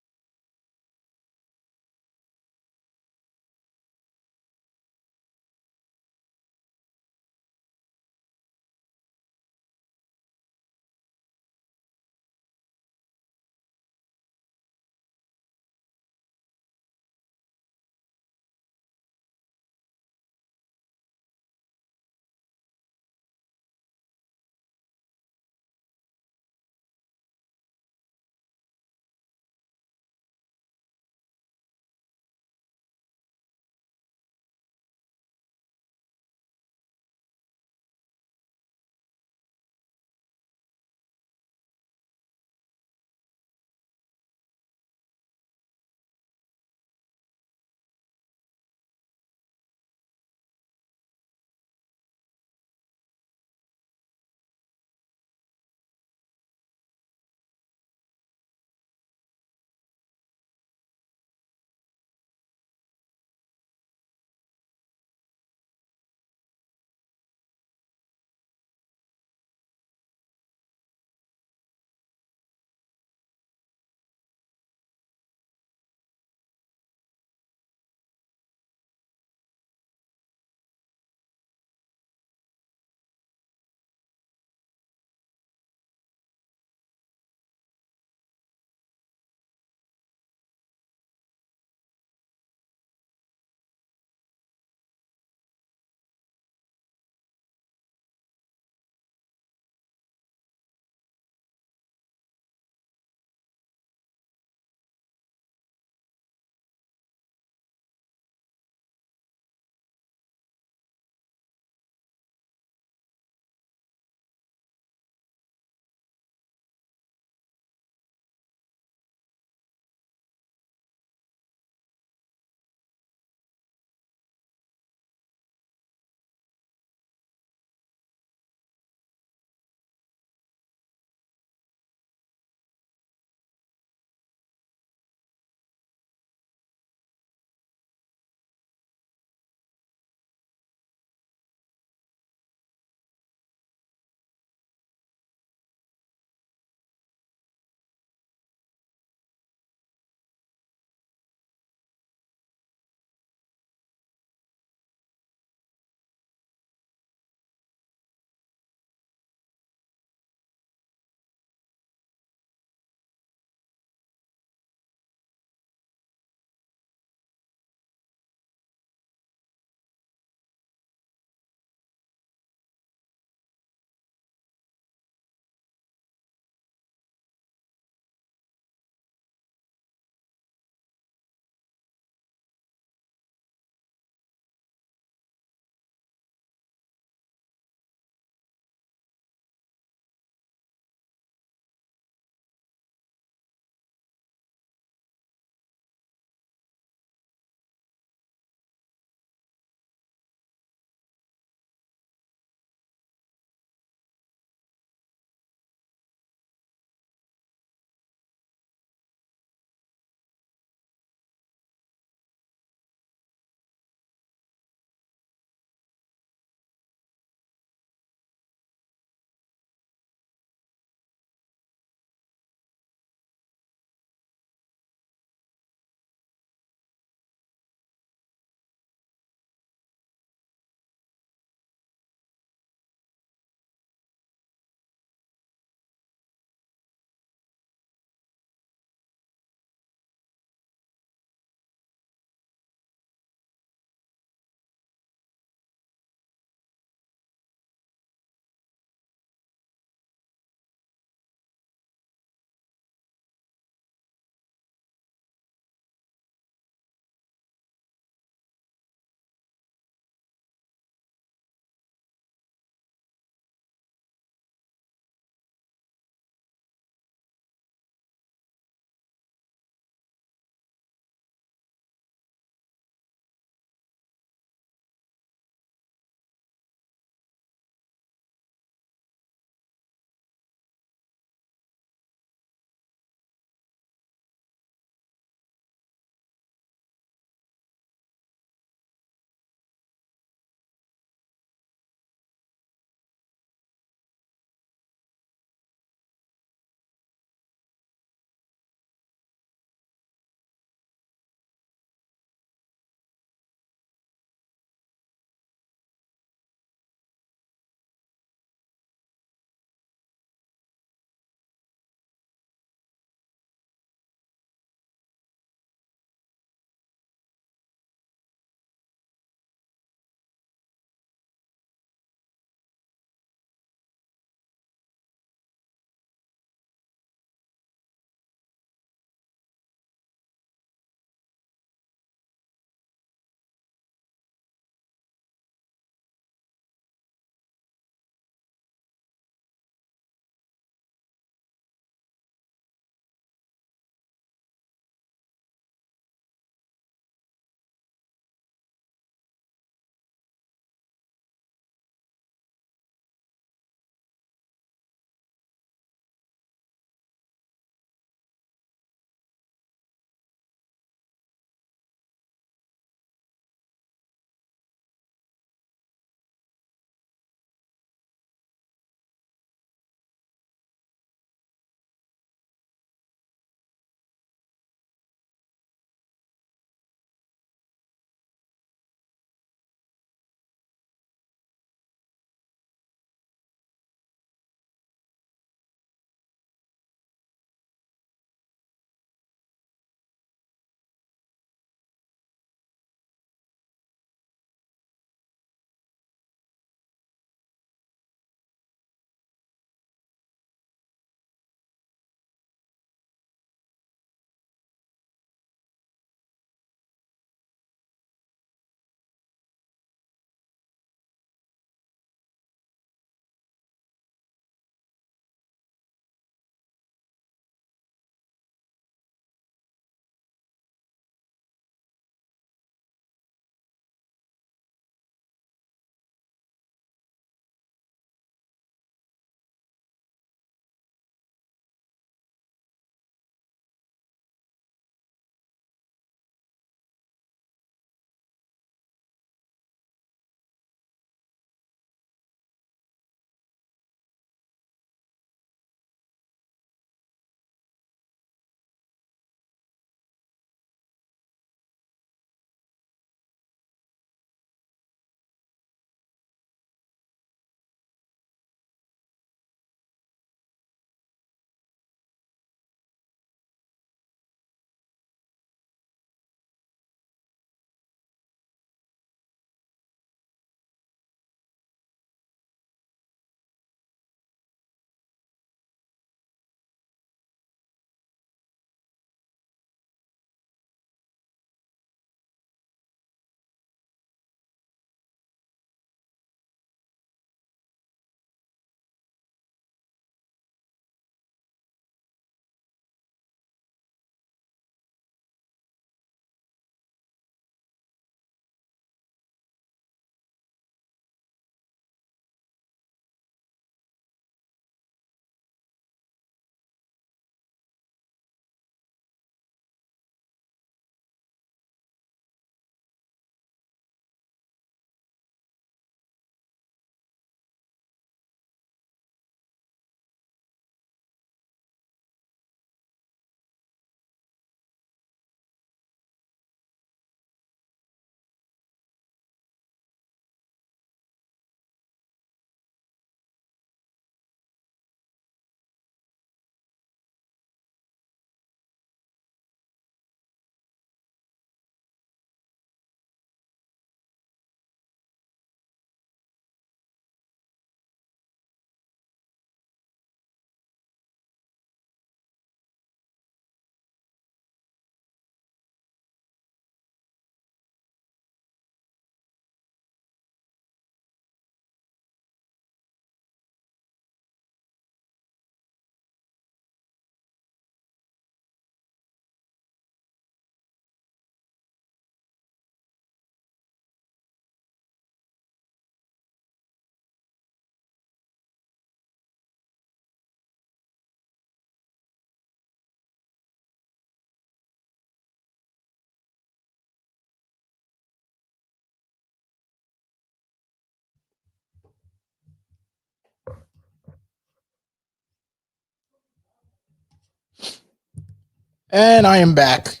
And I am back.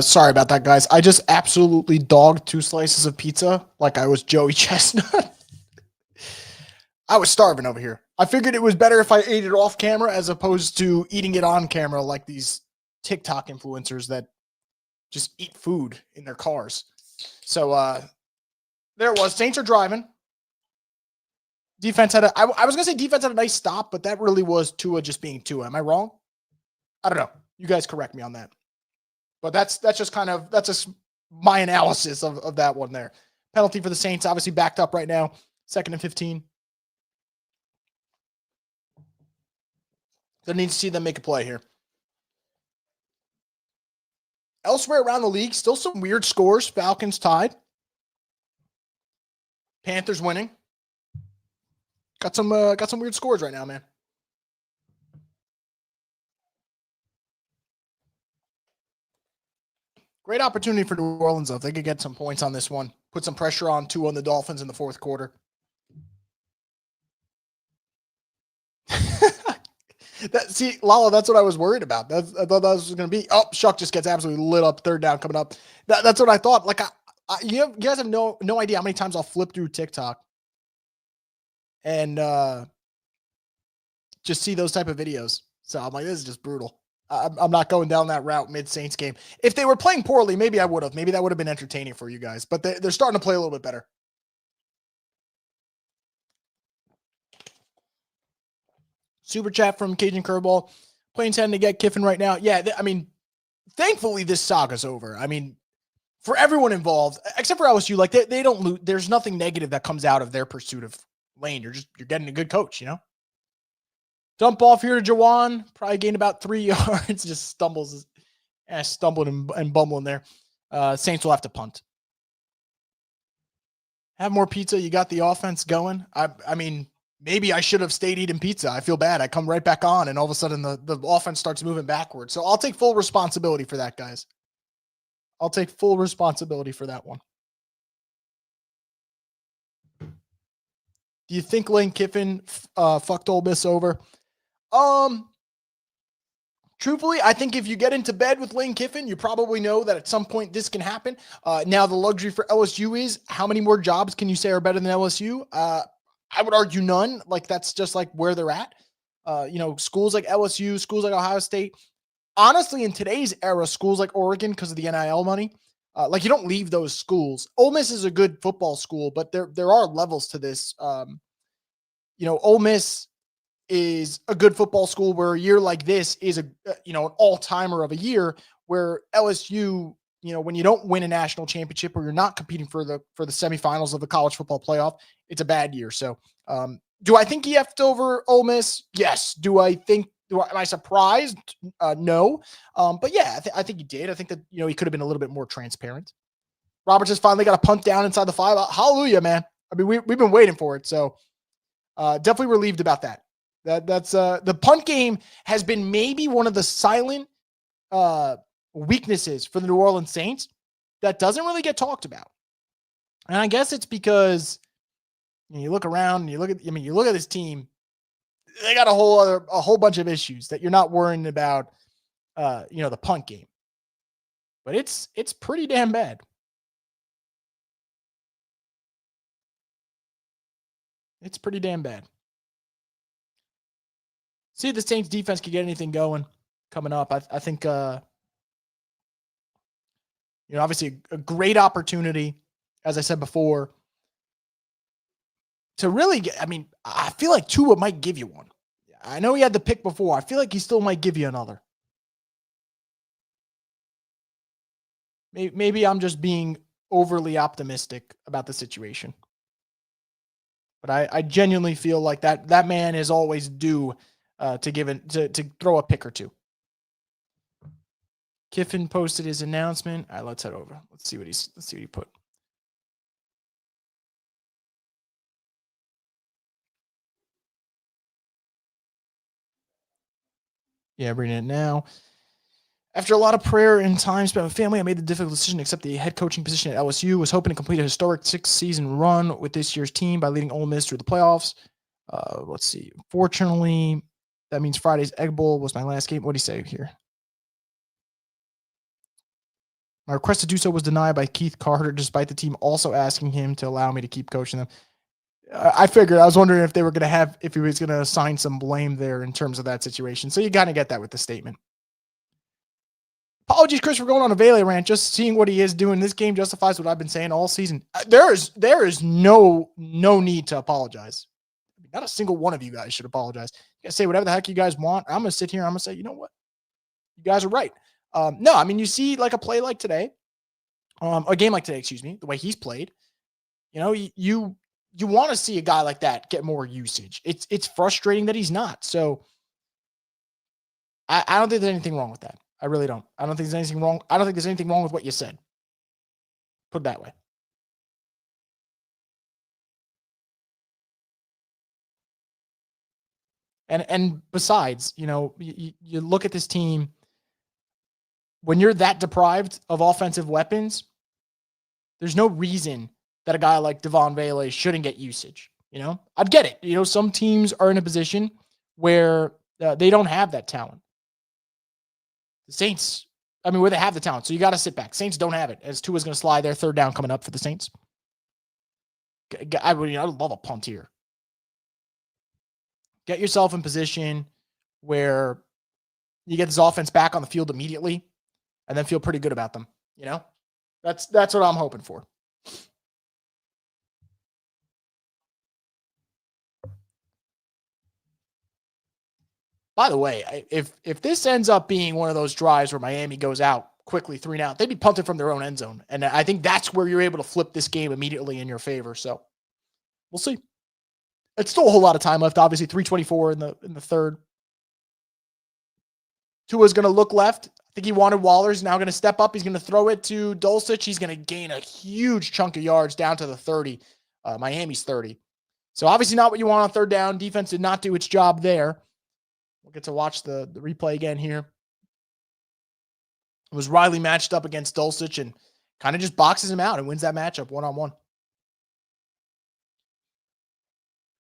Sorry about that, guys. I just absolutely dogged 2 slices of pizza like I was Joey Chestnut. I was starving over here. I figured it was better if I ate it off camera as opposed to eating it on camera like these TikTok influencers that just eat food in their cars. So there it was. Saints are driving. Defense had I was going to say defense had a nice stop, but that really was Tua just being Tua. Am I wrong? I don't know. You guys correct me on that. But that's just my analysis of that one there. Penalty for the Saints, obviously backed up right now. 2nd and 15. Gonna need to see them make a play here. Elsewhere around the league, still some weird scores. Falcons tied. Panthers winning. Got some weird scores right now, man. Great opportunity for New Orleans, though. If they could get some points on this one, put some pressure on the Dolphins in the fourth quarter. See, Lalo, that's what I was worried about. I thought that was going to be. Oh, Shuck just gets absolutely lit up. 3rd down coming up. That's what I thought. Like, you guys have no idea how many times I'll flip through TikTok and just see those type of videos. So I'm like, this is just brutal. I'm not going down that route mid-Saints game. If they were playing poorly, maybe I would have. Maybe that would have been entertaining for you guys. But they're starting to play a little bit better. Super chat from Cajun Curveball. Playing 10 to get Kiffin right now. Yeah, I mean, thankfully this saga's over. I mean, for everyone involved, except for LSU, like they don't lose. There's nothing negative that comes out of their pursuit of Lane. You're getting a good coach, you know? Dump off here to Jawan. Probably gained about 3 yards. Just stumbles. Stumbling and bumbling there. Saints will have to punt. Have more pizza. You got the offense going. I mean, maybe I should have stayed eating pizza. I feel bad. I come right back on, and all of a sudden the offense starts moving backwards. So I'll take full responsibility for that, guys. I'll take full responsibility for that one. Do you think Lane Kiffin fucked Ole Miss over? Truthfully, I think if you get into bed with Lane Kiffin, you probably know that at some point this can happen. Now, the luxury for LSU is how many more jobs can you say are better than LSU? I would argue none. Like, that's just like where they're at. Schools like LSU, schools like Ohio State. Honestly, in today's era, schools like Oregon, because of the NIL money, you don't leave those schools. Ole Miss is a good football school, but there are levels to this. Ole Miss is a good football school where a year like this is an all-timer of a year, where LSU, when you don't win a national championship or you're not competing for the semifinals of the college football playoff, it's a bad year. So do I think he effed over Ole Miss? Yes. Am I surprised? No. But yeah, I think he did. I think that, he could have been a little bit more transparent. Roberts has finally got a punt down inside the 5. Hallelujah, man. I mean, we've been waiting for it. So definitely relieved about that. That's the punt game has been maybe one of the silent weaknesses for the New Orleans Saints that doesn't really get talked about. And I guess it's because you look around and you look at this team, they got a whole bunch of issues that you're not worrying about, the punt game. But it's pretty damn bad. It's pretty damn bad. See if the Saints defense could get anything going coming up. I think, obviously a great opportunity, as I said before, to really get, I feel like Tua might give you one. I know he had the pick before. I feel like he still might give you another. Maybe I'm just being overly optimistic about the situation. But I genuinely feel like that man is always due to throw a pick or two. Kiffin posted his announcement. All right, let's head over. Let's see what he put. Yeah, reading it now. After a lot of prayer and time spent with family, I made the difficult decision to accept the head coaching position at LSU. Was hoping to complete a historic 6-season run with this year's team by leading Ole Miss through the playoffs. Let's see. Fortunately, that means Friday's Egg Bowl was my last game. What do you say here? My request to do so was denied by Keith Carter, despite the team also asking him to allow me to keep coaching them. I figured, I was wondering if he was going to assign some blame there in terms of that situation. So you got to get that with the statement. Apologies, Chris, for going on a Vele rant. Just seeing what he is doing this game justifies what I've been saying all season. There is no need to apologize. Not a single one of you guys should apologize. You guys say whatever the heck you guys want. I'm going to sit here and I'm going to say, you know what? You guys are right. No, I mean, you see like a play like today, a game like today, excuse me, the way he's played, you want to see a guy like that get more usage. It's frustrating that he's not. So I don't think there's anything wrong with that. I really don't. I don't think there's anything wrong. I don't think there's anything wrong with what you said. Put it that way. And besides, you look at this team, when you're that deprived of offensive weapons, there's no reason that a guy like Devon Vele shouldn't get usage. I'd get it. Some teams are in a position where they don't have that talent. The Saints, where they have the talent. So you got to sit back. Saints don't have it, as Tua's going to slide their third down coming up for the Saints. I'd love a punt here. Get yourself in position where you get this offense back on the field immediately and then feel pretty good about them. That's what I'm hoping for. By the way, if this ends up being one of those drives where Miami goes out quickly 3-and-out, they'd be punting from their own end zone. And I think that's where you're able to flip this game immediately in your favor. So we'll see. It's still a whole lot of time left. Obviously, 3:24 in the third. Tua's going to look left. I think he wanted Waller. He's now going to step up. He's going to throw it to Dulcich. He's going to gain a huge chunk of yards down to the 30. Miami's 30. So obviously not what you want on third down. Defense did not do its job there. We'll get to watch the replay again here. It was Riley matched up against Dulcich and kind of just boxes him out and wins that matchup one-on-one.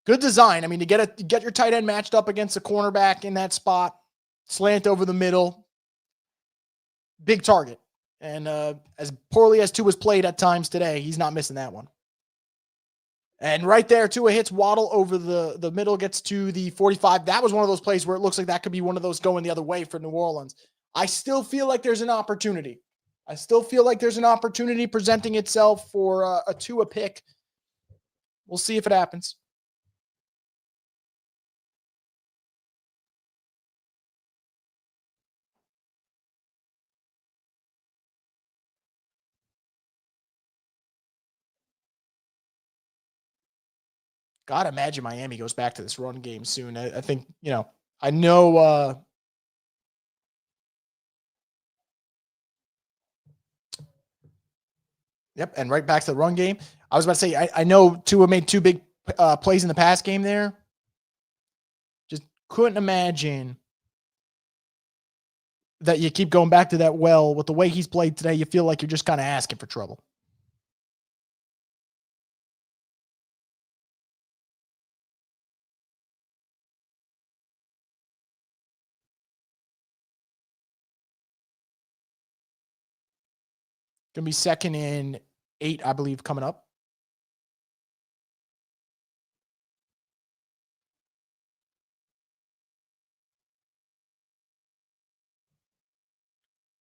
Good design. To get your tight end matched up against a cornerback in that spot, slant over the middle, big target. And as poorly as Tua's played at times today, he's not missing that one. And right there, Tua hits Waddle over the middle, gets to the 45. That was one of those plays where it looks like that could be one of those going the other way for New Orleans. I still feel like there's an opportunity. Presenting itself for a Tua pick. We'll see if it happens. God, imagine Miami goes back to this run game soon. I think, I know. Yep, and right back to the run game. I was about to say, I know Tua made two big plays in the pass game there. Just couldn't imagine that you keep going back to that well. With the way he's played today, you feel like you're just kind of asking for trouble. Going to be 2nd and 8, I believe, coming up.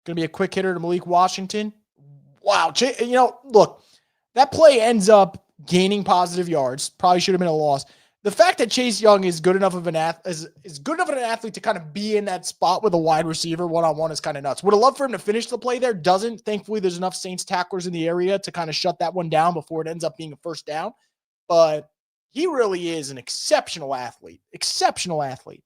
Going to be a quick hitter to Malik Washington. Wow. Look, that play ends up gaining positive yards. Probably should have been a loss. The fact that Chase Young is good enough of an athlete to kind of be in that spot with a wide receiver one-on-one is kind of nuts. Would have loved for him to finish the play there. Doesn't. Thankfully, there's enough Saints tacklers in the area to kind of shut that one down before it ends up being a first down. But he really is an exceptional athlete. Exceptional athlete.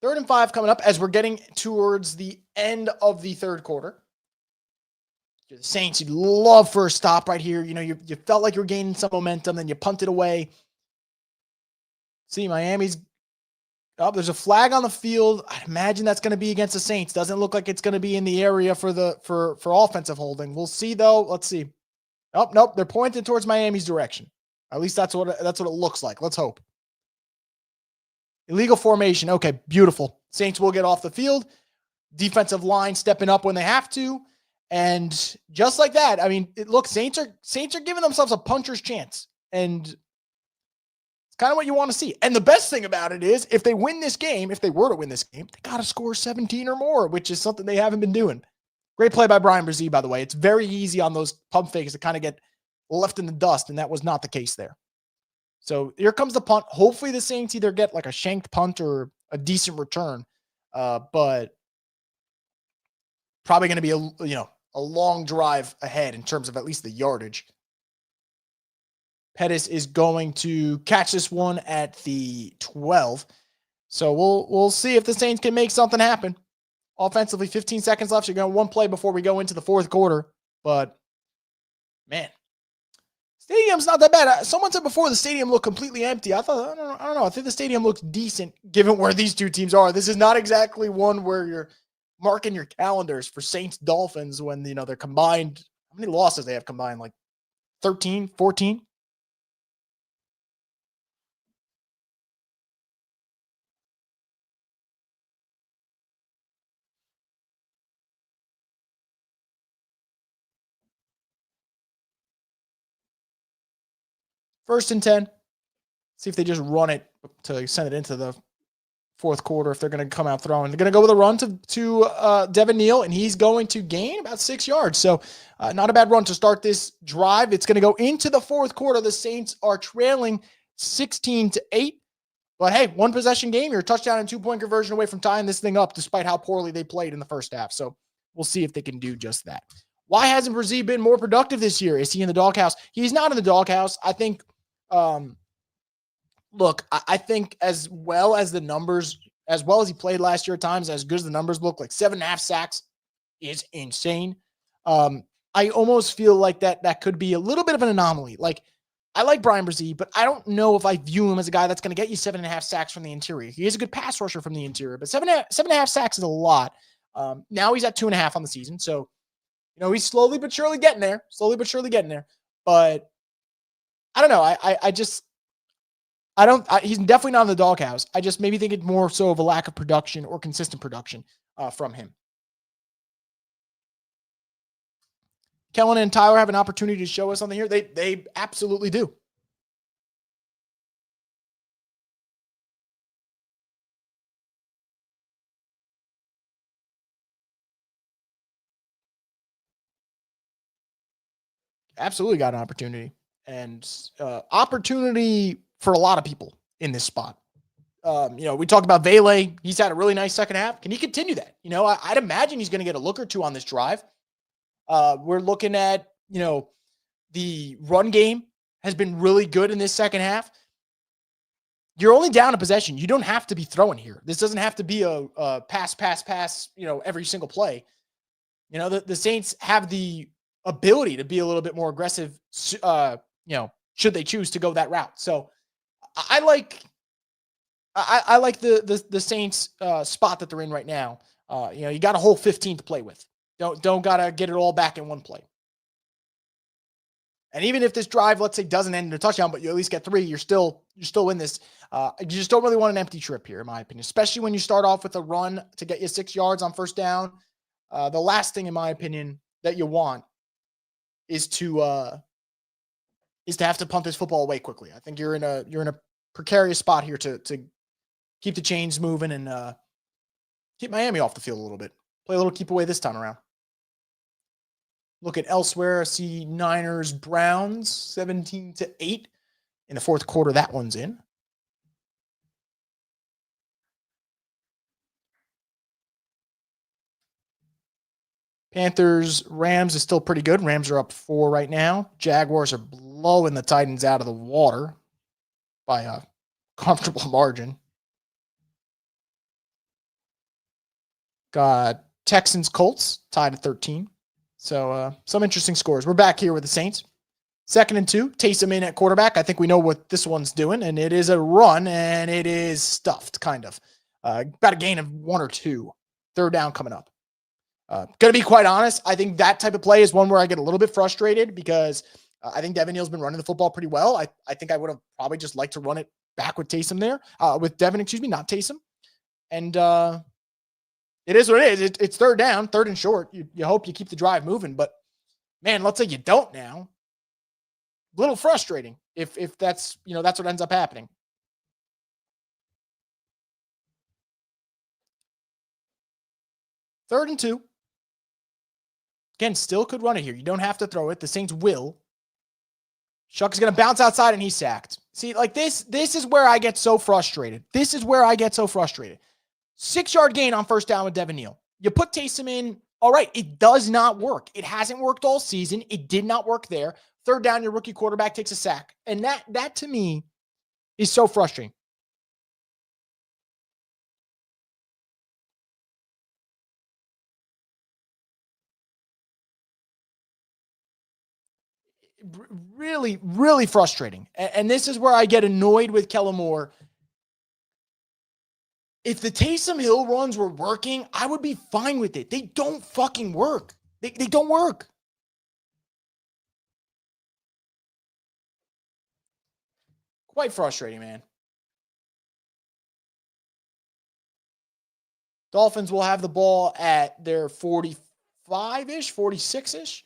Third and 5 coming up as we're getting towards the end of the third quarter. The Saints, you'd love for a stop right here. You felt like you were gaining some momentum, then you punted away. See, Miami's up. There's a flag on the field. I imagine that's going to be against the Saints. Doesn't look like it's going to be in the area for offensive holding. We'll see though. Let's see. Oh, nope. They're pointing towards Miami's direction. At least that's what it looks like. Let's hope. Illegal formation. Okay, beautiful. Saints will get off the field. Defensive line stepping up when they have to. And just like that, I mean, Saints are giving themselves a puncher's chance. And it's kind of what you want to see. And the best thing about it is if they win this game, if they were to win this game, they got to score 17 or more, which is something they haven't been doing. Great play by Brian Brzee, by the way. It's very easy on those pump fakes to kind of get left in the dust, and that was not the case there. So here comes the punt. Hopefully the Saints either get like a shanked punt or a decent return, but probably going to be a long drive ahead in terms of at least the yardage. Pettis is going to catch this one at the 12. So we'll see if the Saints can make something happen. Offensively, 15 seconds left. You're going one play before we go into the fourth quarter. But, man, stadium's not that bad. Someone said before the stadium looked completely empty. I don't know. I think the stadium looks decent given where these two teams are. This is not exactly one where you're marking your calendars for Saints Dolphins when, they're combined. How many losses they have combined? Like 13, 14? First and 10. See if they just run it to send it into the fourth quarter if they're going to come out throwing. They're going to go with a run to Devin Neal, and he's going to gain about 6 yards. So not a bad run to start this drive. It's going to go into the fourth quarter. The Saints are trailing 16-8. But, hey, one possession game. You're a touchdown and 2-point conversion away from tying this thing up despite how poorly they played in the first half. So we'll see if they can do just that. Why hasn't Brzee been more productive this year? Is he in the doghouse? He's not in the doghouse. I think look, I think as well as the numbers, as well as he played last year at times, as good as the numbers look, like 7.5 sacks is insane. I almost feel like that could be a little bit of an anomaly. Like, I like Brian Brzee, but I don't know if I view him as a guy that's going to get you 7.5 sacks from the interior. He is a good pass rusher from the interior, but 7.5 sacks is a lot. Now he's at 2.5 on the season. So, he's slowly but surely getting there. But I don't know. He's definitely not in the doghouse. I just maybe think it's more so of a lack of production or consistent production from him. Kellen and Tyler have an opportunity to show us something here. They absolutely do. Absolutely got an opportunity. And opportunity for a lot of people in this spot. We talked about Vele. He's had a really nice second half. Can he continue that? I'd imagine he's going to get a look or two on this drive. We're looking at, the run game has been really good in this second half. You're only down a possession. You don't have to be throwing here. This doesn't have to be a pass, every single play. The Saints have the ability to be a little bit more aggressive, should they choose to go that route. So I like the Saints spot that they're in right now. You got a whole 15 to play with. Don't gotta get it all back in one play. And even if this drive, let's say, doesn't end in a touchdown, but you at least get 3, you're still in this. You just don't really want an empty trip here, in my opinion, especially when you start off with a run to get you 6 yards on first down. The last thing, in my opinion, that you want is to have to punt this football away quickly. I think you're in a precarious spot here to keep the chains moving and keep Miami off the field a little bit. Play a little keep away this time around. Look at elsewhere. I see Niners, Browns, 17-8 in the fourth quarter. That one's in. Panthers, Rams is still pretty good. Rams are up 4 right now. Jaguars are blowing the Titans out of the water by a comfortable margin. Got Texans, Colts tied at 13. So some interesting scores. We're back here with the Saints. 2nd and 2. Taysom in at quarterback. I think we know what this one's doing, and it is a run, and it is stuffed, kind of. About a gain of 1 or 2. 3rd down coming up. Going to be quite honest, I think that type of play is one where I get a little bit frustrated because I think Devin Neal's been running the football pretty well. I think I would have probably just liked to run it back with Taysom there, with Devin, not Taysom. And it is what it is. It's third down, third and short. You hope you keep the drive moving, but man, let's say you don't now. A little frustrating if that's what ends up happening. Third and 2. Again, still could run it here. You don't have to throw it. The Saints will. Shuck is going to bounce outside, and he's sacked. See, like this is where I get so frustrated. 6-yard gain on first down with Devin Neal. You put Taysom in. All right, it does not work. It hasn't worked all season. It did not work there. Third down, your rookie quarterback takes a sack. And that to me is so frustrating. Really, really frustrating. And this is where I get annoyed with Kellen Moore. If the Taysom Hill runs were working, I would be fine with it. They don't fucking work. They don't work. Quite frustrating, man. Dolphins will have the ball at their 45-ish, 46-ish.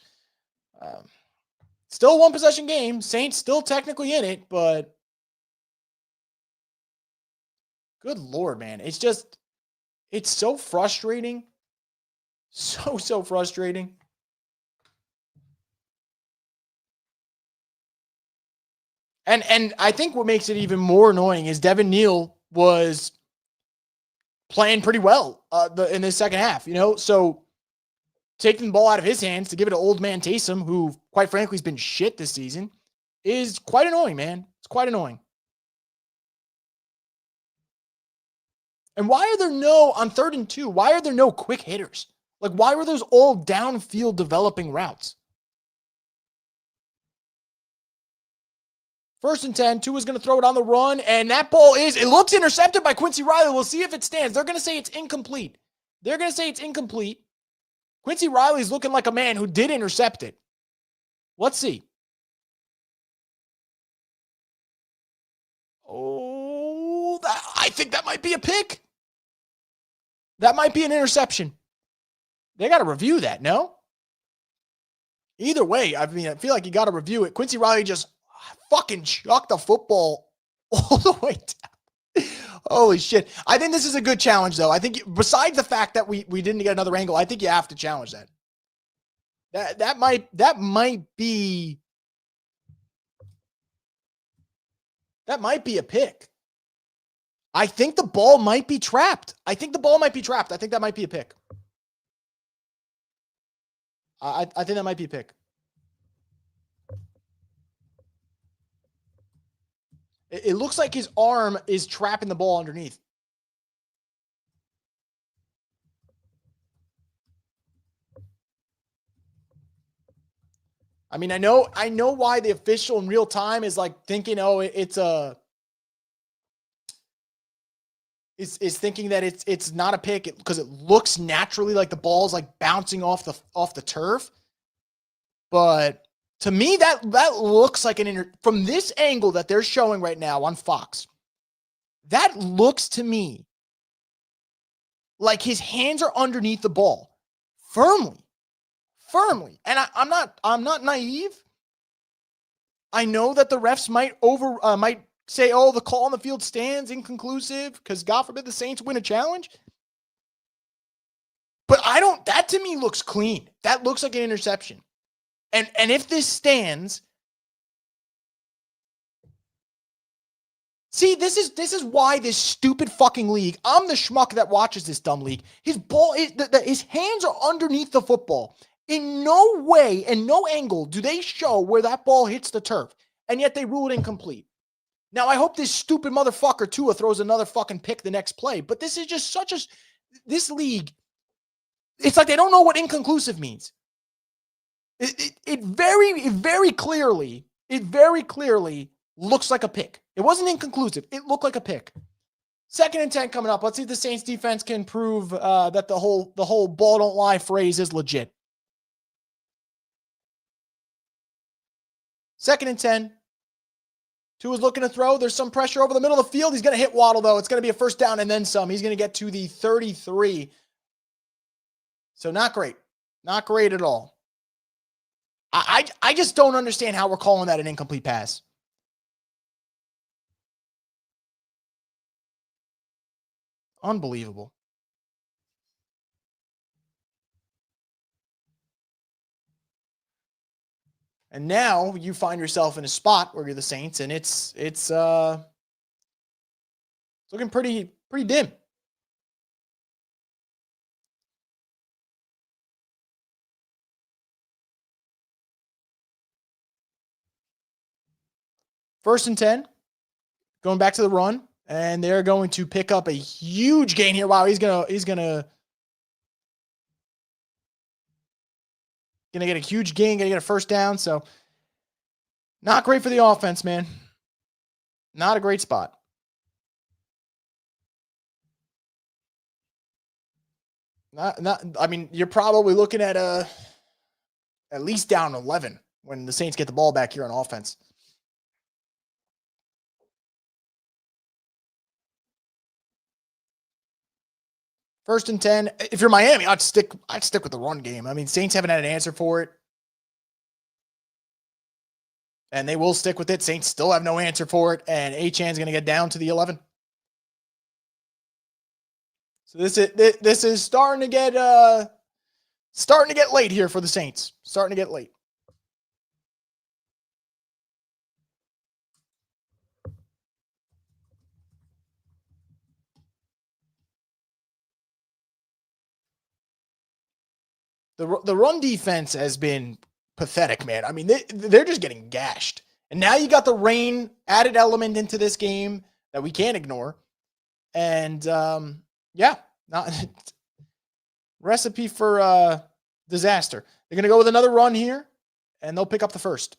Still one possession game. Saints still technically in it, but good Lord, man. It's so frustrating. So frustrating. And I think what makes it even more annoying is Devin Neal was playing pretty well in the second half, so taking the ball out of his hands to give it to old man Taysom, who quite frankly has been shit this season, is quite annoying, man. It's quite annoying. And why are there on 3rd and 2, why are there no quick hitters? Like, why were those all downfield developing routes? 1st and 10, Tua's going to throw it on the run, and that ball it looks intercepted by Quincy Riley. We'll see if it stands. They're going to say it's incomplete. Quincy Riley's looking like a man who did intercept it. Let's see. Oh, I think that might be a pick. That might be an interception. They got to review that, no? Either way, I mean, I feel like you got to review it. Quincy Riley just fucking chucked the football all the way down. Holy shit. I think this is a good challenge, though. I think besides the fact that we didn't get another angle, I think you have to challenge that. That might be a pick. I think the ball might be trapped. I think that might be a pick. I think that might be a pick. It looks like his arm is trapping the ball underneath. I mean, I know why the official in real time is like thinking, is thinking that it's not a pick because it looks naturally like the ball's like bouncing off the turf. But to me, that looks like from this angle that they're showing right now on Fox, that looks to me like his hands are underneath the ball firmly. And I'm not naive. I know that the refs might say, the call on the field stands inconclusive because God forbid the Saints win a challenge. But that to me looks clean. That looks like an interception. And if this stands, see, this is why this stupid fucking league, I'm the schmuck that watches this dumb league. His hands are underneath the football. In no way and no angle do they show where that ball hits the turf, and yet they rule it incomplete. Now, I hope this stupid motherfucker Tua throws another fucking pick the next play, but this is just this league, it's like they don't know what inconclusive means. It very clearly looks like a pick. It wasn't inconclusive. It looked like a pick. 2nd and 10 coming up. Let's see if the Saints defense can prove that the whole ball don't lie phrase is legit. 2nd and 10. Tua's looking to throw. There's some pressure over the middle of the field. He's going to hit Waddle, though. It's going to be a first down and then some. He's going to get to the 33. So not great. Not great at all. I just don't understand how we're calling that an incomplete pass. Unbelievable. And now you find yourself in a spot where you're the Saints, and it's looking pretty dim. First and 10, going back to the run, and they're going to pick up a huge gain here. Wow, he's gonna get a huge gain, gonna get a first down. So not great for the offense, man. Not a great spot. I mean, you're probably looking at at least down 11 when the Saints get the ball back here on offense. First and 10. If you're Miami, I'd stick with the run game. I mean, Saints haven't had an answer for it. And they will stick with it. Saints still have no answer for it. And Achan's going to get down to the 11. So this is starting to get late here for the Saints. Starting to get late. The run defense has been pathetic, man. I mean, they're just getting gashed. And now you got the rain added element into this game that we can't ignore. And yeah, not recipe for disaster. They're going to go with another run here, and they'll pick up the first.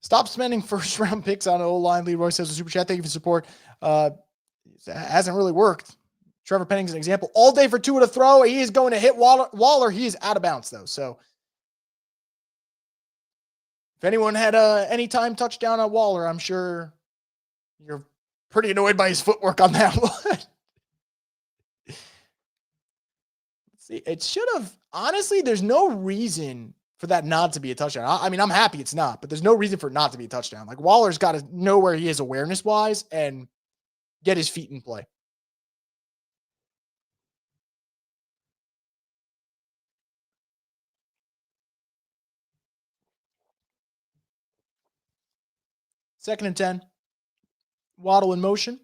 Stop spending first round picks on O-line. Leroy says, super chat, thank you for support. It hasn't really worked. Trevor Penning's an example. All day for Tua to throw. He is going to hit Waller. He is out of bounds, though. So if anyone had any time touchdown on Waller, I'm sure you're pretty annoyed by his footwork on that one. Let's see, it should have, honestly, there's no reason for that not to be a touchdown. I mean, I'm happy it's not, but there's no reason for it not to be a touchdown. Like, Waller's got to know where he is awareness-wise and get his feet in play. Second and 10. Waddle in motion.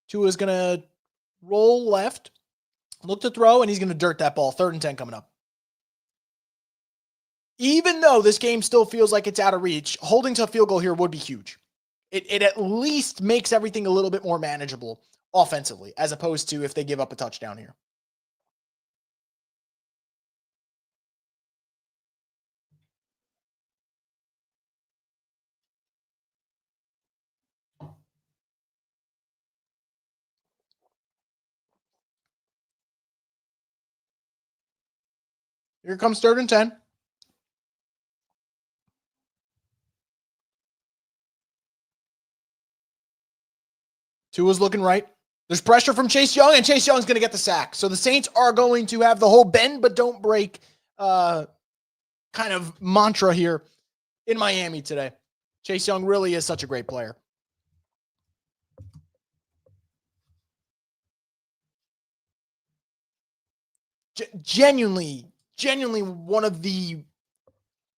Tua is going to roll left, look to throw, and he's going to dirt that ball. Third and 10 coming up. Even though this game still feels like it's out of reach, holding to a field goal here would be huge. It at least makes everything a little bit more manageable offensively, as opposed to if they give up a touchdown here. Here comes third and 10. Tua's looking right. There's pressure from Chase Young, and Chase Young's going to get the sack. So the Saints are going to have the whole bend but don't break kind of mantra here in Miami today. Chase Young really is such a great player. Genuinely one of the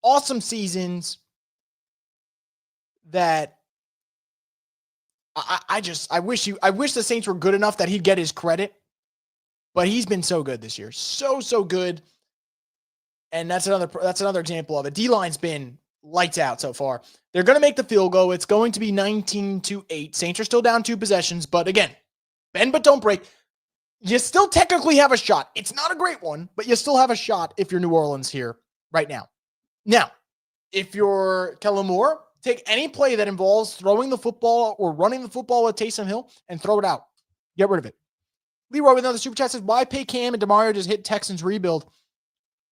awesome seasons that I wish the Saints were good enough that he'd get his credit, but he's been so good this year. So good. And that's another example of it. D-line's been lights out so far. They're going to make the field goal. It's going to be 19-8. Saints are still down 2 possessions, but again, bend but don't break. You still technically have a shot. It's not a great one, but you still have a shot if you're New Orleans here right now. Now, if you're Kellen Moore, take any play that involves throwing the football or running the football with Taysom Hill and throw it out. Get rid of it. Leroy with another super chat says, why pay Cam and DeMario just hit Texans rebuild?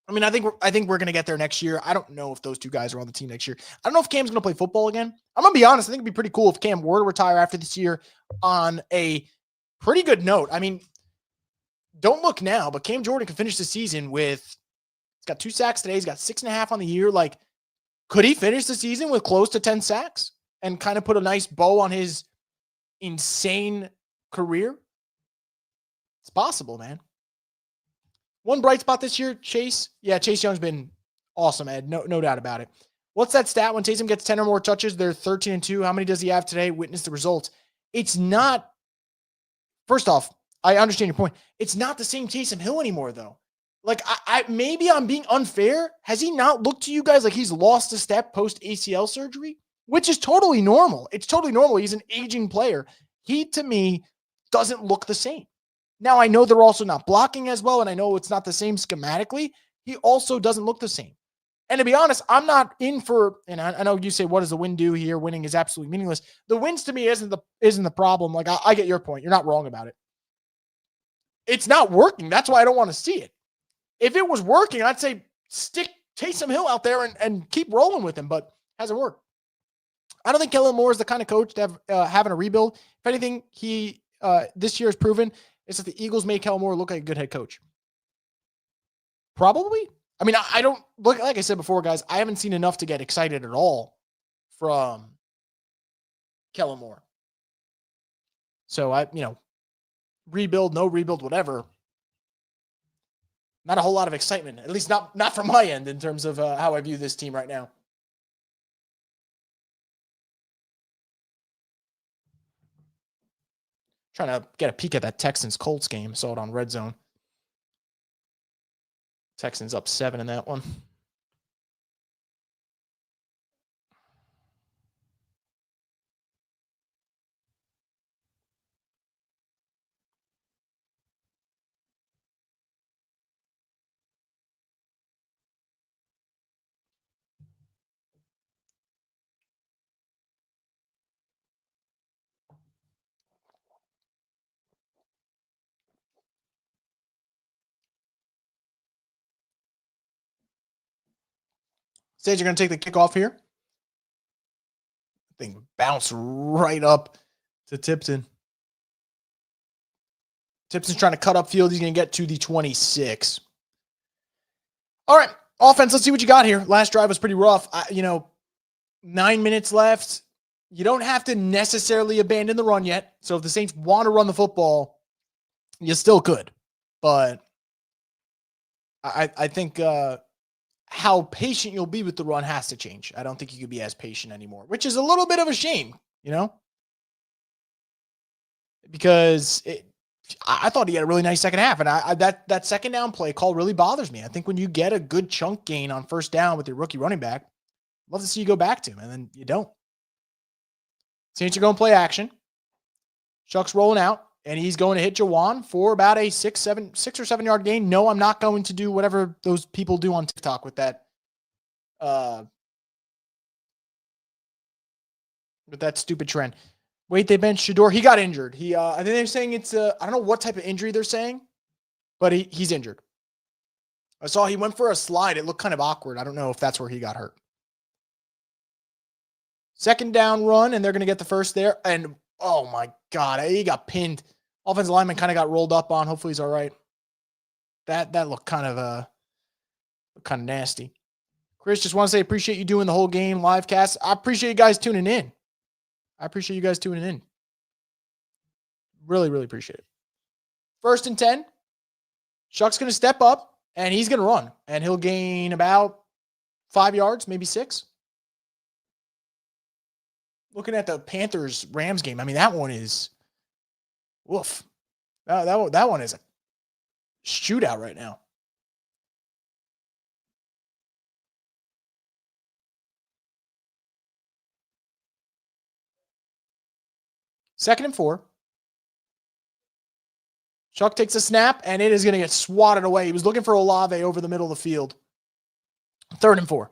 I mean, I think we're going to get there next year. I don't know if those two guys are on the team next year. I don't know if Cam's going to play football again. I'm going to be honest. I think it'd be pretty cool if Cam were to retire after this year on a pretty good note. I mean, don't look now, but Cam Jordan could finish the season with, he's got 2 sacks today. He's got 6.5 on the year. Like, could he finish the season with close to 10 sacks and kind of put a nice bow on his insane career? It's possible, man. One bright spot this year, Chase. Yeah, Chase Young's been awesome, Ed. No doubt about it. What's that stat? When Taysom gets 10 or more touches, they're 13-2. How many does he have today? Witness the results. It's not, first off, I understand your point. It's not the same Taysom Hill anymore, though. Like, I maybe I'm being unfair. Has he not looked to you guys like he's lost a step post ACL surgery? Which is totally normal. It's totally normal. He's an aging player. He, to me, doesn't look the same. Now, I know they're also not blocking as well, and I know it's not the same schematically. He also doesn't look the same. And to be honest, I'm not in for, and I know you say, what does the win do here? Winning is absolutely meaningless. The wins to me isn't the problem. Like, I get your point. You're not wrong about it. It's not working. That's why I don't want to see it. If it was working, I'd say stick Taysom Hill out there and keep rolling with him, but hasn't worked. I don't think Kellen Moore is the kind of coach to have having a rebuild. If anything, he this year has proven is that the Eagles made Kellen Moore look like a good head coach. Probably. I mean, I don't look, like I said before, guys, I haven't seen enough to get excited at all from Kellen Moore. So rebuild, no rebuild, whatever. Not a whole lot of excitement, at least not from my end in terms of how I view this team right now. Trying to get a peek at that Texans-Colts game. Saw it on Red Zone. Texans up 7 in that one. Sage, you're going to take the kickoff here. Thing bounced right up to Tipton. Tipton's trying to cut up field. He's going to get to the 26. All right, offense, let's see what you got here. Last drive was pretty rough. 9 minutes left. You don't have to necessarily abandon the run yet. So if the Saints want to run the football, you still could. But I think how patient you'll be with the run has to change. I don't think you could be as patient anymore, which is a little bit of a shame, because I thought he had a really nice second half, and that second down play call really bothers me. I think when you get a good chunk gain on first down with your rookie running back, I'd love to see you go back to him, and then you don't. Saints are going to play action. Chuck's rolling out, and he's going to hit Jawan for about a 6 or 7 yard gain. No, I'm not going to do whatever those people do on TikTok with that. With that stupid trend. Wait, they benched Shador. He got injured. I think they're saying it's I don't know what type of injury they're saying, but he's injured. I saw he went for a slide. It looked kind of awkward. I don't know if that's where he got hurt. Second down run, and they're going to get the first there. And, oh, my God, he got pinned. Offensive lineman kind of got rolled up on. Hopefully he's all right. That looked kind of nasty. Chris, just want to say appreciate you doing the whole game live cast. I appreciate you guys tuning in. Really, really appreciate it. 1st and 10. Chuck's going to step up, and he's going to run. And he'll gain about 5 yards, maybe 6. Looking at the Panthers-Rams game, I mean, that one is woof. That one is a shootout right now. 2nd and 4. Chuck takes a snap, and it is going to get swatted away. He was looking for Olave over the middle of the field. 3rd and 4.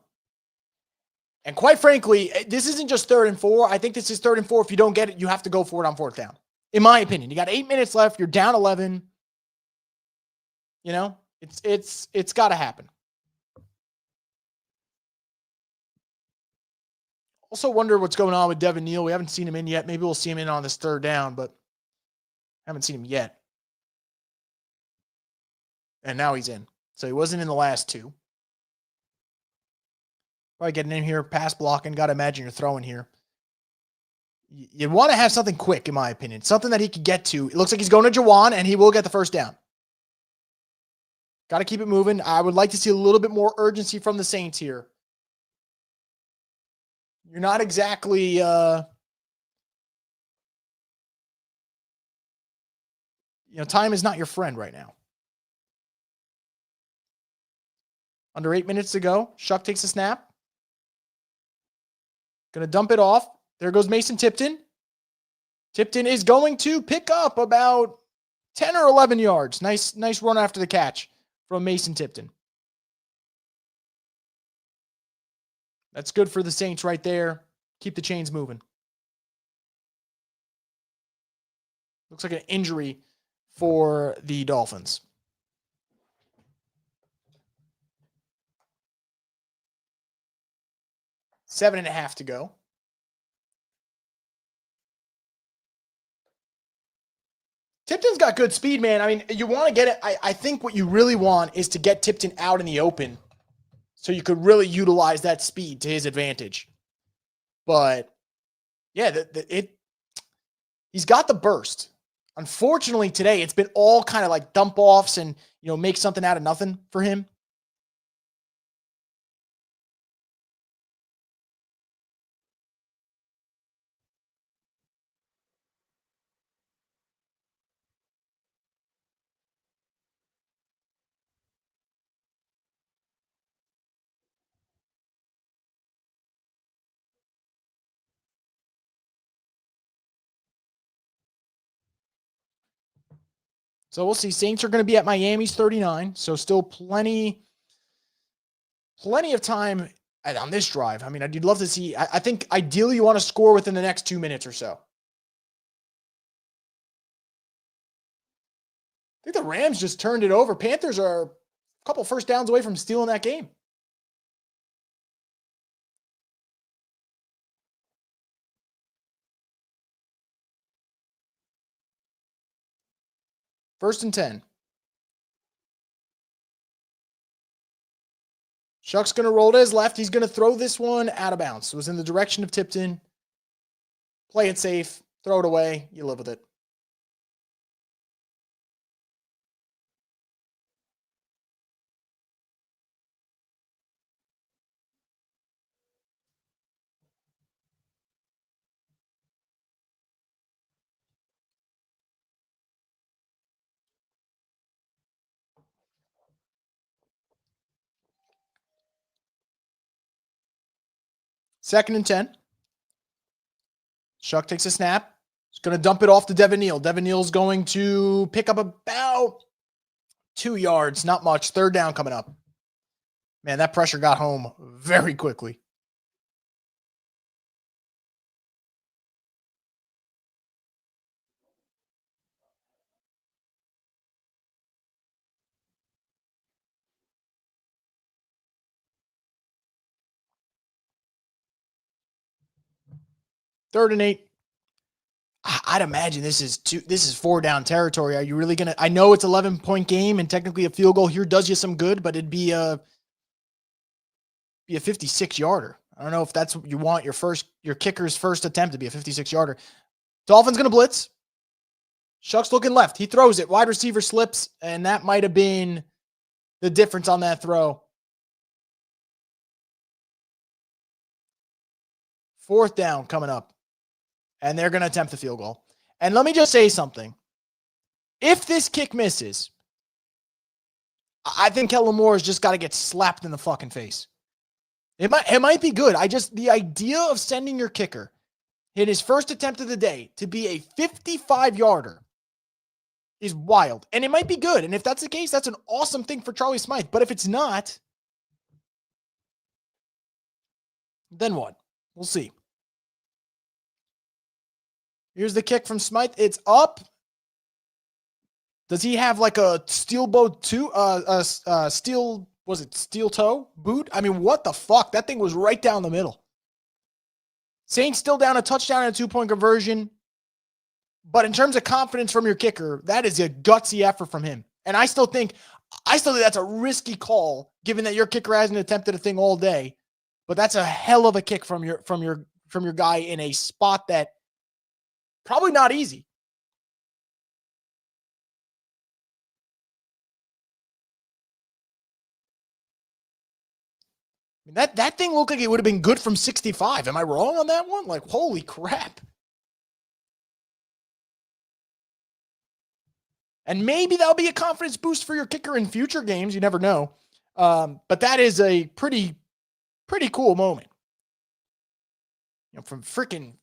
And quite frankly, this isn't just 3rd and 4. I think this is 3rd and 4. If you don't get it, you have to go for it on 4th down. In my opinion, you got 8 minutes left. You're down 11. You know, it's got to happen. Also wonder what's going on with Devin Neal. We haven't seen him in yet. Maybe we'll see him in on this 3rd down, but haven't seen him yet. And now he's in. So he wasn't in the last 2. Probably getting in here, pass blocking. Got to imagine you're throwing here. You want to have something quick, in my opinion. Something that he could get to. It looks like he's going to Jawan, and he will get the 1st down. Got to keep it moving. I would like to see a little bit more urgency from the Saints here. You're not exactly time is not your friend right now. Under 8 minutes to go. Shuck takes a snap. Going to dump it off. There goes Mason Tipton. Tipton is going to pick up about 10 or 11 yards. Nice run after the catch from Mason Tipton. That's good for the Saints right there. Keep the chains moving. Looks like an injury for the Dolphins. 7.5 to go. Tipton's got good speed, man. I mean, you want to get it. I think what you really want is to get Tipton out in the open so you could really utilize that speed to his advantage. But, yeah, he's got the burst. Unfortunately, today, it's been all kind of like dump-offs and, make something out of nothing for him. So we'll see. Saints are going to be at Miami's 39. So still plenty of time on this drive. I mean, I'd love to see. I think ideally you want to score within the next 2 minutes or so. I think the Rams just turned it over. Panthers are a couple 1st downs away from stealing that game. First and 10. Shuck's going to roll to his left. He's going to throw this one out of bounds. It was in the direction of Tipton. Play it safe. Throw it away. You live with it. Second and 10. Shuck takes a snap. He's going to dump it off to Devin Neal. Devin Neal's going to pick up about 2 yards. Not much. 3rd down coming up. Man, that pressure got home very quickly. Third and 8. I'd imagine this is 4 down territory. Are you really going to? I know it's 11-point game, and technically a field goal here does you some good, but it'd be a 56-yarder. I don't know if that's what you want your kicker's first attempt to be a 56-yarder. Dolphins going to blitz. Shuck's looking left. He throws it. Wide receiver slips, and that might have been the difference on that throw. 4th down coming up. And they're going to attempt the field goal. And let me just say something. If this kick misses, I think Kellen Moore has just got to get slapped in the fucking face. It might be good. The idea of sending your kicker hit his first attempt of the day to be a 55-yarder is wild. And it might be good. And if that's the case, that's an awesome thing for Charlie Smythe. But if it's not, then what? We'll see. Here's the kick from Smythe. It's up. Does he have like a steel boat too? Steel toe boot? I mean, what the fuck? That thing was right down the middle. Saints still down a touchdown and a 2-point conversion. But in terms of confidence from your kicker, that is a gutsy effort from him. And I still think that's a risky call, given that your kicker hasn't attempted a thing all day. But that's a hell of a kick from your guy in a spot that probably not easy. I mean, that thing looked like it would have been good from 65. Am I wrong on that one? Like, holy crap. And maybe that'll be a confidence boost for your kicker in future games. You never know. But that is a pretty cool moment. From freaking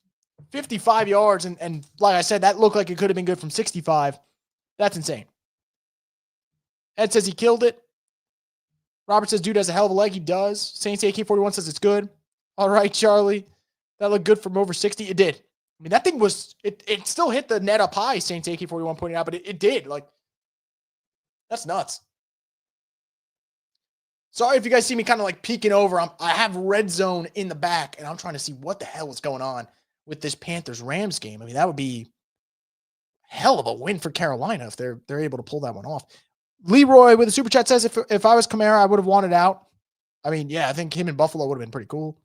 55 yards. And like I said, that looked like it could have been good from 65. That's insane. Ed says he killed it. Robert says, dude has a hell of a leg. He does. Saints AK41 says it's good. All right, Charlie. That looked good from over 60. It did. I mean, that thing was, it still hit the net up high, Saints AK41 pointed out, but it did. Like, that's nuts. Sorry if you guys see me kind of like peeking over. I have red zone in the back, and I'm trying to see what the hell is going on with this Panthers-Rams game. I mean, that would be hell of a win for Carolina if they're able to pull that one off. Leroy with a super chat says, if I was Kamara, I would have wanted out. I mean, yeah, I think him in Buffalo would have been pretty cool.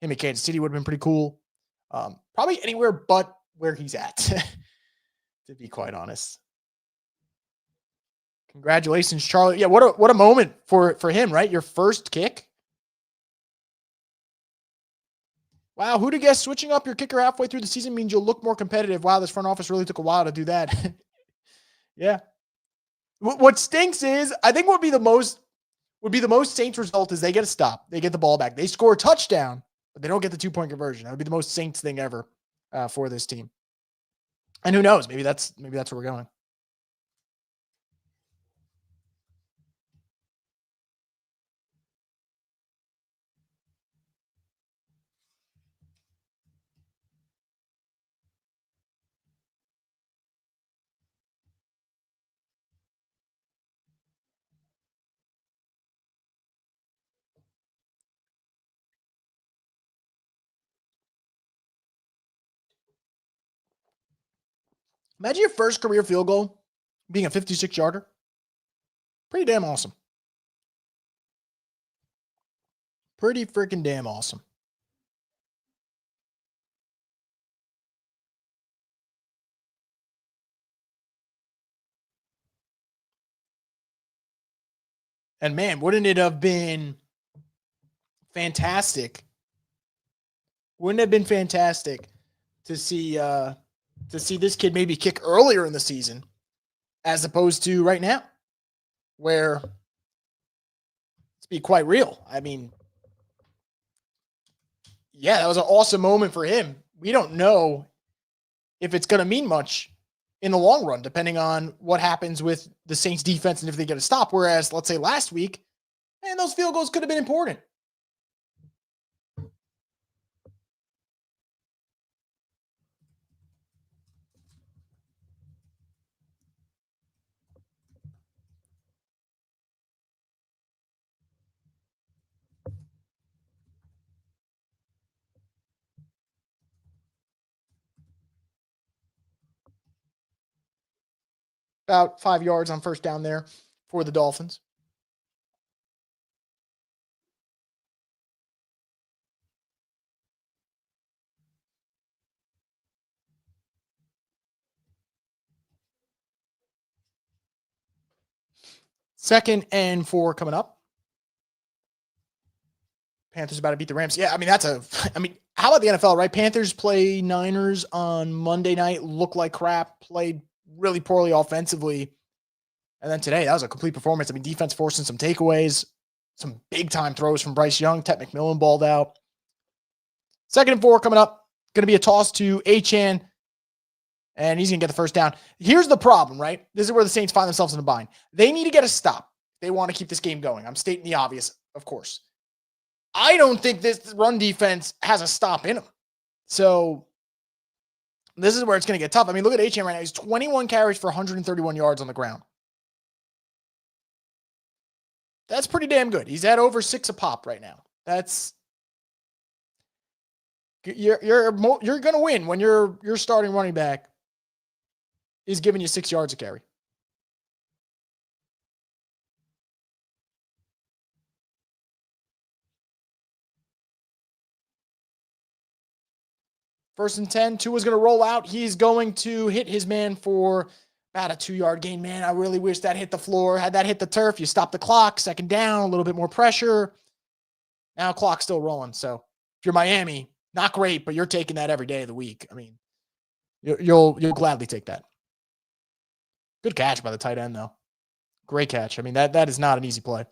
Him in Kansas City would have been pretty cool. Probably anywhere but where he's at, to be quite honest. Congratulations, Charlie. Yeah, what a moment for him, right? Your first kick. Wow, who'd have guessed switching up your kicker halfway through the season means you'll look more competitive? Wow, this front office really took a while to do that. Yeah. What stinks is, I think would be the most Saints result is they get a stop. They get the ball back. They score a touchdown, but they don't get the 2-point conversion. That would be the most Saints thing ever for this team. And who knows? Maybe that's where we're going. Imagine your first career field goal being a 56-yarder. Pretty damn awesome. Pretty freaking damn awesome. And man, wouldn't it have been fantastic? Wouldn't it have been fantastic to see this kid maybe kick earlier in the season as opposed to right now, where, let's be quite real. I mean, yeah, that was an awesome moment for him. We don't know if it's going to mean much in the long run, depending on what happens with the Saints defense and if they get a stop. Whereas, let's say last week, man, those field goals could have been important. About 5 yards on first down there for the Dolphins. Second and 4 coming up. Panthers about to beat the Rams. Yeah, I mean, how about the NFL, right? Panthers play Niners on Monday night, look like crap, played really poorly offensively. And then today, that was a complete performance. I mean, defense forcing some takeaways, some big-time throws from Bryce Young. Ted McMillan balled out. Second and 4 coming up. Going to be a toss to Achane, and he's going to get the first down. Here's the problem, right? This is where the Saints find themselves in a bind. They need to get a stop. They want to keep this game going. I'm stating the obvious, of course. I don't think this run defense has a stop in them. So this is where it's going to get tough. I mean, look at Achane right now. He's 21 carries for 131 yards on the ground. That's pretty damn good. He's at over 6 a pop right now. That's you're going to win when your starting running back is giving you 6 yards a carry. First and 10, Tua's going to roll out. He's going to hit his man for about a 2-yard gain. Man, I really wish that hit the floor. Had that hit the turf, you stop the clock. Second down, a little bit more pressure. Now clock's still rolling. So if you're Miami, not great, but you're taking that every day of the week. I mean, you'll gladly take that. Good catch by the tight end, though. Great catch. I mean, that is not an easy play.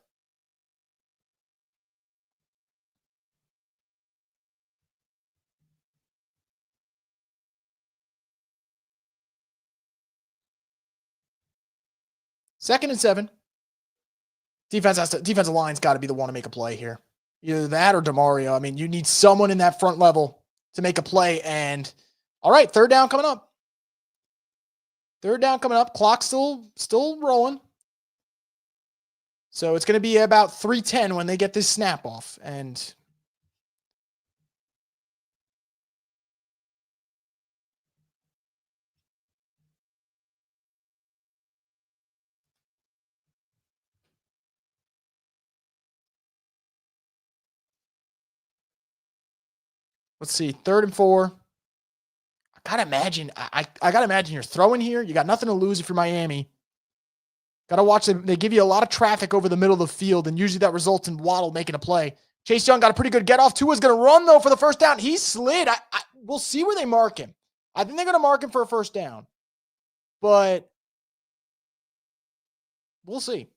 Second and 7. Defensive line's got to be the one to make a play here. Either that or DeMario. I mean, you need someone in that front level to make a play. And all right, third down coming up. Clock still rolling. So it's going to be about 3:10 when they get this snap off. And let's see, 3rd and 4. I gotta imagine. I gotta imagine you're throwing here. You got nothing to lose if you're Miami. Gotta watch them. They give you a lot of traffic over the middle of the field, and usually that results in Waddle making a play. Chase Young got a pretty good get off. Tua's gonna run though for the first down. He slid. We'll see where they mark him. I think they're gonna mark him for a first down, but we'll see.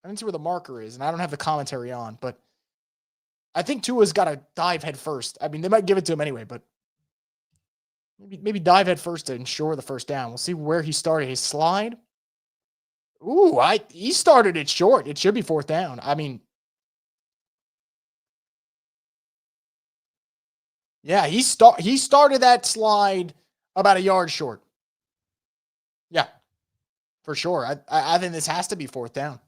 I didn't see where the marker is, and I don't have the commentary on, but I think Tua's got to dive head first. I mean, they might give it to him anyway, but maybe dive head first to ensure the first down. We'll see where he started his slide. Ooh, he started it short. It should be 4th down. I mean, yeah, he started that slide about a yard short. Yeah, for sure. I think this has to be 4th down.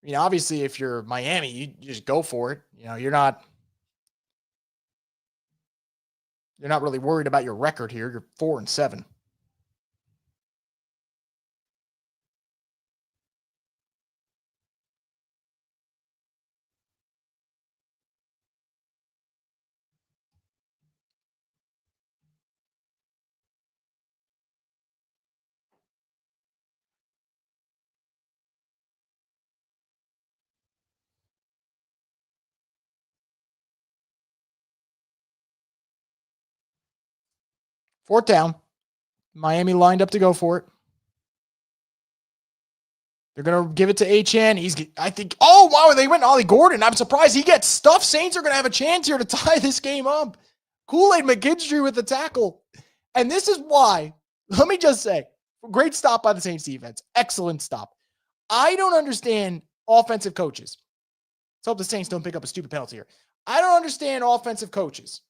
I mean, obviously, if you're Miami, you just go for it. You know, you're not really worried about your record here. You're 4 and 7. Fourth down. Miami lined up to go for it. They're going to give it to Achane. I think, oh, wow, they went Ollie Gordon. I'm surprised he gets stuffed. Saints are going to have a chance here to tie this game up. Kool-Aid McKinstry with the tackle. And this is why, let me just say, great stop by the Saints defense. Excellent stop. I don't understand offensive coaches. Let's hope the Saints don't pick up a stupid penalty here. I don't understand offensive coaches.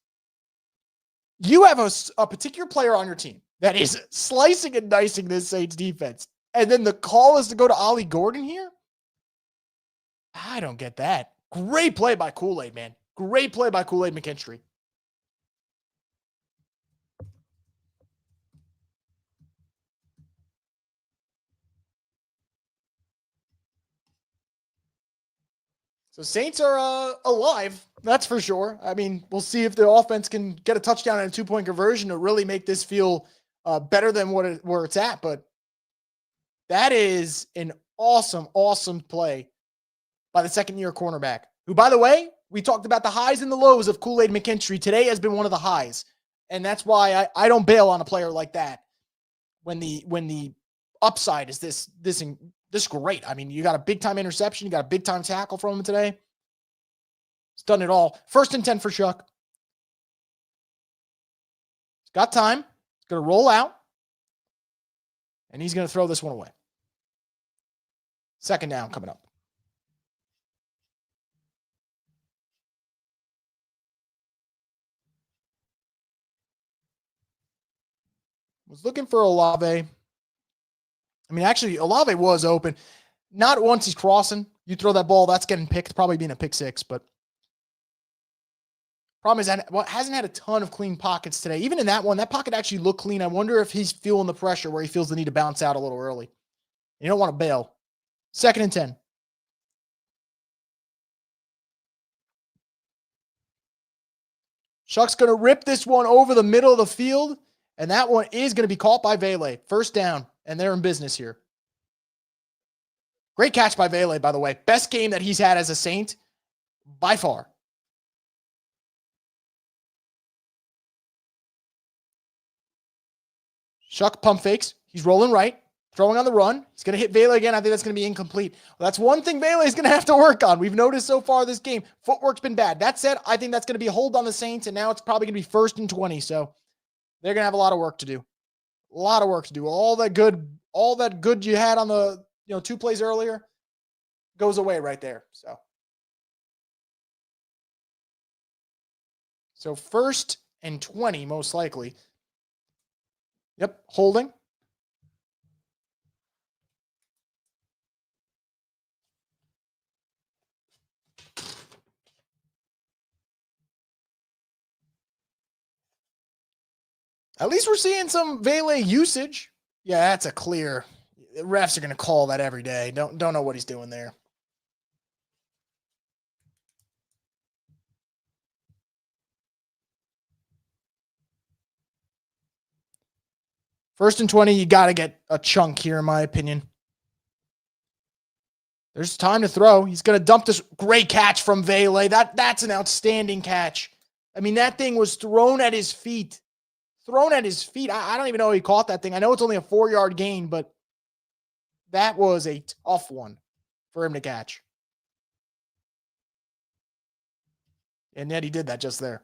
You have a particular player on your team that is slicing and dicing this Saints defense. And then the call is to go to Ollie Gordon here? I don't get that. Great play by Kool-Aid, man. Great play by Kool-Aid McKinstry. So Saints are alive, that's for sure. I mean, we'll see if the offense can get a touchdown and a 2-point conversion to really make this feel better than where it's at. But that is an awesome, awesome play by the second-year cornerback, who, by the way, we talked about the highs and the lows of Kool-Aid McKinstry. Today has been one of the highs, and that's why I don't bail on a player like that when the upside is this great. I mean, you got a big-time interception. You got a big-time tackle from him today. done it all. 1st and 10 for Shuck. He's got time. He's going to roll out. And he's going to throw this one away. 2nd down coming up. Was looking for Olave. I mean, actually, Olave was open. Not once he's crossing. You throw that ball, that's getting picked, probably being a pick 6. But problem is that hasn't had a ton of clean pockets today. Even in that one, that pocket actually looked clean. I wonder if he's feeling the pressure where he feels the need to bounce out a little early. You don't want to bail. 2nd and 10. Shuck's going to rip this one over the middle of the field, and that one is going to be caught by Vele. 1st down, and they're in business here. Great catch by Vele, by the way. Best game that he's had as a Saint by far. Shuck pump fakes. He's rolling right, throwing on the run. He's going to hit Vele again. I think that's going to be incomplete. Well, that's one thing Vele is going to have to work on. We've noticed so far this game, footwork's been bad. That said, I think that's going to be a hold on the Saints, and now it's probably going to be 1st and 20. So they're going to have a lot of work to do. A lot of work to do. All that good you had on the 2 plays earlier goes away right there. So 1st and 20, most likely. Yep, holding. At least we're seeing some Vele usage. Yeah, that's a clear. The refs are going to call that every day. Don't know what he's doing there. First and 20, you got to get a chunk here, in my opinion. There's time to throw. He's going to dump this great catch from Vele. That's an outstanding catch. I mean, that thing was thrown at his feet. I don't even know how he caught that thing. I know it's only a 4-yard gain, but that was a tough one for him to catch. And yet he did that just there.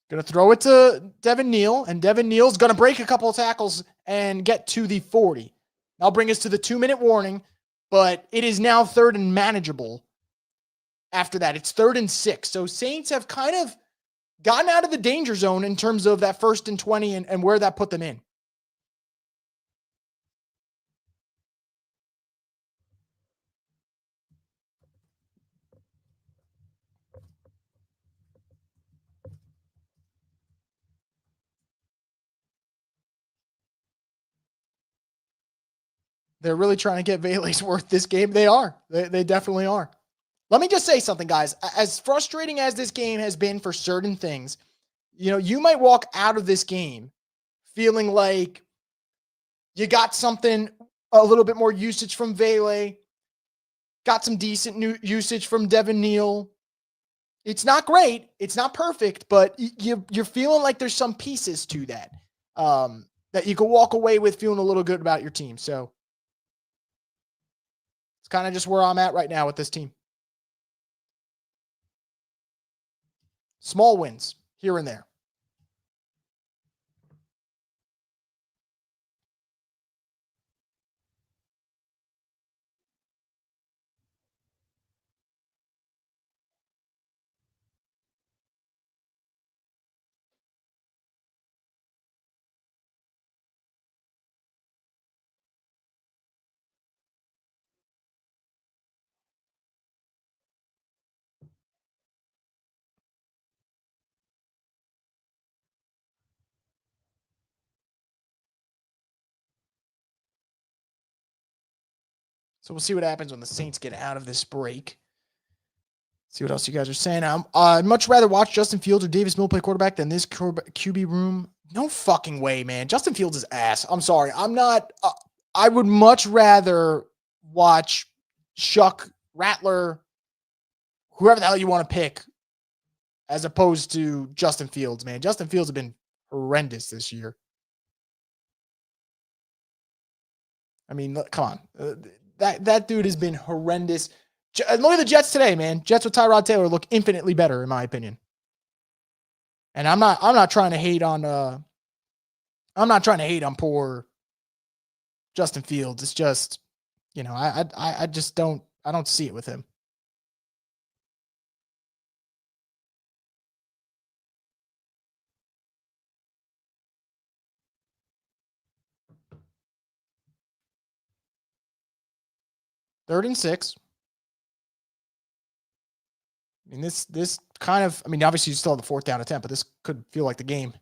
Going to throw it to Devin Neal, and Devin Neal's going to break a couple of tackles and get to the 40. That'll bring us to the 2-minute warning, but it is now 3rd and manageable. After that, it's 3rd and 6. So Saints have kind of gotten out of the danger zone in terms of that 1st and 20 and where that put them in. They're really trying to get Vele's worth this game. They are. They definitely are. Let me just say something, guys. As frustrating as this game has been for certain things, you might walk out of this game feeling like you got something, a little bit more usage from Vele, got some decent new usage from Devin Neal. It's not great. It's not perfect, but you're feeling like there's some pieces to that that you can walk away with feeling a little good about your team. So it's kind of just where I'm at right now with this team. Small wins here and there. So we'll see what happens when the Saints get out of this break. See what else you guys are saying. I'd much rather watch Justin Fields or Davis Mills play quarterback than this QB room. No fucking way, man. Justin Fields is ass. I'm sorry. I'm not. I would much rather watch Shuck, Rattler, whoever the hell you want to pick, as opposed to Justin Fields, man. Justin Fields has been horrendous this year. I mean, come on. That dude has been horrendous. Look at the Jets today, man. Jets with Tyrod Taylor look infinitely better, in my opinion. And I'm not trying to hate on poor Justin Fields. It's just, I just don't see it with him. Third and 6. I mean, this kind of, obviously you still have the 4th down attempt, but this could feel like the game.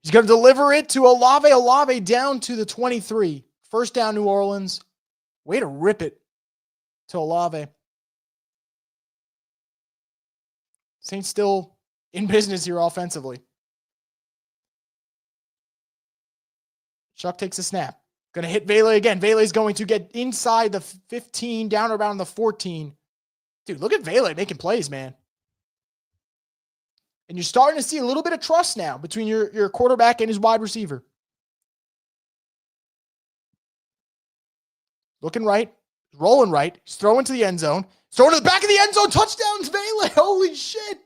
He's going to deliver it to Olave. Olave down to the 23. First down, New Orleans. Way to rip it to Olave. Saints still in business here offensively. Shuck takes a snap. Going to hit Vele again. Vele's going to get inside the 15, down around the 14. Dude, look at Vele making plays, man. And you're starting to see a little bit of trust now between your quarterback and his wide receiver. Looking right, rolling right. He's throwing to the end zone. He's throwing to the back of the end zone. Touchdowns, Vele. Holy shit.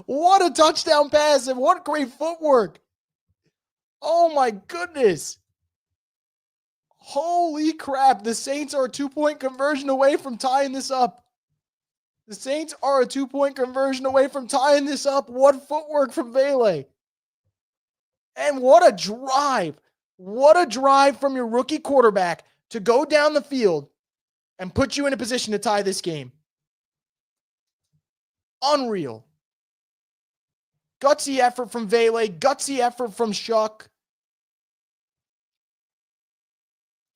What a touchdown pass and what great footwork. Oh my goodness. Holy crap. The Saints are a 2-point conversion away from tying this up. The Saints are a 2-point conversion away from tying this up. What footwork from Vele. And what a drive. What a drive from your rookie quarterback to go down the field and put you in a position to tie this game. Unreal. Gutsy effort from Vele. Gutsy effort from Shuck.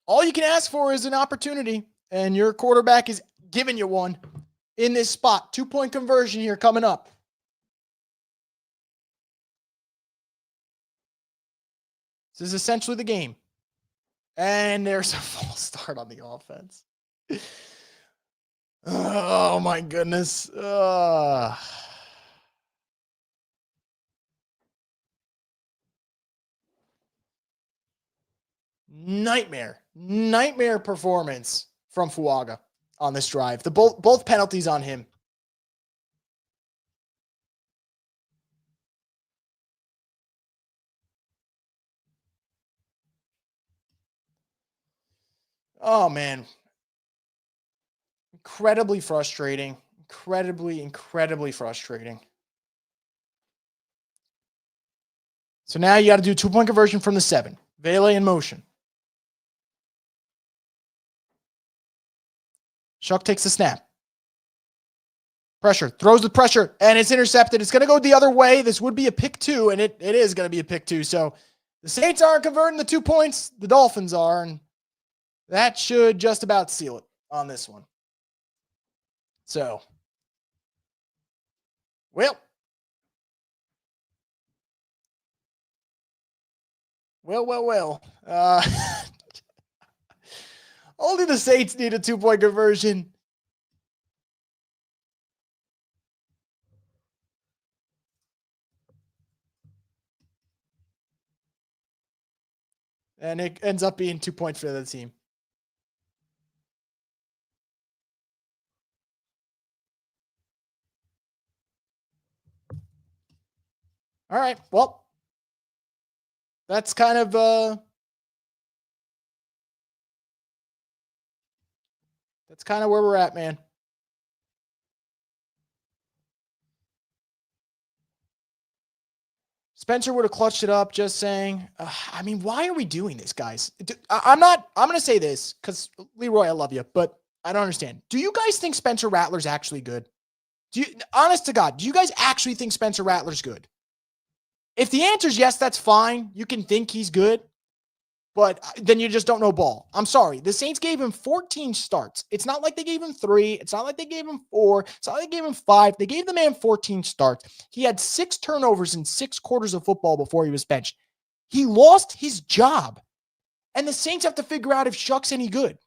All you can ask for is an opportunity, and your quarterback is giving you one in this spot. 2-point conversion here coming up. This is essentially the game. And there's a false start on the offense. Oh, my goodness. Nightmare performance from Fuaga on this drive. Both penalties on him. Oh, man. Incredibly frustrating. Incredibly frustrating. So now you got to do 2-point conversion from the 7. Vele in motion. Shuck takes the snap. Pressure. Throws the pressure, and it's intercepted. It's going to go the other way. This would be a pick 2, and it is going to be a pick 2. So the Saints aren't converting the 2 points. The Dolphins are, and that should just about seal it on this one. So, well. Only the Saints need a 2-point conversion. And it ends up being 2 points for the team. All right. Well, that's kind of where we're at, man. Spencer would have clutched it up, just saying. Why are we doing this, guys? I'm going to say this because, Leroy, I love you, but I don't understand. Do you guys think Spencer Rattler's actually good? Honest to God, do you guys actually think Spencer Rattler's good? If the answer is yes, that's fine. You can think he's good, but then you just don't know ball. I'm sorry. The Saints gave him 14 starts. It's not like they gave him 3. It's not like they gave him 4. It's not like they gave him 5. They gave the man 14 starts. He had 6 turnovers in 6 quarters of football before he was benched. He lost his job. And the Saints have to figure out if Shuck's any good.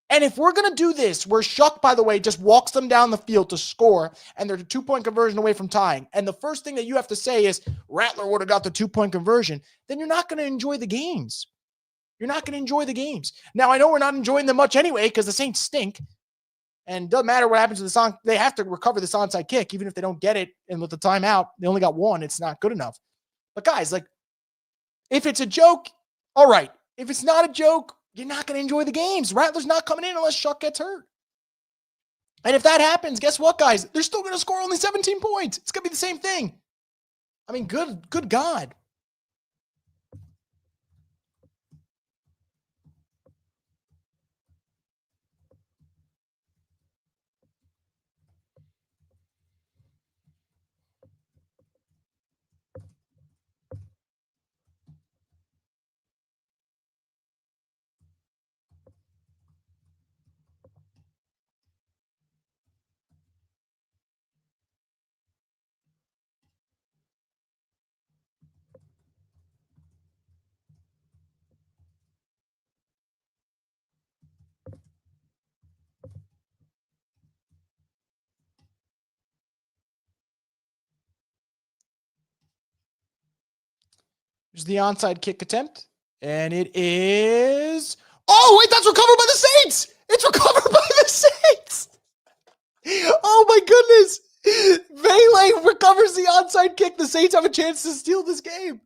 And if we're going to do this, where Shuck, by the way, just walks them down the field to score, and they're a 2-point conversion away from tying, and the first thing that you have to say is Rattler would have got the 2-point conversion, then you're not going to enjoy the games. You're not going to enjoy the games. Now, I know we're not enjoying them much anyway because the Saints stink. And it doesn't matter what happens to the song. They have to recover this onside kick, even if they don't get it. And with the timeout, they only got one. It's not good enough. But guys, like, if it's a joke, all right. If it's not a joke, you're not going to enjoy the games. Rattler's not coming in unless Shuck gets hurt. And if that happens, guess what, guys? They're still going to score only 17 points. It's going to be the same thing. I mean, good God. There's the onside kick attempt. And it is... Oh, wait, that's recovered by the Saints! It's recovered by the Saints! Oh, my goodness! Vele recovers the onside kick. The Saints have a chance to steal this game.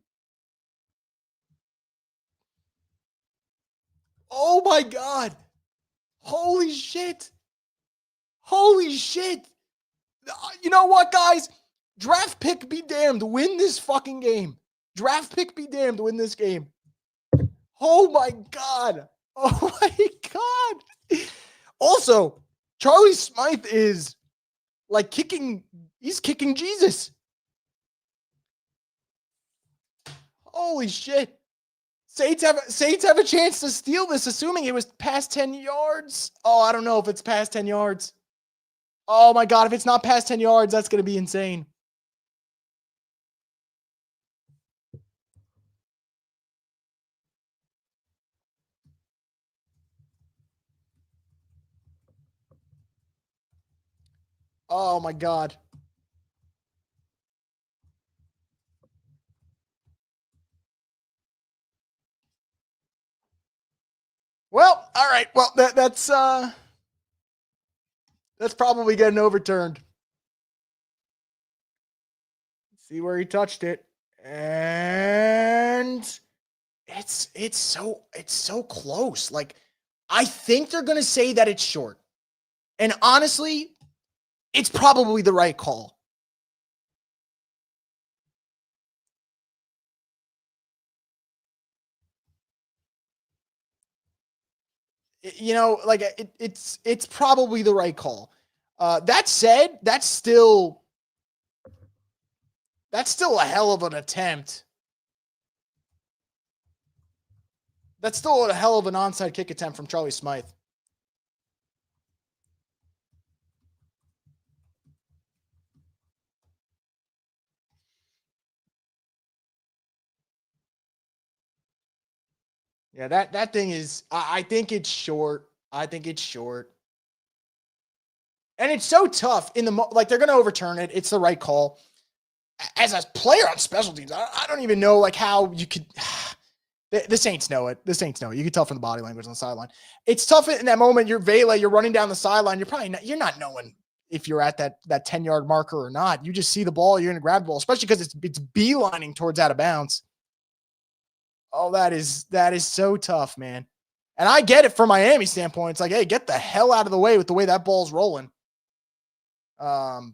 Oh, my God. Holy shit. Holy shit. You know what, guys? Draft pick be damned. Win this fucking game. Draft pick be damned. Win this game. Oh, my God. Oh, my God. Also, Charlie Smythe is like kicking. He's kicking Jesus. Holy shit. Saints have a chance to steal this, assuming it was past 10 yards. Oh, I don't know if it's past 10 yards. Oh, my God. If it's not past 10 yards, that's going to be insane. Oh, my God. Well, all right. Well, that's probably getting overturned. Let's see where he touched it. And it's so close. Like, I think they're going to say that it's short. And honestly, it's probably the right call. You know, like it's probably the right call. That said, that's still a hell of an attempt. That's still a hell of an onside kick attempt from Charlie Smythe. Yeah, that thing is, I think it's short. I think it's short. And it's so tough in the, like, they're going to overturn it. It's the right call. As a player on special teams, I don't even know, like, how you could, the Saints know it. The Saints know it. You can tell from the body language on the sideline. It's tough in that moment. You're Vele, you're running down the sideline. You're not knowing if you're at that 10-yard marker or not. You just see the ball, you're going to grab the ball, especially because it's beelining towards out of bounds. Oh, that is so tough, man. And I get it from Miami standpoint. It's like, hey, get the hell out of the way with the way that ball's rolling. Vele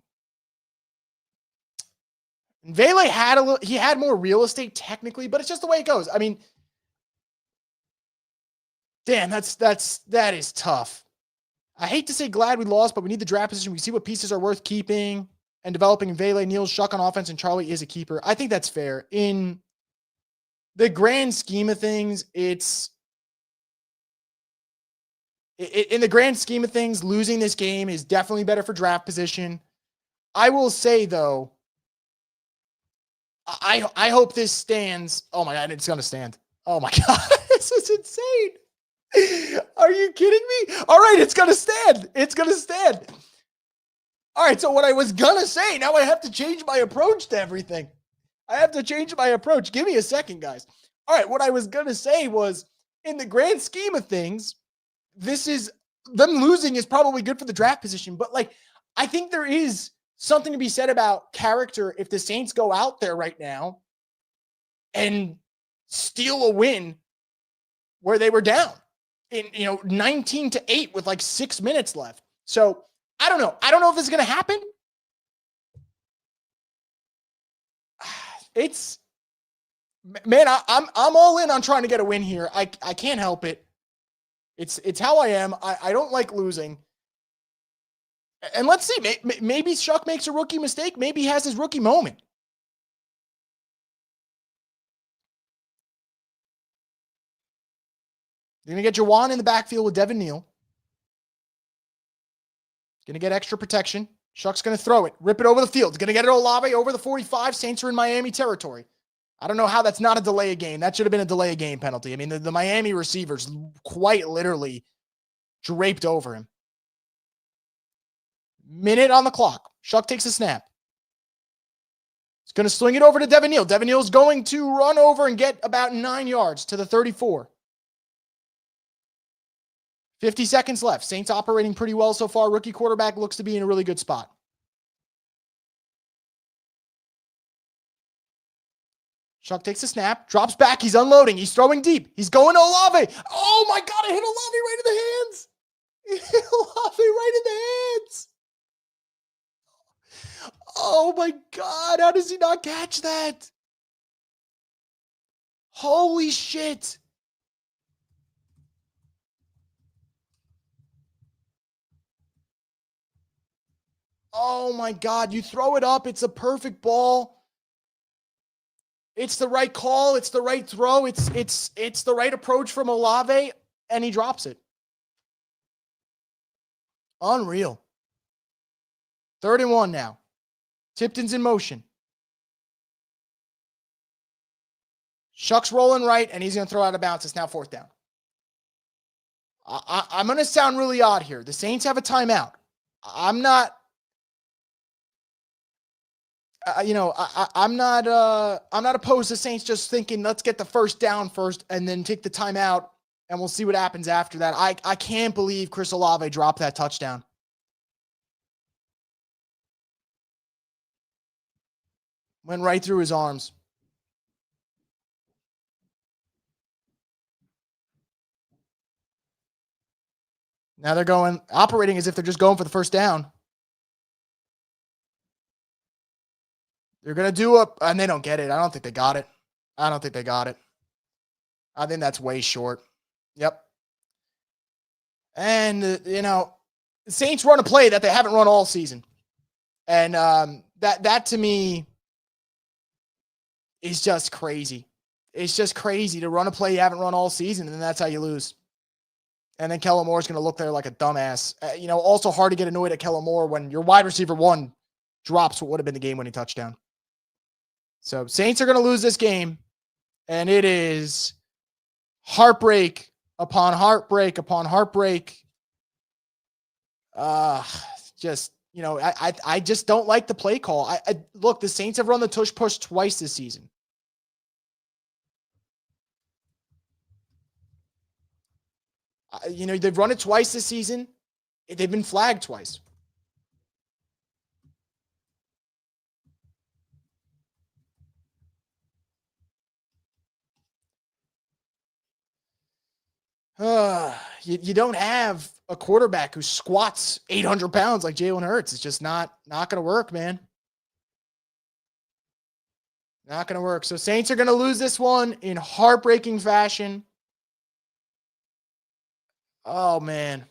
had more real estate technically, but it's just the way it goes. I mean, damn, that is tough. I hate to say glad we lost, but we need the draft position. We see what pieces are worth keeping and developing. Vele, Niels, Shuck on offense, and Charlie is a keeper. I think that's fair. In the grand scheme of things, in the grand scheme of things, losing this game is definitely better for draft position. I will say, though, I hope this stands. Oh, my God, it's going to stand. Oh, my God, this is insane. Are you kidding me? All right, it's going to stand. It's going to stand. All right, so what I was going to say, now I have to change my approach to everything. I have to change my approach. Give me a second, guys. All right, what I was going to say was in the grand scheme of things, this is them losing is probably good for the draft position. But like, I think there is something to be said about character if the Saints go out there right now and steal a win where they were down in 19-8 with like 6 minutes left. So I don't know. I don't know if this is going to happen. It's man, I'm all in on trying to get a win here. I can't help it. It's how I am. I don't like losing. And let's see. Maybe Shuck makes a rookie mistake. Maybe he has his rookie moment. You're going to get Jawan in the backfield with Devin Neal. Going to get extra protection. Shuck's going to throw it. Rip it over the field. Going to get it Olave over the 45. Saints are in Miami territory. I don't know how that's not a delay of game. That should have been a delay of game penalty. I mean, the Miami receivers quite literally draped over him. Minute on the clock. Shuck takes a snap. He's going to sling it over to Devin Neal. Devin Neal's going to run over and get about 9 yards to the 34. 50 seconds left. Saints operating pretty well so far. Rookie quarterback looks to be in a really good spot. Shuck takes a snap, drops back. He's unloading. He's throwing deep. He's going to Olave. Oh my God, it hit Olave right in the hands. It hit Olave right in the hands. Oh my God, how does he not catch that? Holy shit. Oh my God, you throw it up. It's a perfect ball. It's the right call. It's the right throw. It's the right approach from Olave, and he drops it. Unreal. 3rd and 1 now. Tipton's in motion. Shuck's rolling right, and he's going to throw out of bounds. It's now 4th down. I'm going to sound really odd here. The Saints have a timeout. I'm not opposed to Saints just thinking, let's get the first down first and then take the timeout and we'll see what happens after that. I can't believe Chris Olave dropped that touchdown. Went right through his arms. Now they're operating as if they're just going for the first down. They're going to do and they don't get it. I don't think they got it. I think that's way short. Yep. And, the Saints run a play that they haven't run all season. And that to me is just crazy. It's just crazy to run a play you haven't run all season, and then that's how you lose. And then Kellen Moore's going to look there like a dumbass. Also hard to get annoyed at Kellen Moore when your wide receiver 1 drops what would have been the game-winning touchdown. So Saints are going to lose this game, and it is heartbreak upon heartbreak upon heartbreak. I just don't like the play call. Look, the Saints have run the tush push twice this season. They've run it twice this season. They've been flagged twice. You don't have a quarterback who squats 800 pounds like Jalen Hurts. It's just not going to work, man. Not going to work. So Saints are going to lose this one in heartbreaking fashion. Oh, man.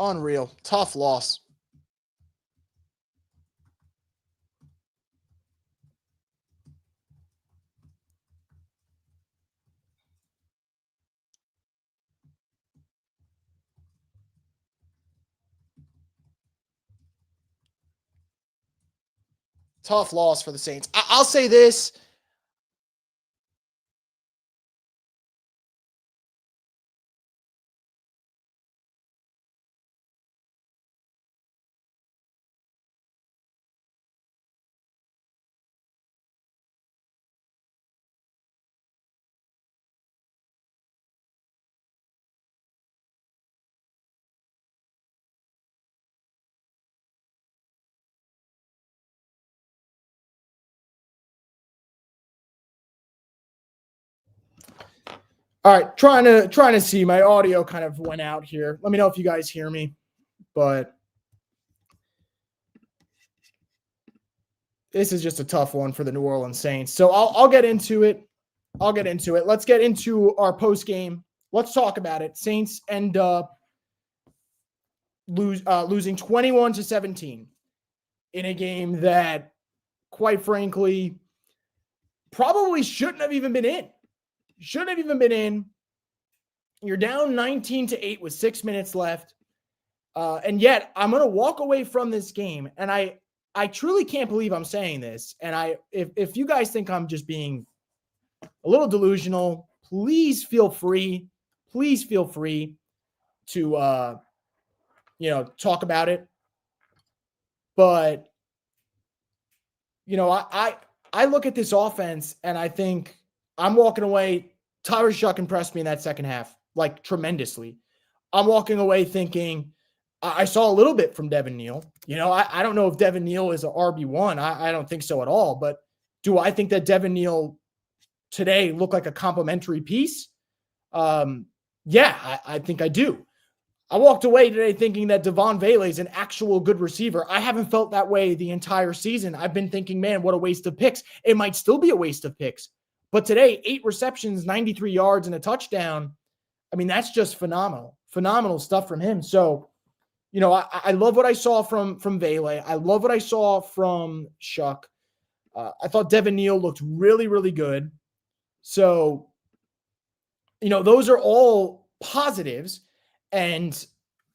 Unreal. Tough loss. Tough loss for the Saints. I'll say this. All right, trying to see. My audio kind of went out here. Let me know if you guys hear me. But this is just a tough one for the New Orleans Saints. So I'll get into it. Let's get into our post game. Let's talk about it. Saints end up losing 21-17 in a game that, quite frankly, probably shouldn't have even been in. You're down 19-8 with 6 minutes left. And yet I'm going to walk away from this game. And I truly can't believe I'm saying this. And if you guys think I'm just being a little delusional, please feel free to, talk about it. But, I look at this offense and I think I'm walking away. Tyler Shuck impressed me in that second half, like tremendously. I'm walking away thinking I saw a little bit from Devin Neal. I don't know if Devin Neal is an RB1. I don't think so at all. But do I think that Devin Neal today looked like a complimentary piece? Yeah, I think I do. I walked away today thinking that Devon Vele is an actual good receiver. I haven't felt that way the entire season. I've been thinking, man, what a waste of picks. It might still be a waste of picks. But today, 8 receptions, 93 yards, and a touchdown. I mean, that's just phenomenal. Phenomenal stuff from him. So, I love what I saw from Vele. I love what I saw from Shuck. I thought Devin Neal looked really, really good. So, those are all positives. And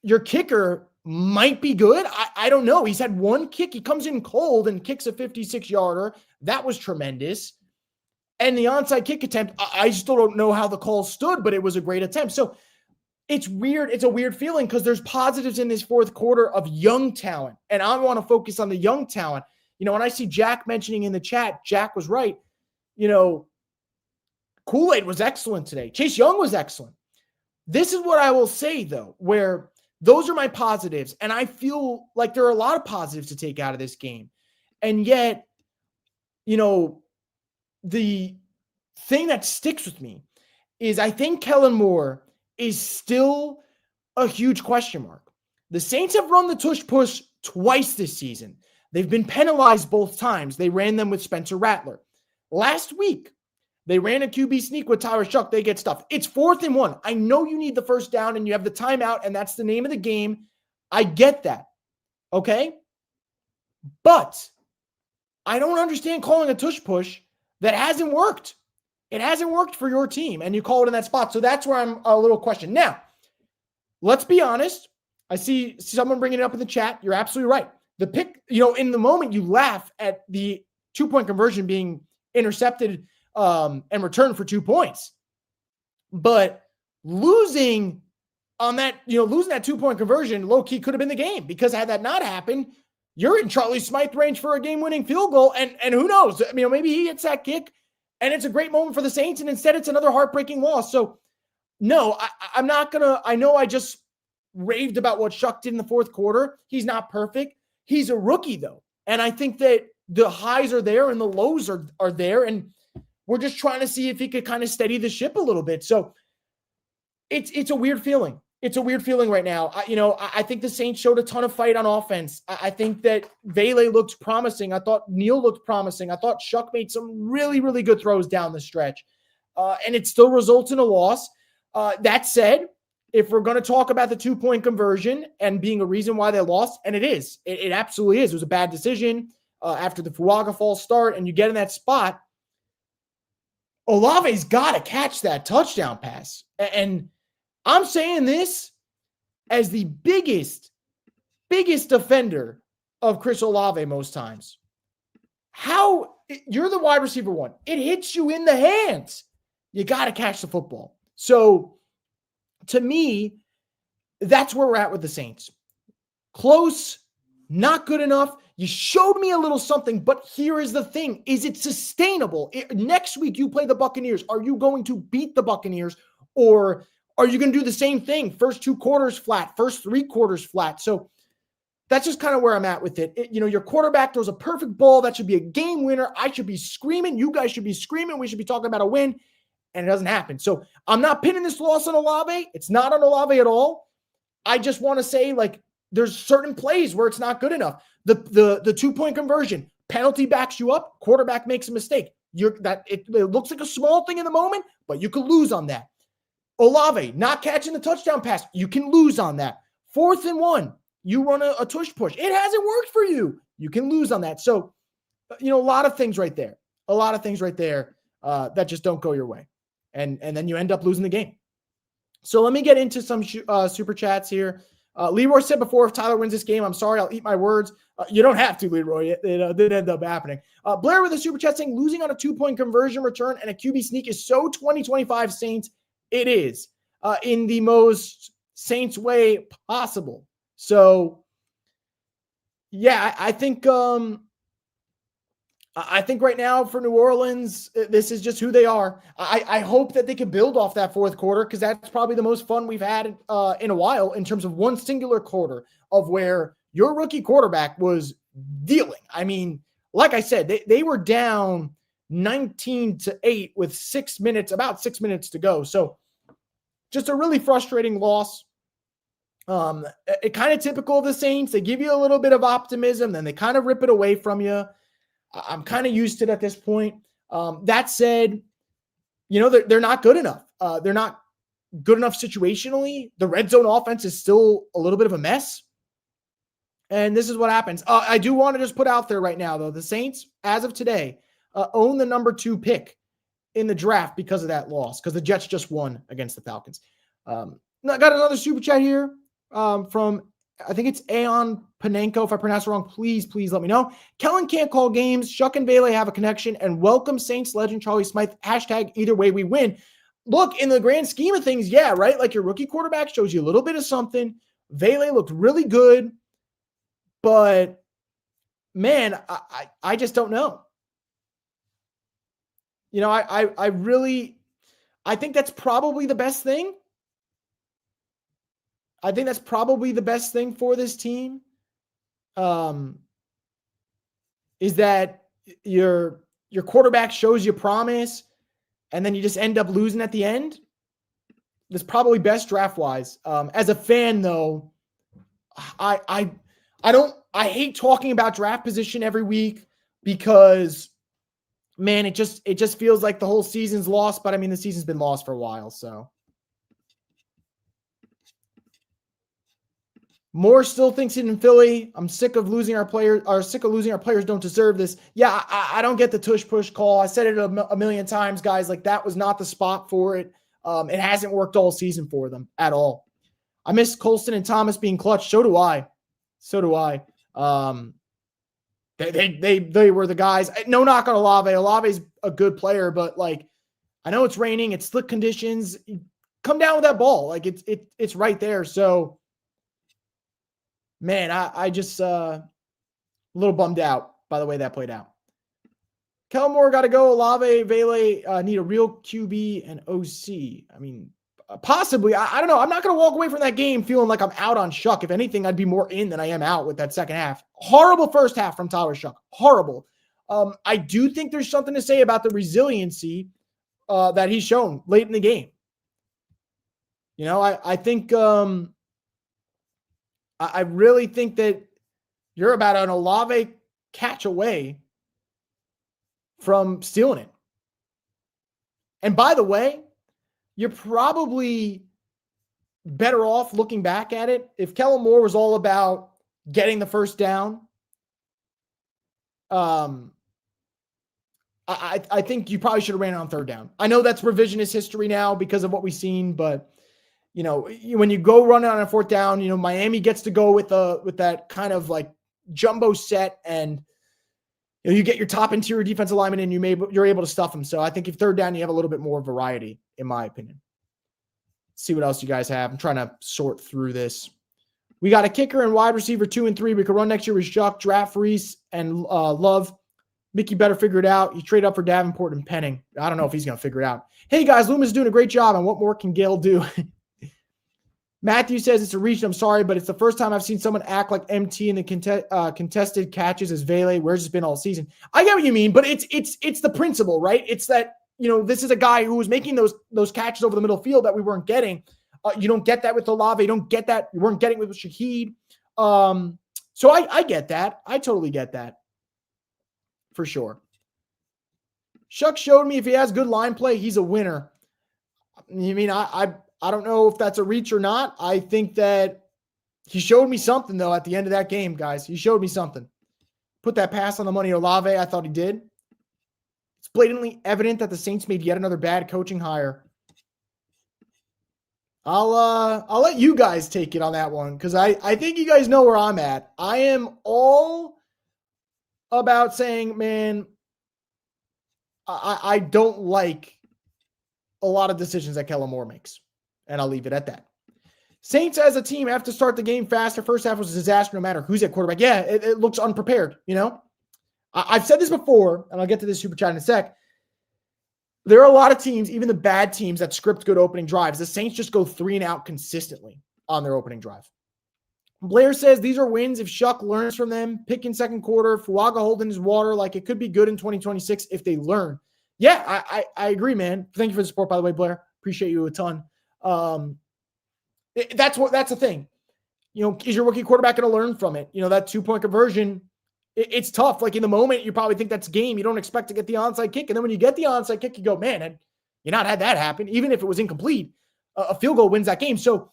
your kicker might be good. I don't know. He's had one kick. He comes in cold and kicks a 56-yarder. That was tremendous. And the onside kick attempt, I still don't know how the call stood, but it was a great attempt. So it's weird. It's a weird feeling because there's positives in this fourth quarter of young talent. And I want to focus on the young talent. When I see Jack mentioning in the chat, Jack was right. Kool-Aid was excellent today. Chase Young was excellent. This is what I will say, though, where those are my positives. And I feel like there are a lot of positives to take out of this game. And yet, the thing that sticks with me is I think Kellen Moore is still a huge question mark. The Saints have run the tush-push twice this season. They've been penalized both times. They ran them with Spencer Rattler. Last week, they ran a QB sneak with Tyler Shuck. They get stuffed. It's 4th and 1. I know you need the first down and you have the timeout, and that's the name of the game. I get that. Okay? But I don't understand calling a tush-push that hasn't worked. It hasn't worked for your team, and you call it in that spot. So that's where I'm a little questioned. Now, let's be honest. I see someone bringing it up in the chat. You're absolutely right. The pick, in the moment you laugh at the 2-point conversion being intercepted and returned for 2 points. But losing on that, losing that 2-point conversion low-key could have been the game, because had that not happened, you're in Charlie Smythe range for a game-winning field goal. And who knows? Maybe he hits that kick and it's a great moment for the Saints, and instead it's another heartbreaking loss. So no, I'm not going to, I know I just raved about what Shuck did in the fourth quarter. He's not perfect. He's a rookie though. And I think that the highs are there and the lows are there. And we're just trying to see if he could kind of steady the ship a little bit. So it's a weird feeling. It's a weird feeling right now. I think the Saints showed a ton of fight on offense. I think that Vele looked promising. I thought Neal looked promising. I thought Shuck made some really, really good throws down the stretch. And it still results in a loss. That said, if we're going to talk about the 2-point conversion and being a reason why they lost, and it is, it absolutely is. It was a bad decision after the Fuaga false start, and you get in that spot. Olave's got to catch that touchdown pass. And I'm saying this as the biggest defender of Chris Olave most times. How you're the wide receiver one. It hits you in the hands. You got to catch the football. So to me, that's where we're at with the Saints. Close, not good enough. You showed me a little something, but here is the thing. Is it sustainable? Next week you play the Buccaneers. Are you going to beat the Buccaneers, or are you going to do the same thing? First 2 quarters flat, first 3 quarters flat. So that's just kind of where I'm at with it. Your quarterback throws a perfect ball. That should be a game winner. I should be screaming. You guys should be screaming. We should be talking about a win. and it doesn't happen. So I'm not pinning this loss on Olave. It's not on Olave at all. I just want to say, like, there's certain plays where it's not good enough. The 2-point conversion, penalty backs you up, quarterback makes a mistake. It looks like a small thing in the moment, but you could lose on that. Olave not catching the touchdown pass, you can lose on that. 4th and 1, you run a tush push. It hasn't worked for you. You can lose on that. So, a lot of things right there. A lot of things right there that just don't go your way. And then you end up losing the game. So let me get into some super chats here. Leroy said before, if Tyler wins this game, I'm sorry, I'll eat my words. You don't have to, Leroy. It did end up happening. Blair with a super chat saying, losing on a 2-point conversion return and a QB sneak is so 2025 Saints. It is in the most Saints way possible. So, yeah, I think right now for New Orleans, this is just who they are. I hope that they can build off that fourth quarter, because that's probably the most fun we've had in a while in terms of one singular quarter of where your rookie quarterback was dealing. I mean, like I said, they were down 19-8 with about 6 minutes to go. So just a really frustrating loss. It kind of typical of the Saints. They give you a little bit of optimism, then they kind of rip it away from you. I'm kind of used to it at this point. That said, they're not good enough. They're not good enough situationally. The red zone offense is still a little bit of a mess. And this is what happens. I do want to just put out there right now, though, the Saints, as of today, own the number 2 pick in the draft because of that loss, because the Jets just won against the Falcons. I got another super chat here from, I think it's Aeon Panenko. If I pronounce it wrong, please let me know. Kellen can't call games. Shuck and Bailey have a connection. And welcome Saints legend Charlie Smythe. Hashtag either way we win. Look, in the grand scheme of things, yeah, right? Like, your rookie quarterback shows you a little bit of something. Vele looked really good. But, man, I just don't know. I think that's probably the best thing. I think that's probably the best thing for this team, is that your quarterback shows you promise, and then you just end up losing at the end. That's probably best draft-wise. As a fan, though, I hate talking about draft position every week because, man, it just feels like the whole season's lost. But I mean, the season's been lost for a while, so. Moore still thinks it in Philly. I'm sick of losing our players. Our players don't deserve this. Yeah, I don't get the tush push call. I said it a million times, guys. Like, that was not the spot for it. It hasn't worked all season for them at all. I miss Colston and Thomas being clutch. So do I. They were the guys. No knock on Olave. Olave's a good player, but, like, I know it's raining. It's slick conditions. Come down with that ball. Like, it's right there. So, man, I just a little bummed out by the way that played out. Kelmore got to go. Olave, Vele need a real QB and OC. I mean, possibly. I don't know. I'm not going to walk away from that game feeling like I'm out on Shuck. If anything, I'd be more in than I am out with that second half. Horrible first half from Tyler Shuck. Horrible. I do think there's something to say about the resiliency that he's shown late in the game. I think I really think that you're about an Olave catch away from stealing it. And by the way, you're probably better off looking back at it if Kellen Moore was all about getting the first down. I think you probably should have ran it on third down. I know that's revisionist history now because of what we've seen, but when you go run it on a fourth down, Miami gets to go with that kind of like jumbo set, and you get your top interior defensive lineman and you're able to stuff them. So I think if third down, you have a little bit more variety, in my opinion. Let's see what else you guys have. I'm trying to sort through this. We got a kicker and wide receiver 2 and 3. We could run next year with Shuck, draft Reese, and Love. Mickey better figure it out. You trade up for Davenport and Penning. I don't know if he's going to figure it out. Hey, guys, Loomis is doing a great job, and what more can Gale do? Matthew says it's a reach. I'm sorry, but it's the first time I've seen someone act like MT in the contested catches as Vele. Where's it been all season? I get what you mean, but it's the principle, right? It's that, this is a guy who was making those catches over the middle field that we weren't getting. You don't get that with Olave. You don't get that. You weren't getting it with Shaheed. So I get that. I totally get that. For sure. Shuck showed me if he has good line play, he's a winner. I mean, I don't know if that's a reach or not. I think that he showed me something, though, at the end of that game, guys. He showed me something. Put that pass on the money, Olave. I thought he did. It's blatantly evident that the Saints made yet another bad coaching hire. I'll let you guys take it on that one because I think you guys know where I'm at. I am all about saying, man, I don't like a lot of decisions that Kellen Moore makes, and I'll leave it at that. Saints as a team have to start the game faster. First half was a disaster no matter who's at quarterback. Yeah, it looks unprepared, I've said this before, and I'll get to this super chat in a sec. There are a lot of teams, even the bad teams, that script good opening drives. The Saints just go 3 and out consistently on their opening drive. Blair says these are wins if Shuck learns from them. Pick in second quarter, Fuaga holding his water like it could be good in 2026 if they learn. Yeah, I agree, man. Thank you for the support, by the way, Blair. Appreciate you a ton. That's the thing. Is your rookie quarterback going to learn from it? That 2-point conversion, it's tough. Like in the moment, you probably think that's game. You don't expect to get the onside kick. And then when you get the onside kick, you go, man, had you not had that happen, even if it was incomplete, a field goal wins that game. So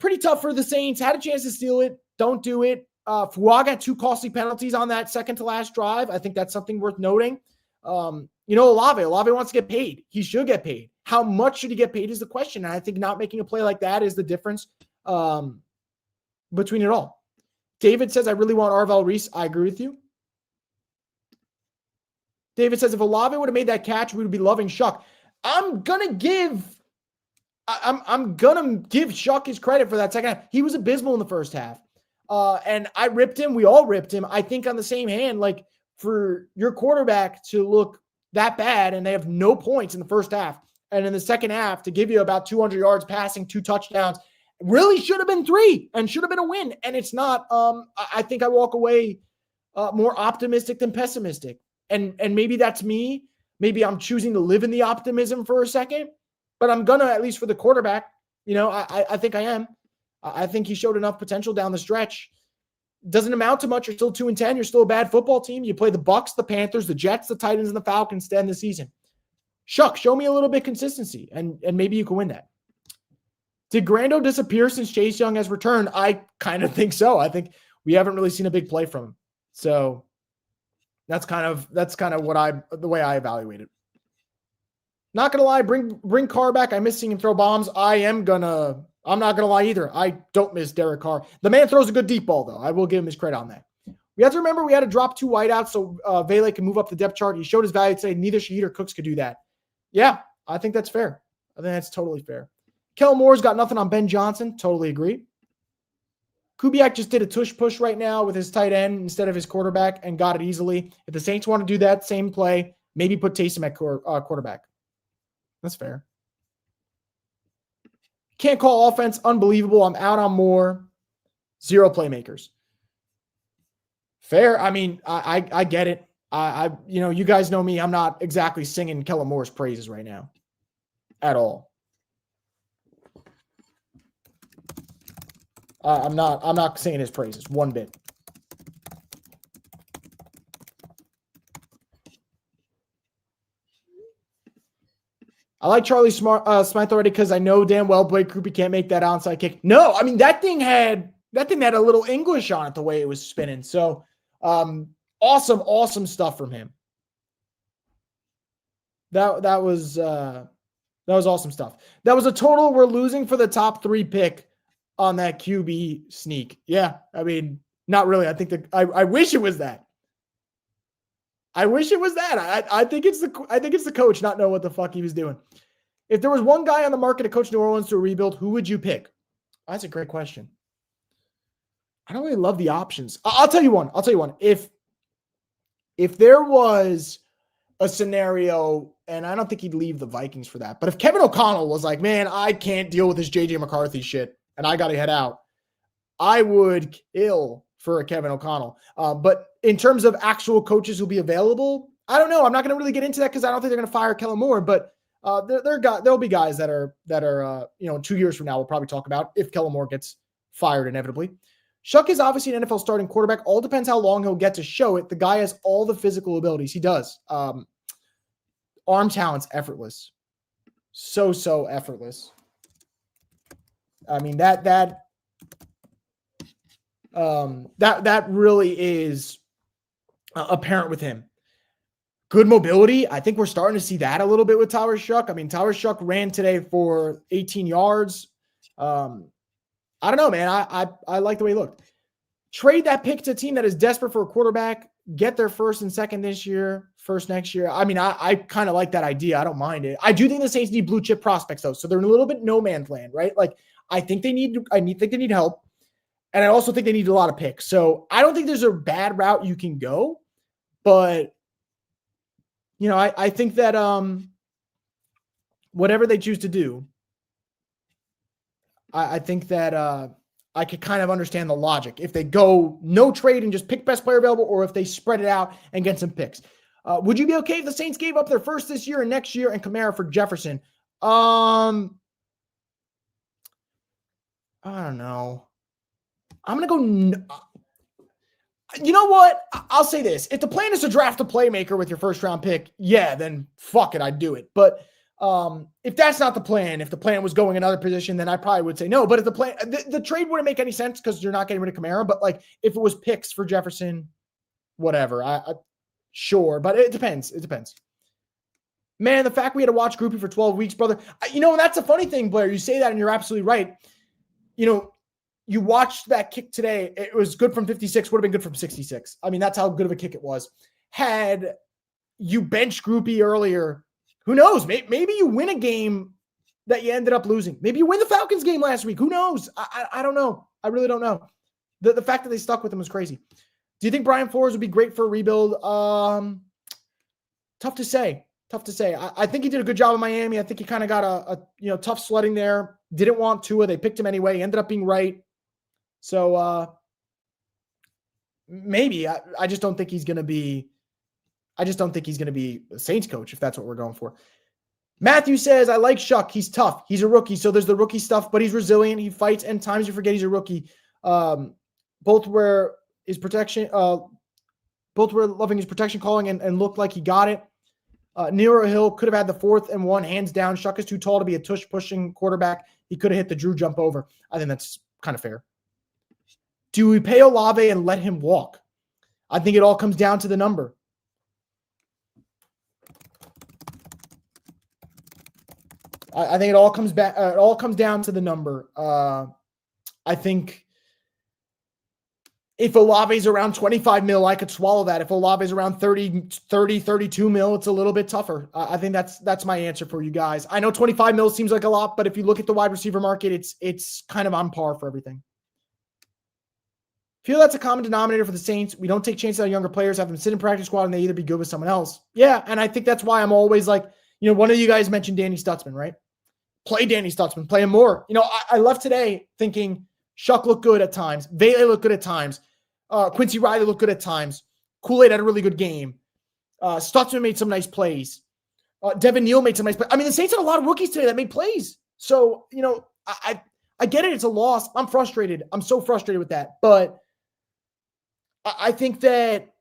pretty tough for the Saints. Had a chance to steal it. Don't do it. Fuaga had 2 costly penalties on that second to last drive. I think that's something worth noting. Olave wants to get paid. He should get paid. How much should he get paid is the question. And I think not making a play like that is the difference between it all. David says, I really want Arvell Reese. I agree with you. David says, if Olave would have made that catch, we would be loving Shuck. I'm going to give Shuck his credit for that second half. He was abysmal in the first half. And I ripped him. We all ripped him. I think on the same hand, like for your quarterback to look that bad and they have no points in the first half. And in the second half to give you about 200 yards passing, 2 touchdowns, really should have been 3 and should have been a win. And it's not. I think I walk away more optimistic than pessimistic. And maybe that's me. Maybe I'm choosing to live in the optimism for a second, but I'm going to, at least for the quarterback, I think I am. I think he showed enough potential down the stretch. Doesn't amount to much. You're still 2-10. You're still a bad football team. You play the Bucs, the Panthers, the Jets, the Titans, and the Falcons to end the season. Shuck, show me a little bit consistency, and maybe you can win that. Did Grando disappear since Chase Young has returned? I kind of think so. I think we haven't really seen a big play from him. So that's kind of the way I evaluate it. Not gonna lie, bring Carr back. I miss seeing him throw bombs. I'm not gonna lie either. I don't miss Derek Carr. The man throws a good deep ball, though. I will give him his credit on that. We have to remember we had to drop 2 wideouts so Vele can move up the depth chart. He showed his value today. Neither Shaheed or Cooks could do that. Yeah, I think that's fair. I think that's totally fair. Kellen Moore's got nothing on Ben Johnson. Totally agree. Kubiak just did a tush push right now with his tight end instead of his quarterback and got it easily. If the Saints want to do that same play, maybe put Taysom at quarterback. That's fair. Can't call offense. Unbelievable. I'm out on Moore. 0 playmakers. Fair. I mean, I get it. You guys know me. I'm not exactly singing Kellen Moore's praises right now at all. I'm not singing his praises one bit. I like Charlie Smythe already because I know damn well Blake Krupe can't make that onside kick. No, I mean that thing had a little English on it the way it was spinning. So awesome stuff from him. That was awesome stuff. That was a total we're losing for the top 3 pick on that QB sneak. Yeah, I mean, not really. I think I wish it was that. I wish it was that. I think it's the coach not knowing what the fuck he was doing. If there was one guy on the market to coach New Orleans to a rebuild, who would you pick? That's a great question. I don't really love the options. I'll tell you one. If there was a scenario, and I don't think he'd leave the Vikings for that, but if Kevin O'Connell was like, man, I can't deal with this JJ McCarthy shit, and I got to head out, I would kill for a Kevin O'Connell. But in terms of actual coaches who'll be available, I don't know. I'm not going to really get into that because I don't think they're going to fire Kellen Moore, but there'll be guys that are 2 years from now we'll probably talk about if Kellen Moore gets fired inevitably. Shuck is obviously an NFL starting quarterback. All depends how long he'll get to show it. The guy has all the physical abilities. He does. Arm talent's effortless. So effortless. I mean, that really is apparent with him. Good mobility. I think we're starting to see that a little bit with Tyler Shuck. I mean, Tyler Shuck ran today for 18 yards. I don't know, man. I like the way he looked. Trade that pick to a team that is desperate for a quarterback. Get their first and second this year, first next year. I mean, I kind of like that idea. I don't mind it. I do think the Saints need blue chip prospects though, so they're in a little bit no man's land, right? Like I think they need help, and I also think they need a lot of picks. So I don't think there's a bad route you can go, but I think that whatever they choose to do, I think that I could kind of understand the logic. If they go no trade and just pick best player available, or if they spread it out and get some picks. Would you be okay if the Saints gave up their first this year and next year and Kamara for Jefferson? I don't know. I'm going to go. You know what? I'll say this. If the plan is to draft a playmaker with your first round pick, yeah, then fuck it. I'd do it. But if that's not the plan, if the plan was going another position, then I probably would say no. But if the plan, the trade wouldn't make any sense because you're not getting rid of Kamara. But like if it was picks for Jefferson, whatever, I sure. But it depends. It depends. Man, the fact we had to watch Groupie for 12 weeks, brother. That's a funny thing, Blair. You say that and you're absolutely right. You watched that kick today. It was good from 56, would have been good from 66. I mean, that's how good of a kick it was. Had you bench Groupie earlier, who knows? Maybe you win a game that you ended up losing. Maybe you win the Falcons game last week. Who knows? I don't know. I really don't know. The fact that they stuck with him was crazy. Do you think Brian Flores would be great for a rebuild? Tough to say. I think he did a good job in Miami. I think he kind of got a tough sledding there. Didn't want Tua. They picked him anyway. He ended up being right. So maybe I just don't think he's going to be. I just don't think he's going to be a Saints coach if that's what we're going for. Matthew says, I like Shuck. He's tough. He's a rookie. So there's the rookie stuff, but he's resilient. He fights, and times you forget he's a rookie. Both were loving his protection calling and looked like he got it. Nero Hill could have had the 4th and 1 hands down. Shuck is too tall to be a tush pushing quarterback. He could have hit the Drew jump over. I think that's kind of fair. Do we pay Olave and let him walk? I think it all comes down to the number. I think it all comes back. It all comes down to the number. I think if Olave's around 25 mil, I could swallow that. If Olave's around 30, 32 mil, it's a little bit tougher. I think that's my answer for you guys. I know 25 mil seems like a lot, but if you look at the wide receiver market, it's kind of on par for everything. Feel that's a common denominator for the Saints. We don't take chances on younger players, have them sit in practice squad, and they either be good with someone else. Yeah, and I think that's why I'm always like, one of you guys mentioned Danny Stutzman, right? Play Danny Stutzman, play him more. I left today thinking Shuck looked good at times. Vele looked good at times. Quincy Riley looked good at times. Kool-Aid had a really good game. Stutzman made some nice plays. Devin Neal made some nice plays. I mean, the Saints had a lot of rookies today that made plays. So, I get it. It's a loss. I'm frustrated. I'm so frustrated with that. But I think that,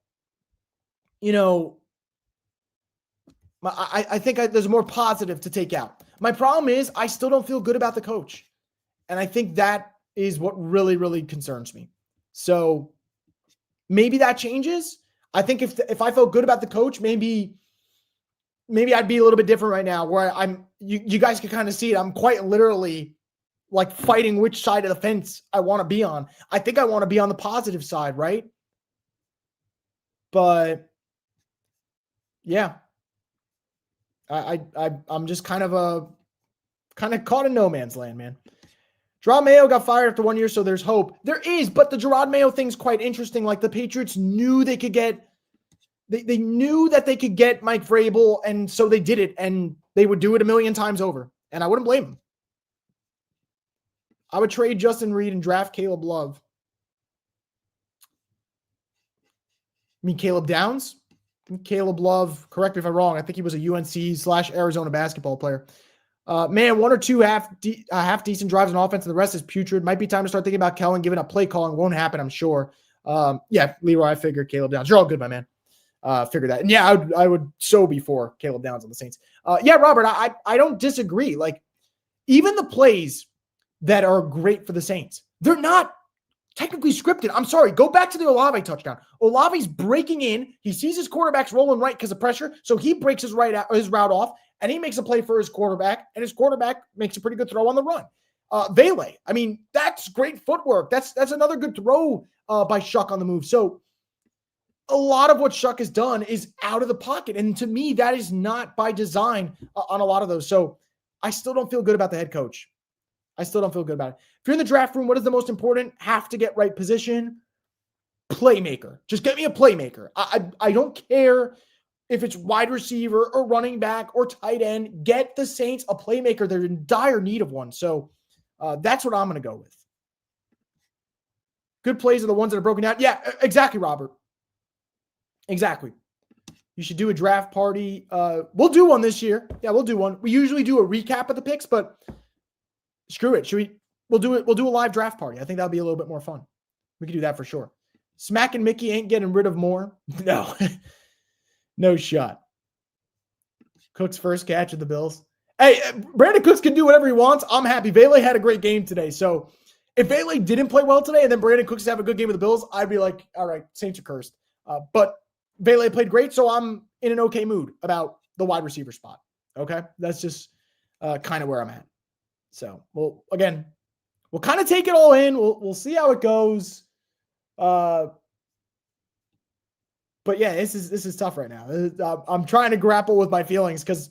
I think there's more positive to take out. My problem is I still don't feel good about the coach. And I think that is what really, really concerns me. So maybe that changes. I think if I felt good about the coach, maybe I'd be a little bit different right now where you guys can kind of see it. I'm quite literally like fighting which side of the fence I want to be on. I think I want to be on the positive side, right? But yeah, I'm just kind of caught in no man's land, man. Gerard Mayo got fired after 1 year, so there's hope. There is, but the Gerard Mayo thing's quite interesting. Like the Patriots knew they could get, they knew that they could get Mike Vrabel, and so they did it, and they would do it a million times over, and I wouldn't blame them. I would trade Justin Reed and draft Caleb Love. You mean Caleb Downs? Caleb Love, correct me if I'm wrong. I think he was a UNC/Arizona basketball player. Man, one or two half decent drives on offense, and the rest is putrid. Might be time to start thinking about Kellen giving up play calling. Won't happen, I'm sure. Yeah, Leroy, I figured Caleb Downs. You're all good, my man. Figure that. And yeah, I would so be for Caleb Downs on the Saints. Yeah, Robert, I don't disagree. Like, even the plays that are great for the Saints, they're not technically scripted. I'm sorry. Go back to the Olave touchdown. Olave's breaking in. He sees his quarterback's rolling right because of pressure, so he breaks his route off, and he makes a play for his quarterback, and his quarterback makes a pretty good throw on the run. Vele, I mean, that's great footwork. That's another good throw by Shuck on the move. So a lot of what Shuck has done is out of the pocket, and to me, that is not by design on a lot of those. So I still don't feel good about the head coach. I still don't feel good about it. If you're in the draft room, what is the most important? Have to get right position. Playmaker. Just get me a playmaker. I don't care if it's wide receiver or running back or tight end. Get the Saints a playmaker. They're in dire need of one. So that's what I'm going to go with. Good plays are the ones that are broken down. Yeah, exactly, Robert. Exactly. You should do a draft party. We'll do one this year. Yeah, we'll do one. We usually do a recap of the picks, but screw it. We'll do it. We'll do a live draft party. I think that'll be a little bit more fun. We can do that for sure. Smack and Mickey ain't getting rid of Moore. No. No shot. Cook's first catch of the Bills. Hey, Brandon Cooks can do whatever he wants. I'm happy. Vele had a great game today. So if Vele didn't play well today and then Brandon Cooks have a good game with the Bills, I'd be like, all right, Saints are cursed. But Vele played great, so I'm in an okay mood about the wide receiver spot. Okay? That's just kind of where I'm at. So, well, again, we'll kind of take it all in. We'll see how it goes. But yeah, this is tough right now. I'm trying to grapple with my feelings because,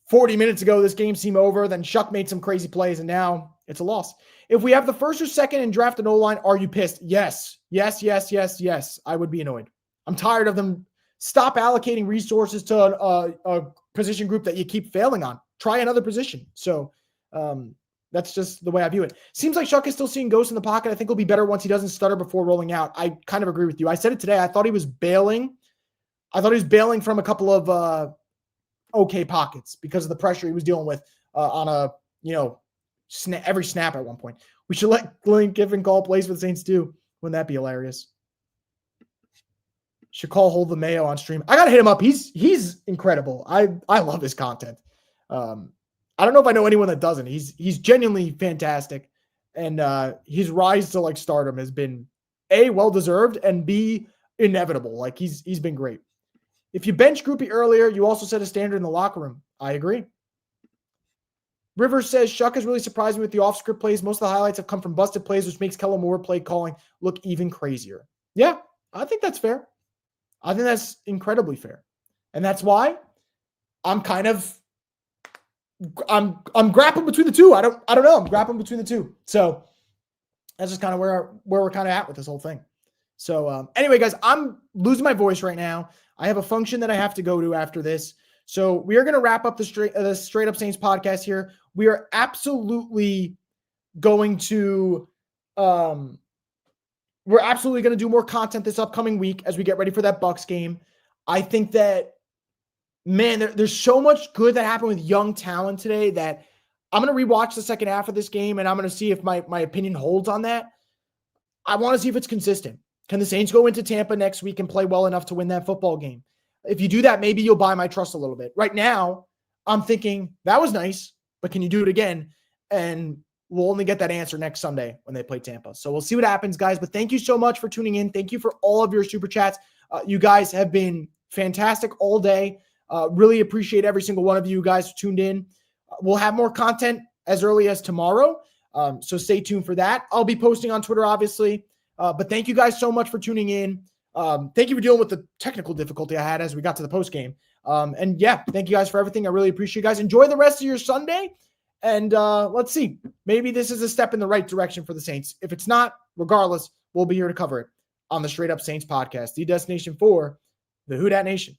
40 minutes ago, this game seemed over. Then Shuck made some crazy plays, and now it's a loss. If we have the first or second and draft an O-line, are you pissed? Yes. Yes, yes, yes, yes. I would be annoyed. I'm tired of them. Stop allocating resources to a position group that you keep failing on. Try another position. So that's just the way I view it. Seems like Shuck is still seeing ghosts in the pocket. I think he'll be better once he doesn't stutter before rolling out. I kind of agree with you. I said it today. I thought he was bailing. From a couple of okay pockets because of the pressure he was dealing with on a, every snap at one point. We should let Glenn Kiffin call plays for the Saints too. Wouldn't that be hilarious? Should call Hold the Mayo on stream. I got to hit him up. He's incredible. I love his content. I don't know if I know anyone that doesn't. He's genuinely fantastic. And his rise to stardom has been A, well-deserved, and B, inevitable. He's been great. If you bench Groupie earlier, you also set a standard in the locker room. I agree. Rivers says, Shuck has really surprised me with the off-script plays. Most of the highlights have come from busted plays, which makes Kellen Moore play calling look even crazier. Yeah, I think that's fair. I think that's incredibly fair. And that's why I'm grappling between the two. I don't know. I'm grappling between the two. So that's just kind of where we're kind of at with this whole thing. So anyway, guys, I'm losing my voice right now. I have a function that I have to go to after this. So we are going to wrap up the Straight Up Saints podcast here. We are absolutely going to do more content this upcoming week as we get ready for that Bucks game. I think that, man, there's so much good that happened with young talent today that I'm going to rewatch the second half of this game, and I'm going to see if my opinion holds on that. I want to see if it's consistent. Can the Saints go into Tampa next week and play well enough to win that football game? If you do that, maybe you'll buy my trust a little bit. Right now, I'm thinking that was nice, but can you do it again? And we'll only get that answer next Sunday when they play Tampa. So we'll see what happens, guys. But thank you so much for tuning in. Thank you for all of your super chats. You guys have been fantastic all day. Really appreciate every single one of you guys who tuned in. We'll have more content as early as tomorrow. So stay tuned for that. I'll be posting on Twitter, obviously. But thank you guys so much for tuning in. Thank you for dealing with the technical difficulty I had as we got to the post game. And yeah, thank you guys for everything. I really appreciate you guys. Enjoy the rest of your Sunday. And let's see. Maybe this is a step in the right direction for the Saints. If it's not, regardless, we'll be here to cover it on the Straight Up Saints podcast, the destination for the WhoDat Nation.